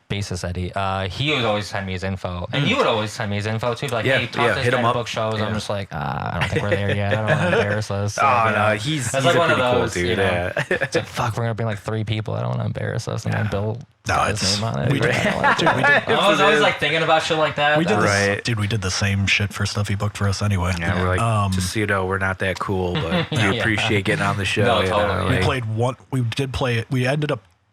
bassist Eddie. He would always send me his info, and you would always send me his info too. Like, Yeah, hey, talk yeah, to this hit guy him to up. book shows. Yeah. I'm just like, I don't think we're there yet. I don't want to embarrass us. So, Oh you know, no, he's that's a like one of pretty cool those, dude. you know, Yeah. It's like, fuck, we're gonna bring like 3 people. I don't want to embarrass us, and then Bill. No, got his it's- name on it. we did- dude, we did- I was always like thinking about shit like that. we did That this, was- Right. dude. We did the same shit for stuff he booked for us anyway. Yeah, we're like, just so you know, we're not that cool, but we Yeah. appreciate getting on the show. No, you know, totally. We like- played one. We did play.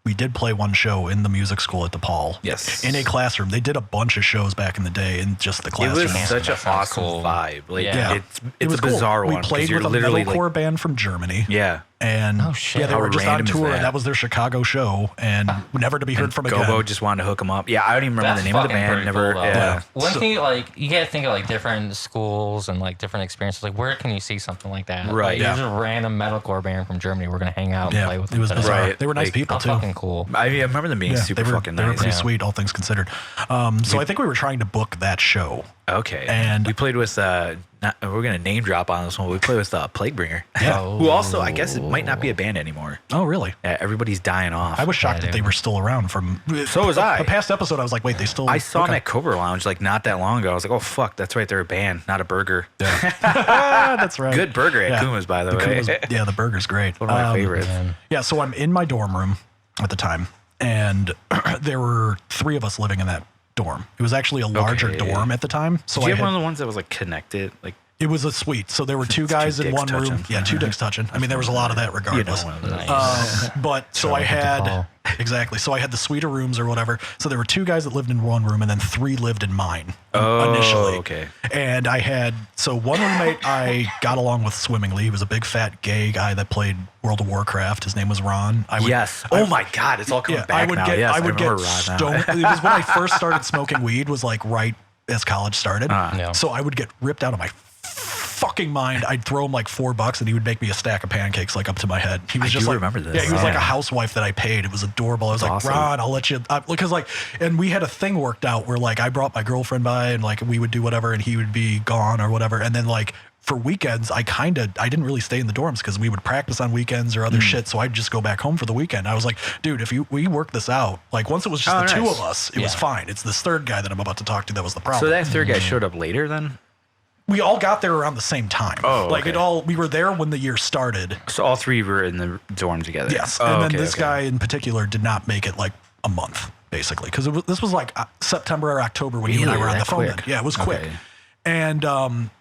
We did play one show in the music school at DePaul. Yes. In a classroom. They did a bunch of shows back in the day in just the It classroom. was such an That sounds awesome cool. vibe. Like Yeah. It's It was a bizarre cool. one. We played 'cause you're with a literally metalcore like, band from Germany. yeah. And shit. yeah, they How were just on random is tour, that? and that was their Chicago show, and never to be heard from again. Gobo just wanted to hook him up. Yeah, I don't even remember That's the name of the fucking band. pretty Never. cool, though. Yeah. One thing, like, you gotta think of like different schools and like different experiences. Like, where can you see something like that? Right. Like, Yeah. There's a random metalcore band from Germany. We're gonna hang out and play with it was them. bizarre. Right. They were nice Like, people How too. fucking cool. I remember them being super fucking They were nice. pretty Yeah. sweet, all things considered. So I think we were trying to book that show. Okay. And- we played with we're gonna name drop on this one. We played with Plaguebringer. Yeah. Who also, I guess, it might not be a band anymore. Oh, really? Yeah, everybody's dying off. I was shocked that dude. they were still around from. So was I. The past episode, I was like, wait, they still. I saw them okay. at Cobra Lounge like not that long ago. I was like, oh fuck, that's right, they're a band, not a burger. That's right. Good burger at Yeah. Kuma's, by the way. Kuma's- yeah, the burger's great. One of my favorites. Yeah, so I'm in my dorm room at the time, and there were 3 of us living in that dorm. It was actually a larger Okay. dorm at the time. So Did you I have had, one of the ones that was like connected? Like, it was a suite. So there were 2 guys in dicks one room. touching. Yeah, 2 dicks touching. I mean, there was a lot of that regardless. one of those. But so I had exactly. So I had the suite of rooms or whatever. So there were 2 guys that lived in one room, and then 3 lived in mine initially. Okay. And I had one roommate I got along with swimmingly. He was a big fat gay guy that played World of Warcraft. His name was Ron. Yes. Oh my God, it's all coming back now. Yes, I would get remember Ron now. stoned. It was when I first started smoking weed. Was like right as college started. Yeah. So I would get ripped out of my fucking mind. I'd throw him like $4 and he would make me a stack of pancakes like up to my head. He was I just do like, remember this. yeah, he was like Yeah. a housewife that I paid. It was adorable. I was like, awesome. Ron, I'll let you, because like, and we had a thing worked out where like I brought my girlfriend by and like we would do whatever and he would be gone or whatever. And then like for weekends, I didn't really stay in the dorms because we would practice on weekends or other shit. So I'd just go back home for the weekend. I was like, dude, if we work this out, like once it was just the 2 nice. of us, it was fine. It's this 3rd guy that I'm about to talk to that was the problem. So that 3rd guy showed up later then? We all got there around the same time. Oh, like okay. we were there when the year started. So all 3 were in the dorm together? Yes. Oh, And then okay, this okay. guy in particular did not make it like a month, basically. Because this was like September or October when you and I Really? were on the That phone. quick? Then. Yeah, it was quick. Okay. And I'm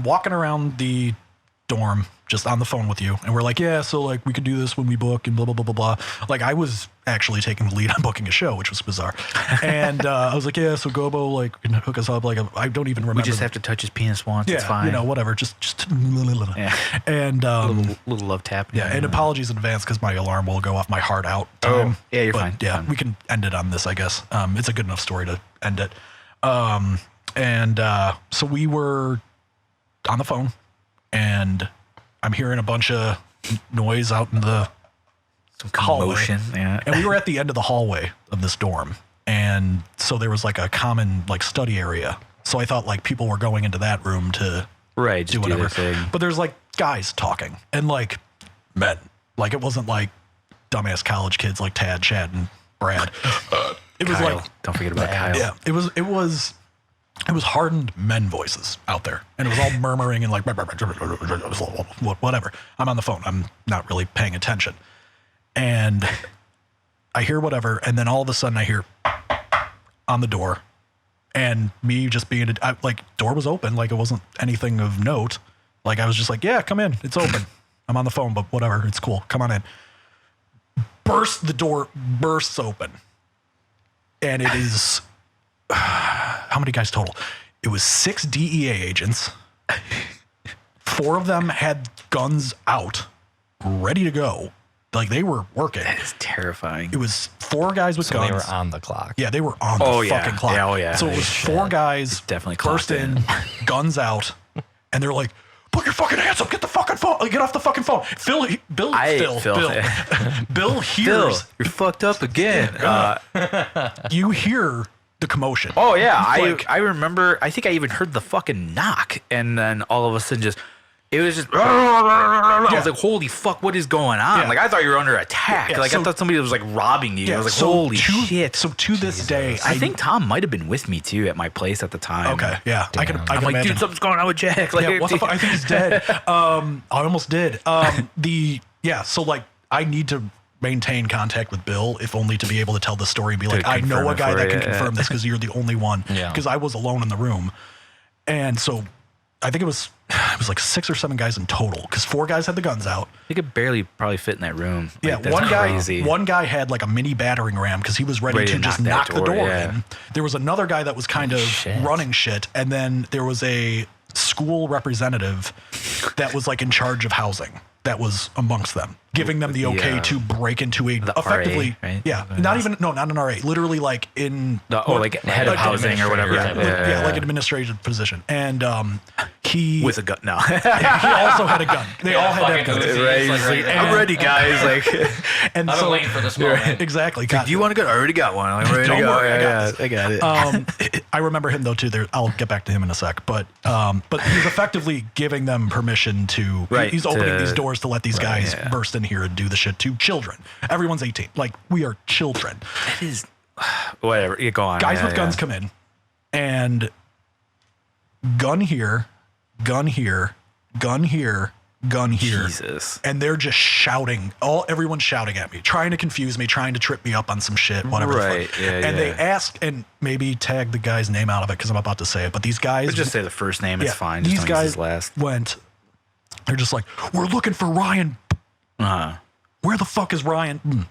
walking around the dorm just on the phone with you. And we're like, yeah, so like we could do this when we book and blah, blah, blah, blah, blah. Like I was actually taking the lead on booking a show, which was bizarre. And I was like, yeah, so Gobo like can hook us up. Like I don't even remember. We just have to touch his penis once. yeah, It's fine. you know, whatever. Just Yeah. and little love tap. yeah, and apologies in advance because my alarm will go off my heart out time. yeah, you're But, fine. Yeah, Fine. we can end it on this, I guess. It's a good enough story to end it. So we were on the phone, and I'm hearing a bunch of noise out in the hallway. Commotion. Yeah. And we were at the end of the hallway of this dorm, and so there was like a common like study area. So I thought like people were going into that room to Right. Just do whatever. their thing. But there's like guys talking and like men. Like it wasn't like dumbass college kids like Tad, Chad, and Brad. It was Kyle. like Don't forget about Kyle. yeah, it was hardened men voices out there, and it was all murmuring and like whatever. I'm on the phone. I'm not really paying attention, and I hear whatever, and then all of a sudden I hear on the door, and me just being like door was open, like it wasn't anything of note. Like I was just like, yeah, come in, it's open. I'm on the phone, but whatever, it's cool. Come on in. The door bursts open, and it is. How many guys total? It was 6 DEA agents. 4 of them had guns out, ready to go. Like they were working. That is terrifying. It was 4 guys with So guns. they were on the clock. Yeah, they were on the fucking clock. Yeah, oh yeah. So it was 4 guys definitely first clocked in, guns out, and they're like, put your fucking hands up, get the fucking phone, get off the fucking phone. Bill Phil, hears, you're fucked up again. you hear the commotion. Oh yeah, Like- I remember. I think I even heard the fucking knock, and then all of a sudden, it was just. I was like, "Holy fuck, what is going on?" Yeah. Like I thought you were under attack. Yeah, Like so- I thought somebody was like robbing you. I was like, so "Holy to- shit!" So to this day, I think Tom might have been with me too at my place at the time. Okay, yeah, I can I'm like, imagine. dude, something's going on with Jack. Like, Yeah, what the fuck? I think he's dead. I almost did. So like I need to maintain contact with Bill, if only to be able to tell the story and be like, I know confirm a it guy for that you, can yeah. confirm this because you're the only one. Yeah. Because I was alone in the room. And so I think it was like 6 or 7 guys in total because 4 guys had the guns out. You could barely probably fit in that room. Like, Yeah, that's crazy. one guy had like a mini battering ram because he was ready to just knock the door yeah. in. There was another guy that was kind of Shit. running shit, and then there was a school representative that was like in charge of housing that was amongst them, giving them the okay to break into a effectively, RA, right? not an RA, literally like in like head of housing or whatever. Like an administrative position. And he with a gun. No, he also had a gun. They all had to have guns. Right, I'm ready, guys. Like, and I've been waiting for this moment. Exactly. Do you want to go? I already got one. I'm ready to go. I got it. I remember him though too. I'll get back to him in a sec. But he's effectively giving them permission to. He's opening these doors to let these guys burst in here and do the shit to children. Everyone's 18. Like, we are children. It is whatever. You go on. Guys with guns come in and gun here, gun here, gun here, gun here. Jesus. And they're just shouting. Everyone's shouting at me, trying to confuse me, trying to trip me up on some shit, whatever. Right. And they ask, and maybe tag the guy's name out of it because I'm about to say it. But these guys. Let's just say the first name. It's fine. These just don't use guys his last. went. They're just like, we're looking for Ryan. Where the fuck is Ryan? And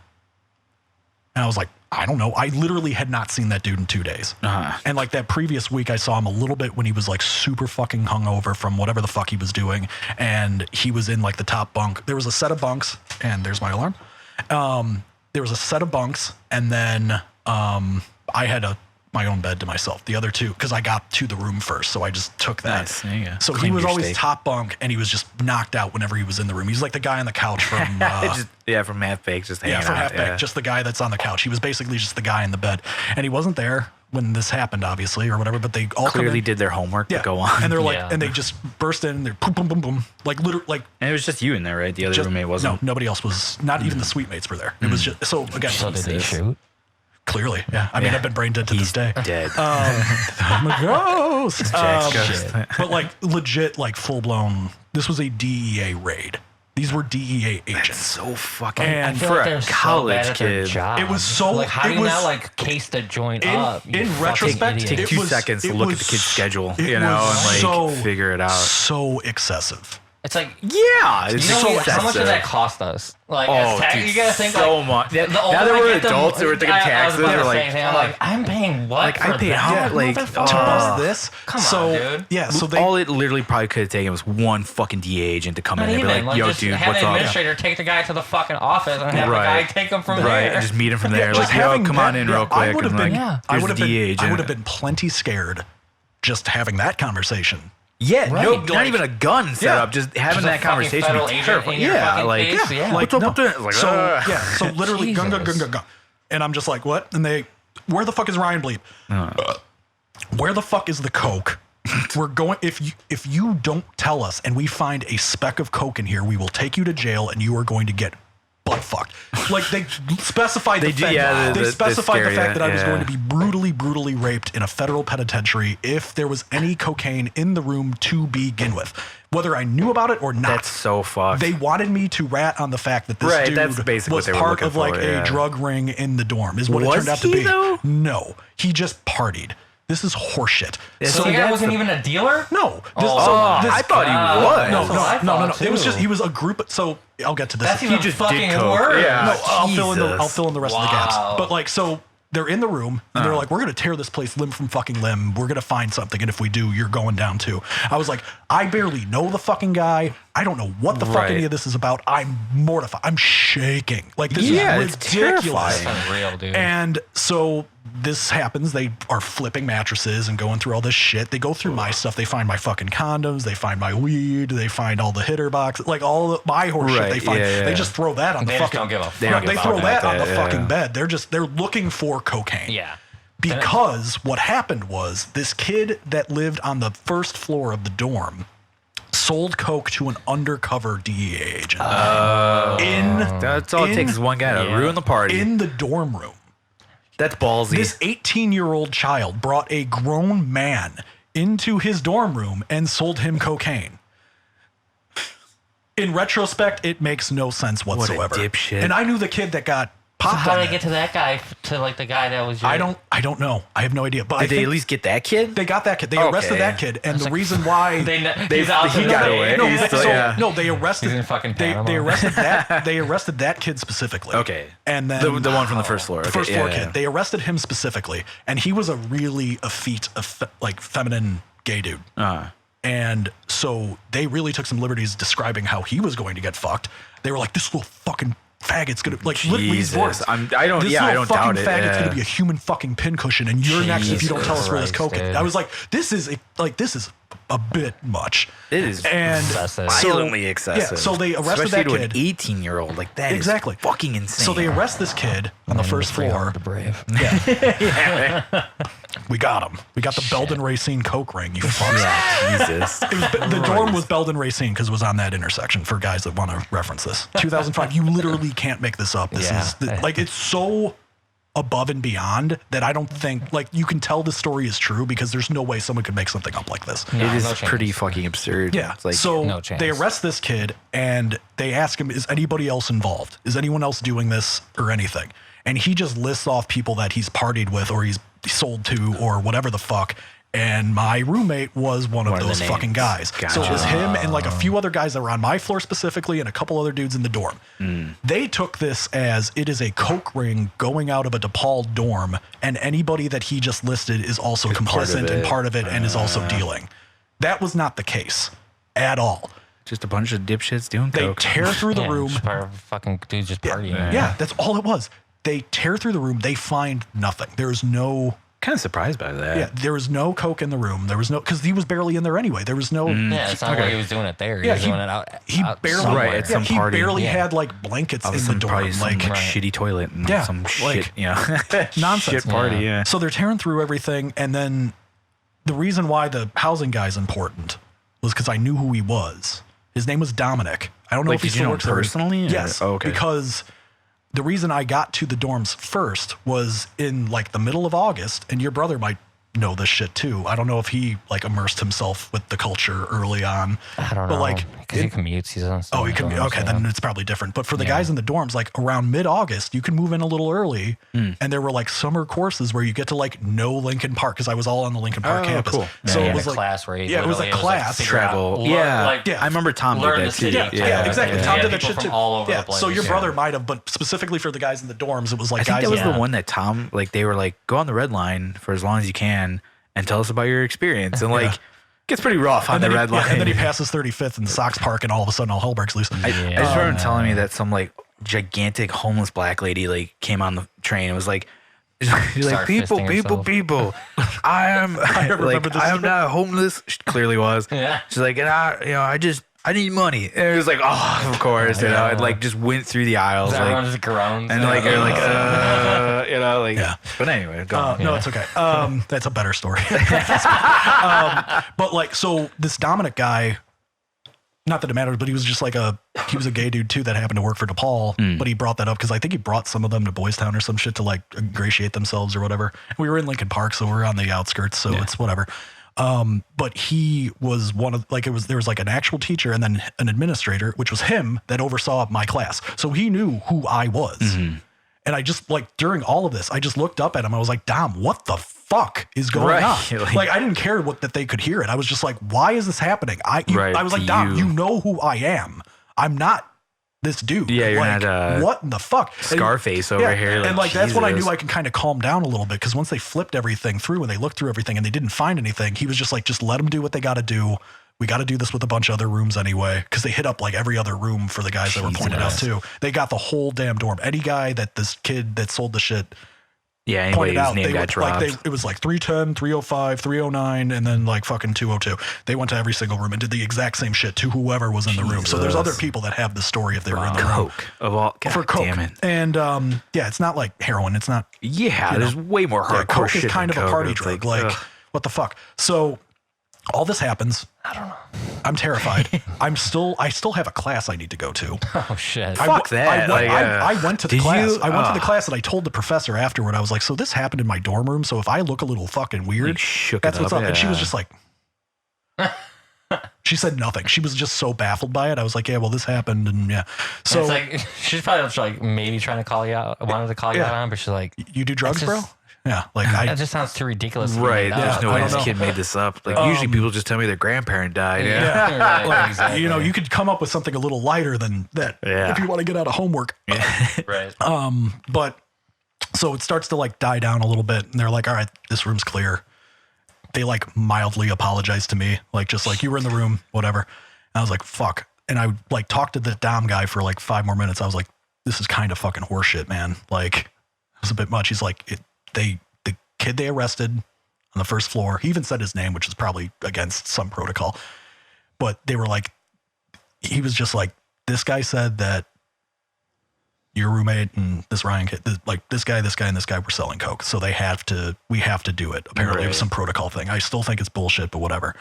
I was like, I don't know. I literally had not seen that dude in 2 days. And like that previous week, I saw him a little bit when he was like super fucking hungover from whatever the fuck he was doing. And he was in like the top bunk. There was a set of bunks, and there's my alarm. There was a set of bunks, and then I had my own bed to myself. The other two, because I got to the room first, so I just took that. Nice. There you go. So he was always top bunk, and he was just knocked out whenever he was in the room. He's like the guy on the couch from from Half Baked, just hanging from out. Half Baked, just the guy that's on the couch. He was basically just the guy in the bed, and he wasn't there when this happened, obviously, or whatever. But they all clearly did their homework to go on, and they're like, and they just burst in. They're boom, boom, boom, boom, like literally, like. And it was just you in there, right? The other roommate wasn't. No, nobody else was. Not even the suite mates were there. It was just so again. So did they shoot? Clearly, yeah. I mean, I've been brain dead to this day. Dead. I'm a ghost. Jack's ghost. But like legit, like full blown. This was a DEA raid. These were DEA agents. That's so fucking. And for a college kid, it was so. Like, how do you not like case the joint up? In retrospect, take 2 seconds to look at the kid's schedule, and like figure it out. So excessive. It's like, it's so how much did that cost us? Like, dude, you gotta think so like, much. Now that we're adults, we're thinking taxes. They're like, I'm paying what? Like, I paid how much? Like, to bust this? Come on, dude. Yeah, so all it literally probably could have taken was one fucking DA agent to come in and be like, yo, dude, have what's the up? administrator take the guy to the fucking office and have the guy take him from there. Right, and just meet him from there. Like, yo, come on in real quick. I would have been. I would have been plenty scared just having that conversation. Yeah, no, not even a gun set up. Just having that conversation. What's up with this? Like, so literally, gun. And I'm just like, what? And where the fuck is Ryan Bleep? Where the fuck is the coke? We're going. If you don't tell us, and we find a speck of coke in here, we will take you to jail, and you are going to get butt fucked. Like they specified the fact that I was going to be brutally raped in a federal penitentiary if there was any cocaine in the room to begin with, whether I knew about it or not. That's so fucked. They wanted me to rat on the fact that this dude was part of like a drug ring in the dorm. Is what it turned out to be. Though? No, he just partied. This is horseshit. So the guy wasn't even a dealer? No. I thought he was. No. It was just he was a group. So I'll get to this. That's even just fucking worse. Yeah. No, I'll fill in the rest of the gaps. But like, so they're in the room and they're like, we're going to tear this place limb from fucking limb. We're going to find something. And if we do, you're going down too. I was like, I barely know the fucking guy. I don't know what the fuck any of this is about. I'm mortified. I'm shaking. Like, this is ridiculous. That's unreal, dude. And so this happens. They are flipping mattresses and going through all this shit. They go through my stuff. They find my fucking condoms. They find my weed. They find all the hitter boxes. Like all my horse shit they find. They just throw that on the fucking. Don't give a fuck. They throw that on the fucking bed. They're looking for cocaine. Yeah. Because what happened was this kid that lived on the first floor of the dorm sold coke to an undercover DEA agent. That's all it takes is one guy to ruin the party. In the dorm room. That's ballsy. This 18-year-old child brought a grown man into his dorm room and sold him cocaine. In retrospect, it makes no sense whatsoever. What a dipshit. And I knew the kid that got popped. So how did they get to that guy, to like the guy that was your... I don't know. I have no idea. But did they at least get that kid? They got that kid. They arrested that kid. And the reason why... he got away. They arrested... He's in fucking Panama. They arrested that kid specifically. Okay. And then... The one from the first floor. The first floor kid. They arrested him specifically. And he was a really effete, like feminine gay dude. And so they really took some liberties describing how he was going to get fucked. They were like, this little fucking faggot's gonna like literally these words. I don't doubt it. Faggot's gonna be a human fucking pincushion, and you're next if you don't tell us where this coke is. I was like, this is a bit much. It is violently excessive. Yeah, so they arrested especially that kid. To an 18-year-old. Like that exactly. is fucking insane. So they arrest this kid on the first floor. The brave. Yeah. We got him. We got the Belden Racine coke ring. You fucks. Yeah, Jesus. The dorm was Belden Racine because it was on that intersection. For guys that want to reference this, 2005. You literally can't make this up. This is like it's so above and beyond that I don't think like you can tell the story is true because there's no way someone could make something up like this. It is pretty fucking absurd. Yeah. It's like, so they arrest this kid and they ask him, is anybody else involved? Is anyone else doing this or anything? And he just lists off people that he's partied with or he's sold to or whatever the fuck. And my roommate was one of those fucking guys. Gotcha. So it was him and like a few other guys that were on my floor specifically and a couple other dudes in the dorm. They took this as it is a coke ring going out of a DePaul dorm and anybody that he just listed is also complicit and part of it and is also dealing. That was not the case at all. Just a bunch of dipshits doing coke. They tear through the room. Fucking dudes just partying. Yeah, that's all it was. They tear through the room. They find nothing. There's no... Kind of surprised by that. Yeah, there was no coke in the room. There was no, because he was barely in there anyway. There was no. Yeah, it's not like he was doing it there. He was doing it out. He barely at some party. He barely had like blankets in the dorm, like shitty toilet and some shit, nonsense shit party. Yeah. So they're tearing through everything, and then the reason why the housing guy's important was because I knew who he was. His name was Dominic. I don't know if he still works personally. Yes. Oh, okay. Because the reason I got to the dorms first was in like the middle of August, and your brother might know this shit too. I don't know if he like immersed himself with the culture early on. I don't know. But like, because he commutes, he's on. Oh, he commutes. Okay, then it's probably different. But for the guys in the dorms, like around mid-August, you can move in a little early, and there were like summer courses where you get to like know Lincoln Park because I was all on the Lincoln Park campus. Cool. So it was a like class where it was a class travel. I remember Tom did that too. Yeah, exactly. Tom did that shit too. All over the place. So your brother might have, but specifically for the guys in the dorms, it was like I think guys. that was the one that Tom like they were like go on the red line for as long as you can. And tell us about your experience. And like, gets pretty rough on the red line. And then he passes 35th in Sox Park, and all of a sudden, all hell breaks loose. I just remember him telling me that some like gigantic homeless black lady like came on the train. It was like, she's like, people. I am not homeless. She clearly was. Yeah. She's like, and I need money. And it was like, oh, of course, you know, it like just went through the aisles. Everyone just groans. And like, you're like, you know, like, but anyway, go on. No, it's okay. That's a better story. But like, so this Dominic guy, not that it matters, but he was just like he was a gay dude too that happened to work for DePaul, but he brought that up because I think he brought some of them to Boys Town or some shit to like ingratiate themselves or whatever. We were in Lincoln Park, so we're on the outskirts, so it's whatever. But he was one of like, there was like an actual teacher and then an administrator, which was him that oversaw my class. So he knew who I was. And I just like during all of this, I just looked up at him. I was like, Dom, what the fuck is going on? Like, I didn't care that they could hear it. I was just like, why is this happening? I was like, Dom, you know who I am. I'm not this dude. Yeah, you're like, not what in the fuck? Scarface over here. And like that's when I knew I could kind of calm down a little bit because once they flipped everything through and they looked through everything and they didn't find anything, he was just like, just let them do what they got to do. We got to do this with a bunch of other rooms anyway because they hit up like every other room for the guys that were pointed out too. They got the whole damn dorm. Any guy that this kid that sold the shit pointed out, it was like 310, 305, 309, and then like fucking 202. They went to every single room and did the exact same shit to whoever was in the room. So there's other people that have the story if they were in the room. For coke. Damn it. And it's not like heroin. It's not. Yeah, there's way more hardcore shit. Coke is kind of a party drug. Like, what the fuck? So all this happens. I don't know. I'm terrified. I still have a class I need to go to. Oh shit! Fuck that! I went to the class. I went to the class and I told the professor afterward. I was like, "So this happened in my dorm room. So if I look a little fucking weird, that's what's up." And she was just like, she said nothing. She was just so baffled by it. I was like, "Yeah, well, this happened, and yeah." So it's like she's probably like maybe trying to call you out, wanted to call you out on, but she's like, "You do drugs, bro?" Yeah, like that just sounds too ridiculous. Right? There's no way this kid made this up. Like usually people just tell me their grandparent died. Right, exactly. You know, you could come up with something a little lighter than that if you want to get out of homework. Right. But so it starts to like die down a little bit, and they're like, "All right, this room's clear." they like mildly apologized to me, like just like you were in the room, whatever. And I was like, fuck. And I like talked to the Dom guy for like 5 more minutes. I was like, this is kind of fucking horseshit, man. Like it was a bit much. He's like, the kid they arrested on the first floor, he even said his name, which is probably against some protocol, but they were like, he was just like, this guy said that your roommate and this Ryan kid, this guy, and this guy were selling coke. So we have to do it. Apparently it was some protocol thing. I still think it's bullshit, but whatever.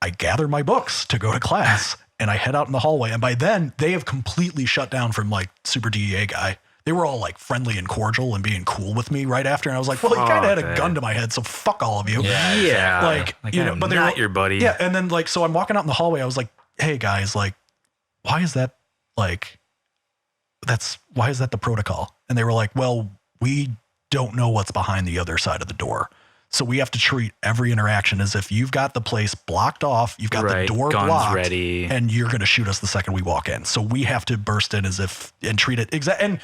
I gather my books to go to class and I head out in the hallway. And by then they have completely shut down from like super DEA guy. They were all like friendly and cordial and being cool with me right after. And I was like, well, he kind of had a gun to my head. So fuck all of you. Yeah. Like you know, but they're not your buddy. Yeah. And then like, so I'm walking out in the hallway. I was like, hey guys, like, why is that the protocol? And they were like, well, we don't know what's behind the other side of the door. So we have to treat every interaction as if you've got the place blocked off, you've got the door guns blocked, ready, and you're going to shoot us the second we walk in. So we have to burst in as if and treat it and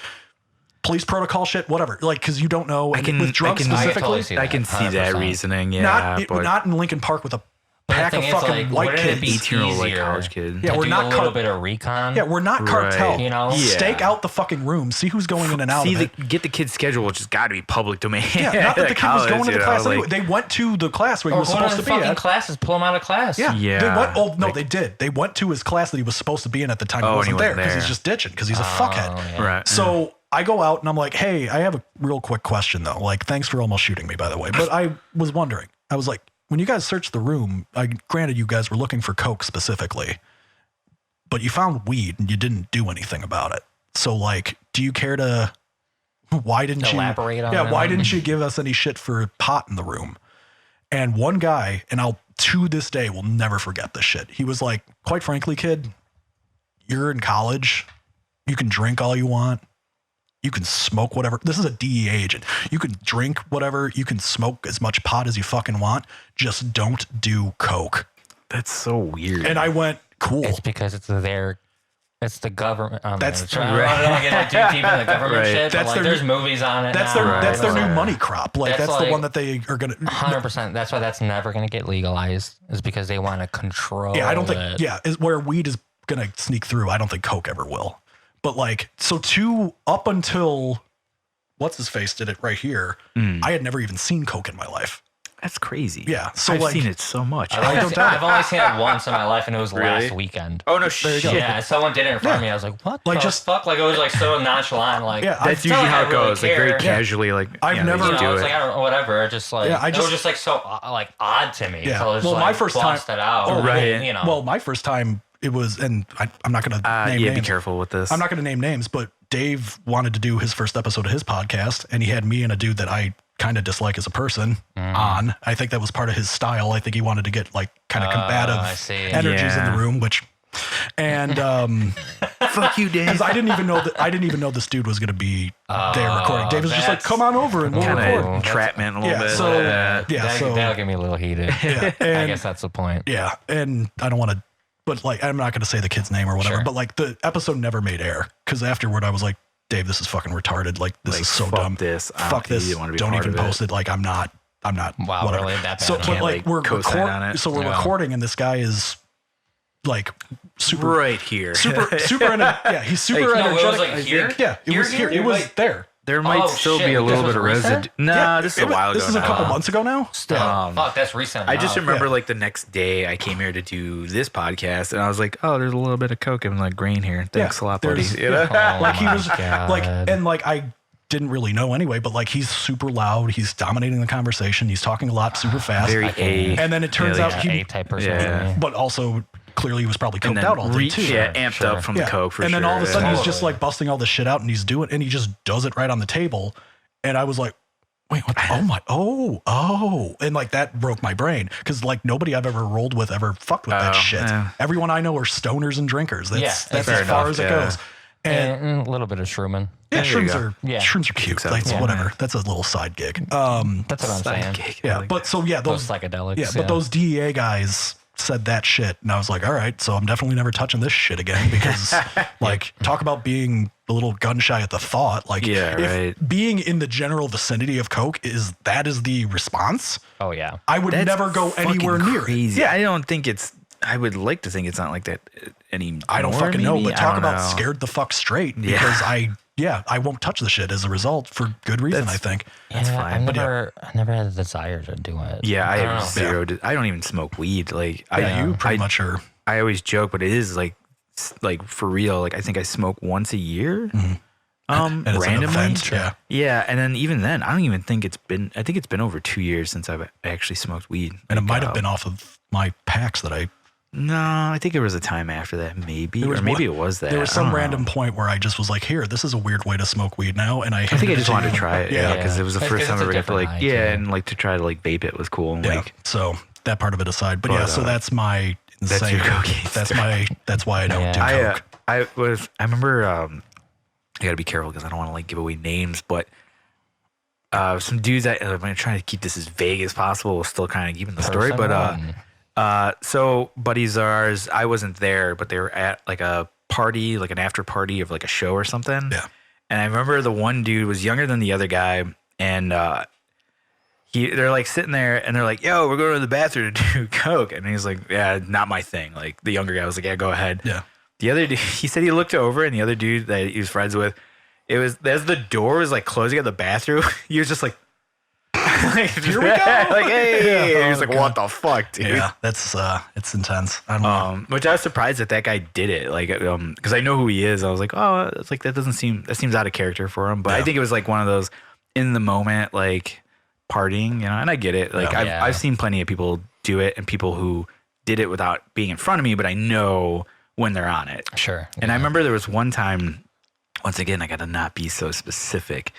police protocol shit, whatever. Like, because you don't know. With drugs specifically, totally I can see that reasoning. Yeah, not in Lincoln Park with a pack of fucking white kids, 18-year-old like college kid. Yeah, we're not a little bit of recon. Yeah, we're not cartel. Right. You know, stake out the fucking room, see who's going in and out of it. Get the kid's schedule, which has got to be public domain. Yeah, not that the kid was going to the class. Like, they went to the class where he was supposed to be at. Classes, pull him out of class. Yeah. They went. Oh no, they did. They went to his class that he was supposed to be in at the time. He wasn't there because he's just ditching because he's a fuckhead. Yeah. Right. So I go out and I'm like, hey, I have a real quick question though. Like, thanks for almost shooting me, by the way. But I was wondering. I was like, when you guys searched the room, granted you guys were looking for coke specifically, but you found weed and you didn't do anything about it. So like, do you care to? Why didn't you elaborate on? Yeah, why didn't you give us any shit for pot in the room? And one guy, and I'll to this day will never forget this shit. He was like, quite frankly, kid, you're in college. You can drink all you want. You can smoke whatever. This is a DEA agent. You can drink whatever. You can smoke as much pot as you fucking want. Just don't do coke. That's so weird. And I went, cool. It's because it's the government. That's I don't get like too deep in the government shit. That's but like, there's movies on it. That's their new money crop. Like that's the one that they are gonna 100%. That's why that's never gonna get legalized. Is because they want to control. Yeah, I don't think. Yeah, is where weed is gonna sneak through. I don't think coke ever will. But like, so up until what's his face did it right here, I had never even seen coke in my life. That's crazy. Yeah, so I've like, seen it so much. I've only seen it once in my life, and it was last weekend. Oh no, shit. Yeah, someone did it in front of me. I was like, what? Like the fuck? Like it was like so nonchalant. Like that's usually how it goes. Like very casually. Like I've never do it. I was like, I don't know, whatever. Just like it was just like so like odd to me. Yeah. So it was well, like, my first time. It out. Right. You know. Well, my first time. It was, and I'm not going to name names. Be careful with this. I'm not going to name names, but Dave wanted to do his first episode of his podcast, and he had me and a dude that I kind of dislike as a person on. I think that was part of his style. I think he wanted to get like kind of combative energies in the room, and fuck you, Dave. Because I didn't even know this dude was going to be there recording. Dave was just like, come on over and we'll record. Entrapment a little bit. So that'll get me a little heated. Yeah, and, I guess that's the point. Yeah, and I don't want to. But like, I'm not going to say the kid's name or whatever, but like the episode never made air because afterward I was like, Dave, this is fucking retarded. Like, this is so dumb. Fuck this. Don't even post it. Like, I'm not, wow, whatever. Really that bad. So, but like, we're recording and this guy is like super right here. Super, he's super energetic. It was like here? Yeah, it was here. It was there. There might still be a little bit of residue. Nah, this is a while ago. This is a couple months ago now. Fuck, that's recent. I just remember like the next day I came here to do this podcast and I was like, oh, there's a little bit of coke and like grain here. Thanks a lot, buddy. Like he was like, and like I didn't really know anyway, but like he's super loud. He's dominating the conversation. He's talking a lot super fast. Very and then it turns out he A-type person. But also clearly he was probably coked out all day too. Yeah, amped up from the coke for sure. And then all of a sudden he's just like busting all this shit out and he just does it right on the table. And I was like, wait, what? And like that broke my brain because like nobody I've ever rolled with ever fucked with that shit. Yeah. Everyone I know are stoners and drinkers. That's as far as it goes. And a little bit of shrooming. Yeah, shrooms are cute. That's whatever. That's a little side gig. That's what I'm saying. Yeah, but so those psychedelics. Yeah, but those DEA guys said that shit. And I was like, all right, so I'm definitely never touching this shit again because like talk about being a little gun shy at the thought. Like if being in the general vicinity of coke is the response. Oh yeah. I would never go anywhere near it. Yeah. I don't think I would like to think it's not like that anymore. I don't fucking know, but talk about scared the fuck straight because I won't touch the shit as a result for good reason. I think that's fine. I never had the desire to do it. Yeah, I have zero. I don't even smoke weed. Like, you pretty much are. I always joke, but it is like for real. Like, I think I smoke once a year. And it's randomly. An event, yeah, and then even then, I don't even think it's been. I think it's been over 2 years since I've actually smoked weed. And it might have been off of my packs that I. No, I think there was a time after that, maybe, or maybe it was that. There was some random point where I just was like, "Here, this is a weird way to smoke weed now," and I think I just wanted to try it, because it was the first time I ever got to like, and like to try to like vape it was cool. And like, so that part of it aside, but so that's my insane. That's your cocaine. That's why I don't do coke. I remember. I got to be careful because I don't want to like give away names, but some dudes. I'm gonna try to keep this as vague as possible. We're still kind of keeping the story, but. So buddies of ours, I wasn't there, but they were at like a party, like an after party of like a show or something. Yeah. And I remember the one dude was younger than the other guy, and they're like sitting there and they're like, "Yo, we're going to the bathroom to do coke." And he's like, "Yeah, not my thing." Like the younger guy was like, "Yeah, go ahead." Yeah. The other dude, he said he looked over, and the other dude that he was friends with, it was as the door was like closing at the bathroom, he was just like, like, here we go. Like, hey, he was like, "What the fuck, dude?" Yeah, that's it's intense. I don't know. Which I was surprised that guy did it, like, because I know who he is. I was like, "Oh, it's like that seems out of character for him." But I think it was like one of those in the moment, like partying, and I get it. Like I've seen plenty of people do it, and people who did it without being in front of me, but I know when they're on it. Sure. And I remember there was one time. Once again, I got to not be so specific.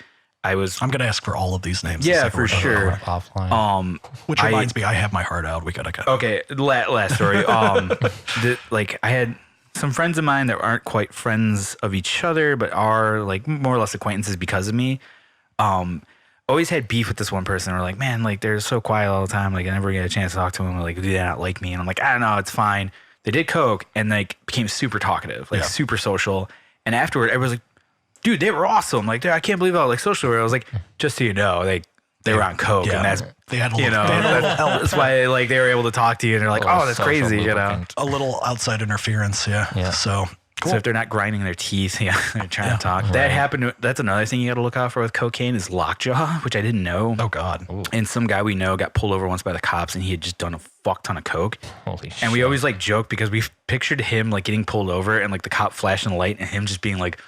I'm going to ask for all of these names. Yeah, for sure. Offline. Which reminds me, I have my heart out. We got to cut. Okay, last story. Like I had some friends of mine that aren't quite friends of each other, but are like more or less acquaintances because of me. Always had beef with this one person. We're like, man, like they're so quiet all the time. Like I never get a chance to talk to them. Like, do they not like me? And I'm like, I don't know, it's fine. They did coke and like became super talkative, like super social. And afterward, everyone's like, dude, they were awesome. Like, I can't believe how like social. I was like, just so you know, they were on coke, and that's they had a little, that's why like they were able to talk to you, and they're like, oh, that's crazy, a little outside interference, So cool. So if they're not grinding their teeth, they're trying to talk. Right. That happened. That's another thing you got to look out for with cocaine is lockjaw, which I didn't know. Oh God! Ooh. And some guy we know got pulled over once by the cops, and he had just done a fuck ton of coke. Holy shit! And we always like joke because we pictured him like getting pulled over and like the cop flashing the light and him just being like,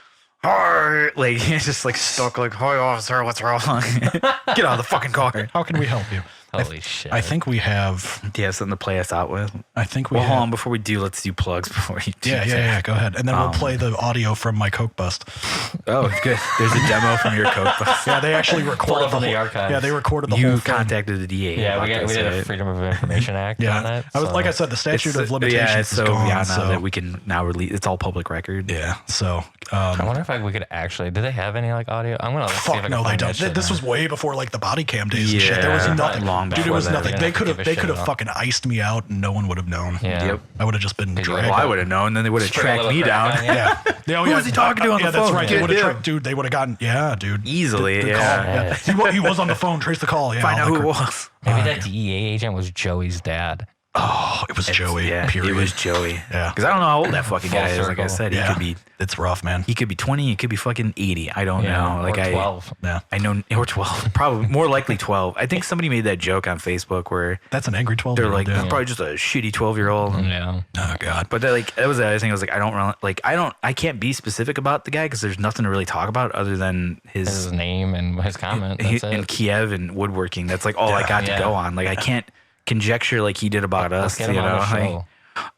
"Hi," like he's just like stuck like, "Hi officer, what's wrong? Get out of the fucking car. How can we help you?" Holy shit! I think we have. Do you have something to play us out with? I think we. Well, hold on. Before we do, let's do plugs before you do. Yeah. Go ahead, and then we'll play the audio from my coke bust. Oh, good. There's a demo from your coke bust. Yeah, they actually recorded from the archives. Yeah, they recorded the whole thing. You contacted the DA. Yeah, we did a Freedom of Information Act. on that. I was like I said, the statute of limitations is gone. Yeah, so that we can now release. It's all public record. Yeah. So I wonder if we could actually. Do they have any like audio? I'm gonna. Fuck no, they don't. This was way before like the body cam days and shit. There was nothing. Dude, it was nothing. They could have fucking iced me out and no one would have known. Yeah. Yep. I would have just been dragged. Well, I would have known. Then they would have tracked me down. Who was he talking to on the phone? That's right. They would have tracked. Dude, they would have gotten. Yeah, dude. Easily. He was on the phone. Trace the call. Yeah. Find out who it was. Maybe that DEA agent was Joey's dad. Oh, it was Joey. Yeah, period. It was Joey. Yeah. Because I don't know how old that fucking guy is. Like I said, he could be. It's rough, man. He could be 20. He could be fucking 80. I don't know. Like or 12. I know. Or 12. Probably more likely 12. I think somebody made that joke on Facebook where that's an angry 12. They're like probably just a shitty 12-year-old. Yeah. Oh God. But that was the other thing. I was like, I can't be specific about the guy because there's nothing to really talk about other than his name and his comment. And Kiev and woodworking. That's like all I got to go on. Like I can't conjecture like he did about us. You know.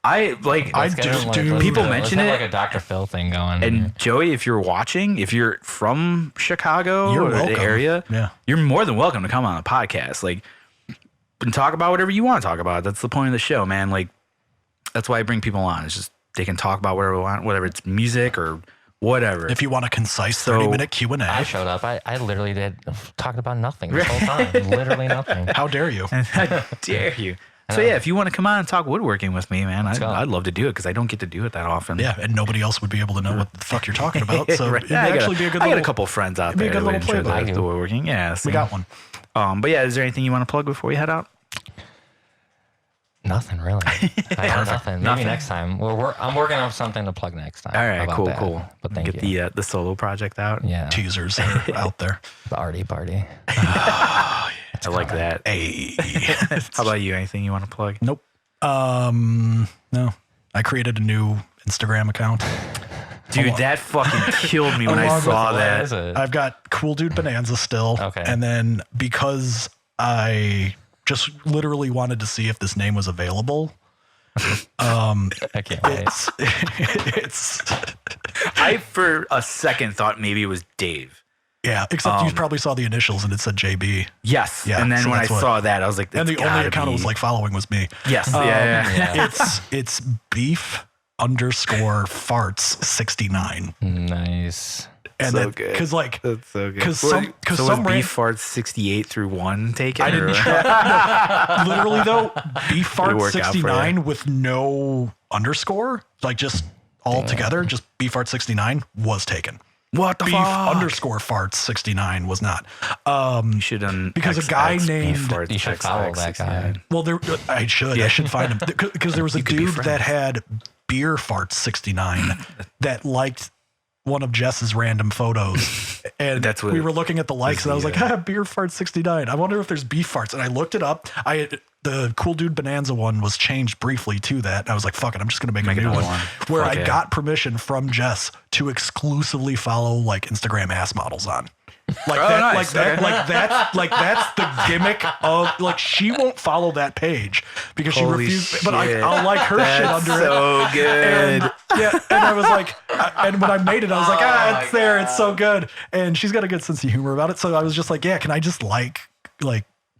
People mention it like a Dr. Phil thing going. And Joey, if you're watching, if you're from Chicago or the area, you're more than welcome to come on the podcast. Like, and talk about whatever you want to talk about. That's the point of the show, man. Like, that's why I bring people on. It's just they can talk about whatever they want, whether it's music or whatever. If you want a concise 30-minute Q&A. I showed up. I literally talked about nothing this whole time. Literally nothing. How dare you? How dare you? So yeah, if you want to come on and talk woodworking with me, man, I'd love to do it because I don't get to do it that often. Yeah, and nobody else would be able to know what the fuck you're talking about. So right. it'd actually be a good. I got a couple friends out there that would enjoy the woodworking. Yeah, we got one. But yeah, is there anything you want to plug before we head out? Nothing really. I got nothing. Maybe next time. I'm working on something to plug next time. All right, cool. But thank you. Get the solo project out. Yeah. Teasers are out there. The arty party. I like that. Hey. How about you? Anything you want to plug? Nope. No. I created a new Instagram account. Dude, that fucking killed me when I saw that. What is it? I've got Cool Dude Bonanza still. Okay. And then because I just literally wanted to see if this name was available. I can't wait. It's I for a second thought maybe it was Dave. Yeah, except you probably saw the initials and it said JB. Yes. Yeah, and then so when I saw that, I was like, and the only account it was like following was me. Yes. Yeah. It's beef_farts 69. Nice. And so then, good. Because like, that's so good. Because so some was beef farts 68 through 1 taken? I didn't try. No, literally though, beef farts 69 with no underscore, like just all together, just beef farts 69 was taken. What the beef fuck? _farts 69 was not. You should because a guy named you should follow that guy. Well, I should find him because there was a dude that had beer farts 69 that liked one of Jess's random photos, and that's what we were looking at the likes, and I was like, beer farts 69. I wonder if there's beef farts, and I looked it up. The Cool Dude Bonanza one was changed briefly to that. And I was like, fuck it, I'm just gonna make a new one where I got permission from Jess to exclusively follow like Instagram ass models on. Like that's the gimmick of like she won't follow that page because she refused. But I'll like her shit under it. So good. And I was like, and when I made it, I was like, it's there, it's so good. And she's got a good sense of humor about it. So I was just like, yeah, can I just like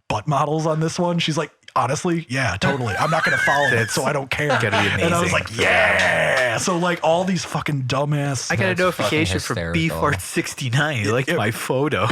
butt models on this one? She's like, honestly, yeah, totally. I'm not going to follow it, so I don't care. Gotta be amazing. And I was like, yeah. So like all these fucking dumbass. I got a notification for beef farts 69. You liked my photo.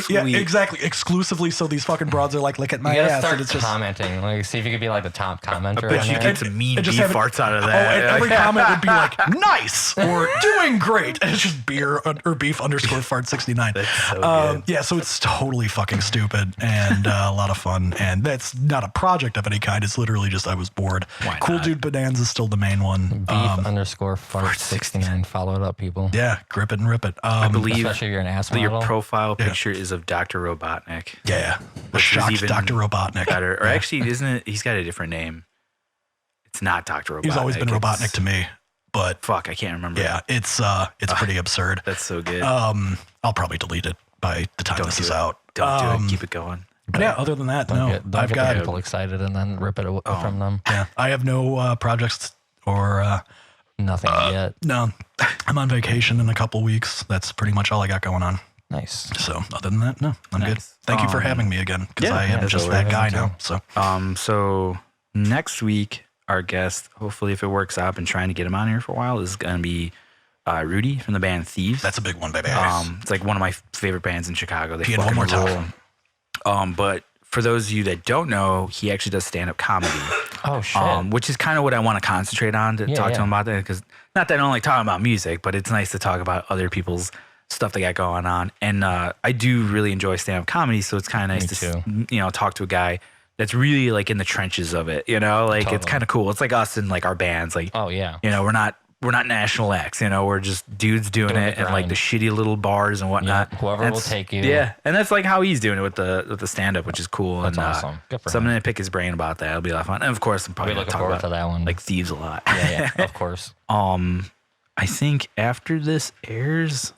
Yeah, exactly. Exclusively, so these fucking broads are like, look at my you gotta ass. Start and it's just commenting. Like, see if you could be like the top commenter. I bet you get some mean beef farts out of that. And every comment would be like, nice or doing great. And it's just beer or beef _fart 69. That's so good. Yeah, so it's totally fucking stupid and a lot of fun. And that's not a project of any kind. It's literally just I was bored. Why Cool not? Dude Bonanza is still the main one. Beef_fart 69. Follow it up, people. Yeah, grip it and rip it. I believe especially if you're an ass that model. your profile picture is of Dr. Robotnik. Yeah, the shocked Dr. Robotnik. Better. Or actually, isn't it? He's got a different name. It's not Dr. Robotnik. He's always been Robotnik to me, but fuck, I can't remember. Yeah, it's pretty absurd. That's so good. I'll probably delete it by the time this is out. Don't do it. Keep it going. But yeah, other than that, Don't get people excited and then rip it from them. Yeah, I have no projects or nothing yet. No, I'm on vacation in a couple weeks. That's pretty much all I got going on. Nice. So other than that, no, I'm good. Thank you for having me again because I am just that guy now. So next week, our guest, hopefully if it works out, I've been trying to get him on here for a while, is going to be Rudy from the band Thieves. That's a big one, baby. It's like one of my favorite bands in Chicago. They one more time. But for those of you that don't know, he actually does stand-up comedy. Oh, shit. Which is kind of what I want to concentrate on to talk to him about that. Because not that I don't like talking about music, but it's nice to talk about other people's stuff they got going on. And I do really enjoy stand-up comedy, so it's kind of nice to talk to a guy that's really like in the trenches of it. Like it's kind of cool. It's like us and like our bands. Like, we're not national acts, we're just dudes doing it and like the shitty little bars and whatnot. Yeah, whoever will take you. Yeah. And that's like how he's doing it with the stand up, which is cool. That's and awesome. Good for so I'm him. going to pick his brain about that. It'll be a lot of fun. And of course, I'm probably going to talk about that one. Like Thieves a lot. Yeah, of course. I think after this airs,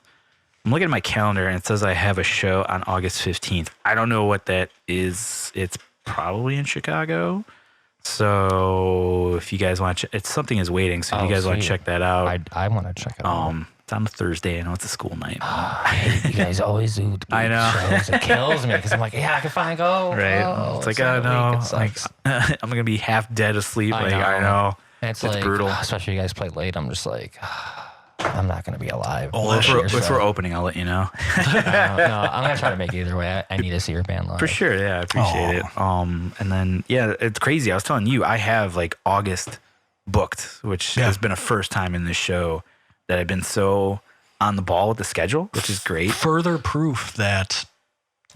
I'm looking at my calendar and it says I have a show on August 15th. I don't know what that is. It's probably in Chicago. So if you guys want to, it's Something Is Waiting. So if you guys want to check that out, I want to check it out. It's on a Thursday. I know it's a school night. You guys always do. I know. Shows. It kills me because I'm like, yeah, I can finally go. Right. Oh, it's like, oh no, like I'm gonna be half dead asleep. I know. And it's like, like brutal. Especially you guys play late. I'm just like, I'm not going to be alive. Oh, Well, if we're opening, I'll let you know. No, I'm going to try to make it either way. I need to see your band live. For sure, yeah, I appreciate it. And then it's crazy. I was telling you, I have like August booked, which has been a first time in this show that I've been so on the ball with the schedule, which is great. Further proof that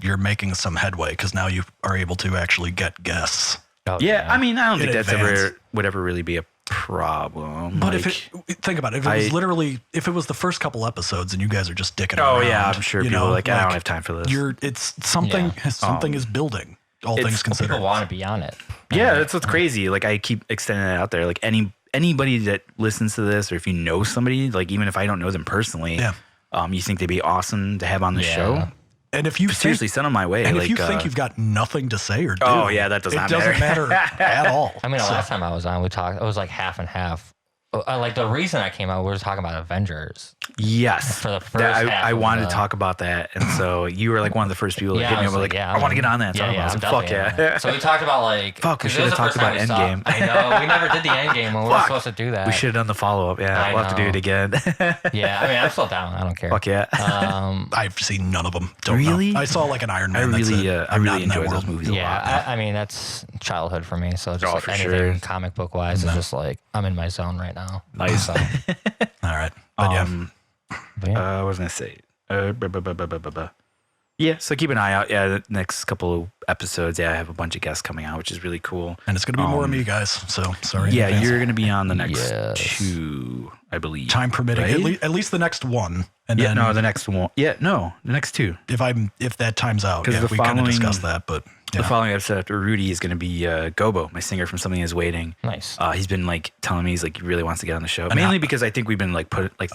you're making some headway because now you are able to actually get guests. Oh, Yeah, I mean, I don't think that's advance. would ever really be a problem. But like, think about it, if it was literally, if it was the first couple episodes and you guys are just dicking around. oh yeah, I'm sure people are like, I don't have time for this. It's something. Something is building. All things considered. People want to be on it. Yeah, that's what's crazy. Like I keep extending it out there. Like anybody that listens to this, or if you know somebody, like even if I don't know them personally, you think they'd be awesome to have on the show. And if you seriously send them my way, and like, if you think you've got nothing to say or do, oh yeah, that does not matter. It doesn't matter at all. I mean, the last time I was on, we talked. It was like half and half. Like the reason I came out, we were talking about Avengers. Yes, for the first I wanted to talk about that, and so you were like one of the first people that hit me up like, I want to get on that. Fuck yeah. So we talked about like, fuck, we should have talked about Endgame. I know we never did the Endgame when we were supposed to do that. We should have done the follow up. Yeah, we'll have to do it again. Yeah, I mean, I'm still down. I don't care. Fuck yeah. I've seen none of them. Don't really? know. I saw like an Iron Man. I really enjoy those movies a lot. Yeah, I mean that's childhood for me. So just like anything comic book wise is just like I'm in my zone right now. Nice. So. All right. But what was I gonna say? Yeah, so keep an eye out. Yeah, the next couple of episodes, I have a bunch of guests coming out, which is really cool. And it's gonna be more of me, guys. So sorry. Yeah, you're gonna be on the next two, I believe. Time permitting, right? at least the next one. And yeah, then no, the next one. Yeah, no, the next two. If that time's out, because we kind of discussed that. But the following episode after Rudy is going to be Gobo, my singer from Something Is Waiting. Nice. He's been like telling me he really wants to get on the show, mainly because I think we've been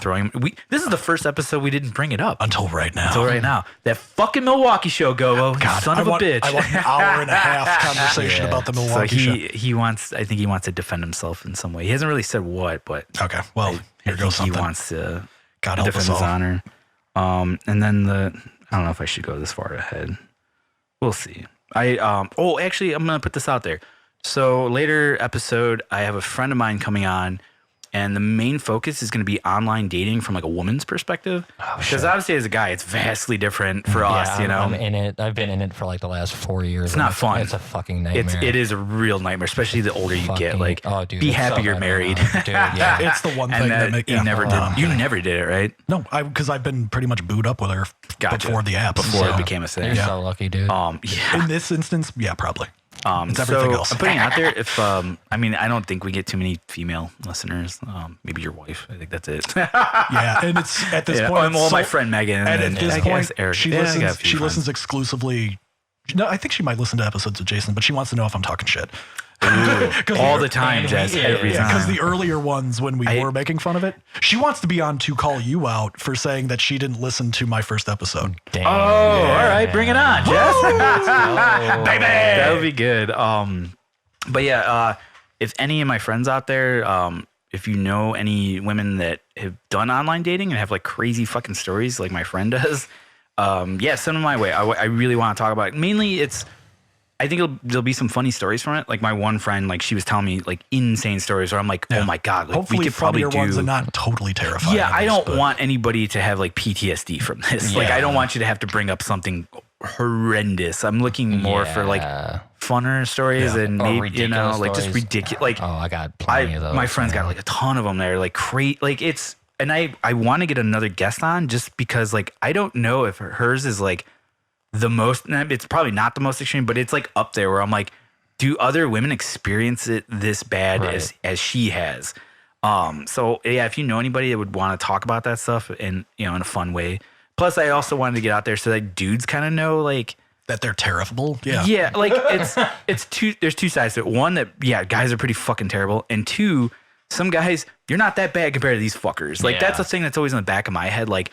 throwing. This is the first episode we didn't bring it up until right now. That fucking Milwaukee show, Gobo, son of a bitch. I want an hour and a half conversation about the Milwaukee show. I think he wants to defend himself in some way. He hasn't really said what, but okay. Well, here goes something. He wants to defend his honor. And then I don't know if I should go this far ahead. We'll see. Actually, I'm gonna put this out there. So later episode, I have a friend of mine coming on, and the main focus is going to be online dating from like a woman's perspective. Because obviously, as a guy, it's vastly different for us. You know, I'm in it. I've been in it for like the last 4 years. It's not fun. It's a fucking nightmare. It is a real nightmare, especially the older you get. Like, dude, be happy you're married. Dude, yeah. It's the one thing that you never did. You never did it, right? No, because I've been pretty much booed up with her before the app. Before it became a thing. You're so lucky, dude. In this instance, yeah, probably. It's so everything else. I'm putting it out there. If I mean, I don't think we get too many female listeners. Maybe your wife. I think that's it. Yeah, and it's at this point. Well, my friend Megan. And at this point, Eric. She listens exclusively. No, I think she might listen to episodes of Jason, but she wants to know if I'm talking shit. All the time, Jess. Every time. Because the earlier ones, when we were making fun of it, she wants to be on to call you out for saying that she didn't listen to my first episode. Damn. All right, bring it on, Jess. Baby, that would be good. But yeah, if any of my friends out there, if you know any women that have done online dating and have like crazy fucking stories like my friend does, send them my way. I really want to talk about it. Mainly, I think there'll be some funny stories from it. Like my one friend, like she was telling me like insane stories where I'm like, oh my God, like hopefully we could probably do ones and not totally terrifying. Yeah, I don't want anybody to have like PTSD from this. Like I don't want you to have to bring up something horrendous. I'm looking more for like funner stories and maybe like just ridiculous. Like I got plenty of those. My friend's got like a ton of them. They're like great. Like it's and I want to get another guest on just because like I don't know if hers is like the most, it's probably not the most extreme, but it's like up there where I'm like, do other women experience it this bad as she has? So yeah, if you know anybody that would want to talk about that stuff and in a fun way. Plus, I also wanted to get out there so that dudes kind of know like that they're terrible. Yeah, yeah, like it's two. There's two sides to it. One that guys are pretty fucking terrible, and two, some guys you're not that bad compared to these fuckers. Like that's the thing that's always in the back of my head. Like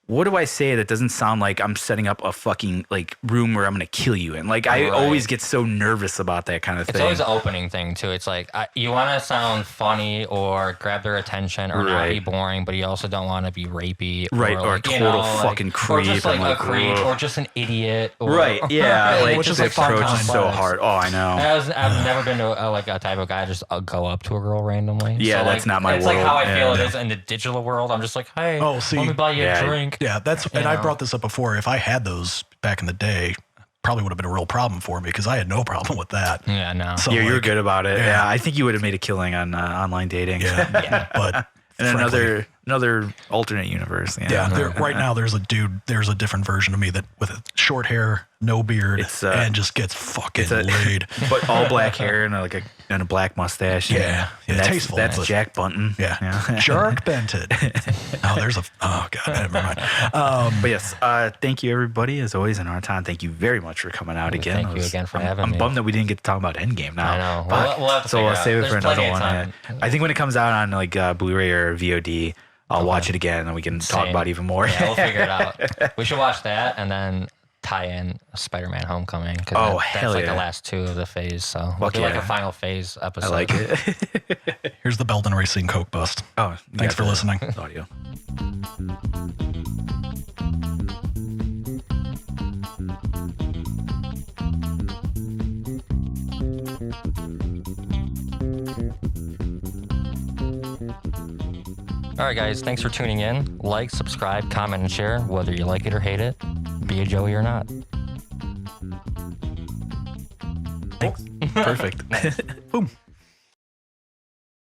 what do I say that doesn't sound like I'm setting up a fucking like room where I'm going to kill you? And like, I always get so nervous about that kind of thing. It's always an opening thing too. It's like, you want to sound funny or grab their attention or not be boring, but you also don't want to be rapey. Right. Or like, a total fucking creep. Or just like a creep or just an idiot. Or, yeah. Like, which just is approach is so hard. Oh, I know. I've never been to like a type of guy just go up to a girl randomly. Yeah, so, that's not my world. It's like how I feel it is in the digital world. I'm just like, hey, let me buy you a drink. Yeah, I brought this up before. If I had those back in the day, probably would have been a real problem for me because I had no problem with that. Yeah, no. So you're good about it. Yeah, I think you would have made a killing on online dating. Yeah, but and another alternate universe. Right now there's a different version of me that with short hair, no beard, and just gets fucking laid. But all black hair and a black mustache. Yeah, tasteful. That's Jack Bunton. Yeah. Shark Benton. Oh god, never mind. But yes, thank you everybody as always, and Artan, thank you very much for coming out again. Thank you again for having me. I'm bummed that we didn't get to talk about Endgame now. I know. We'll have to so we'll save it for another one. I think when it comes out on like Blu-ray or VOD, I'll watch it again and we can talk about it even more. Yeah, we'll figure it out. We should watch that and then tie in Spider-Man Homecoming. That's like the last two of the phase. So we'll do like a final phase episode. I like it. Here's the Belden Racing Coke bust. Oh, thanks for listening. Audio. All right, guys. Thanks for tuning in. Like, subscribe, comment, and share, whether you like it or hate it. Be a Joey or not. Thanks. Perfect. Boom.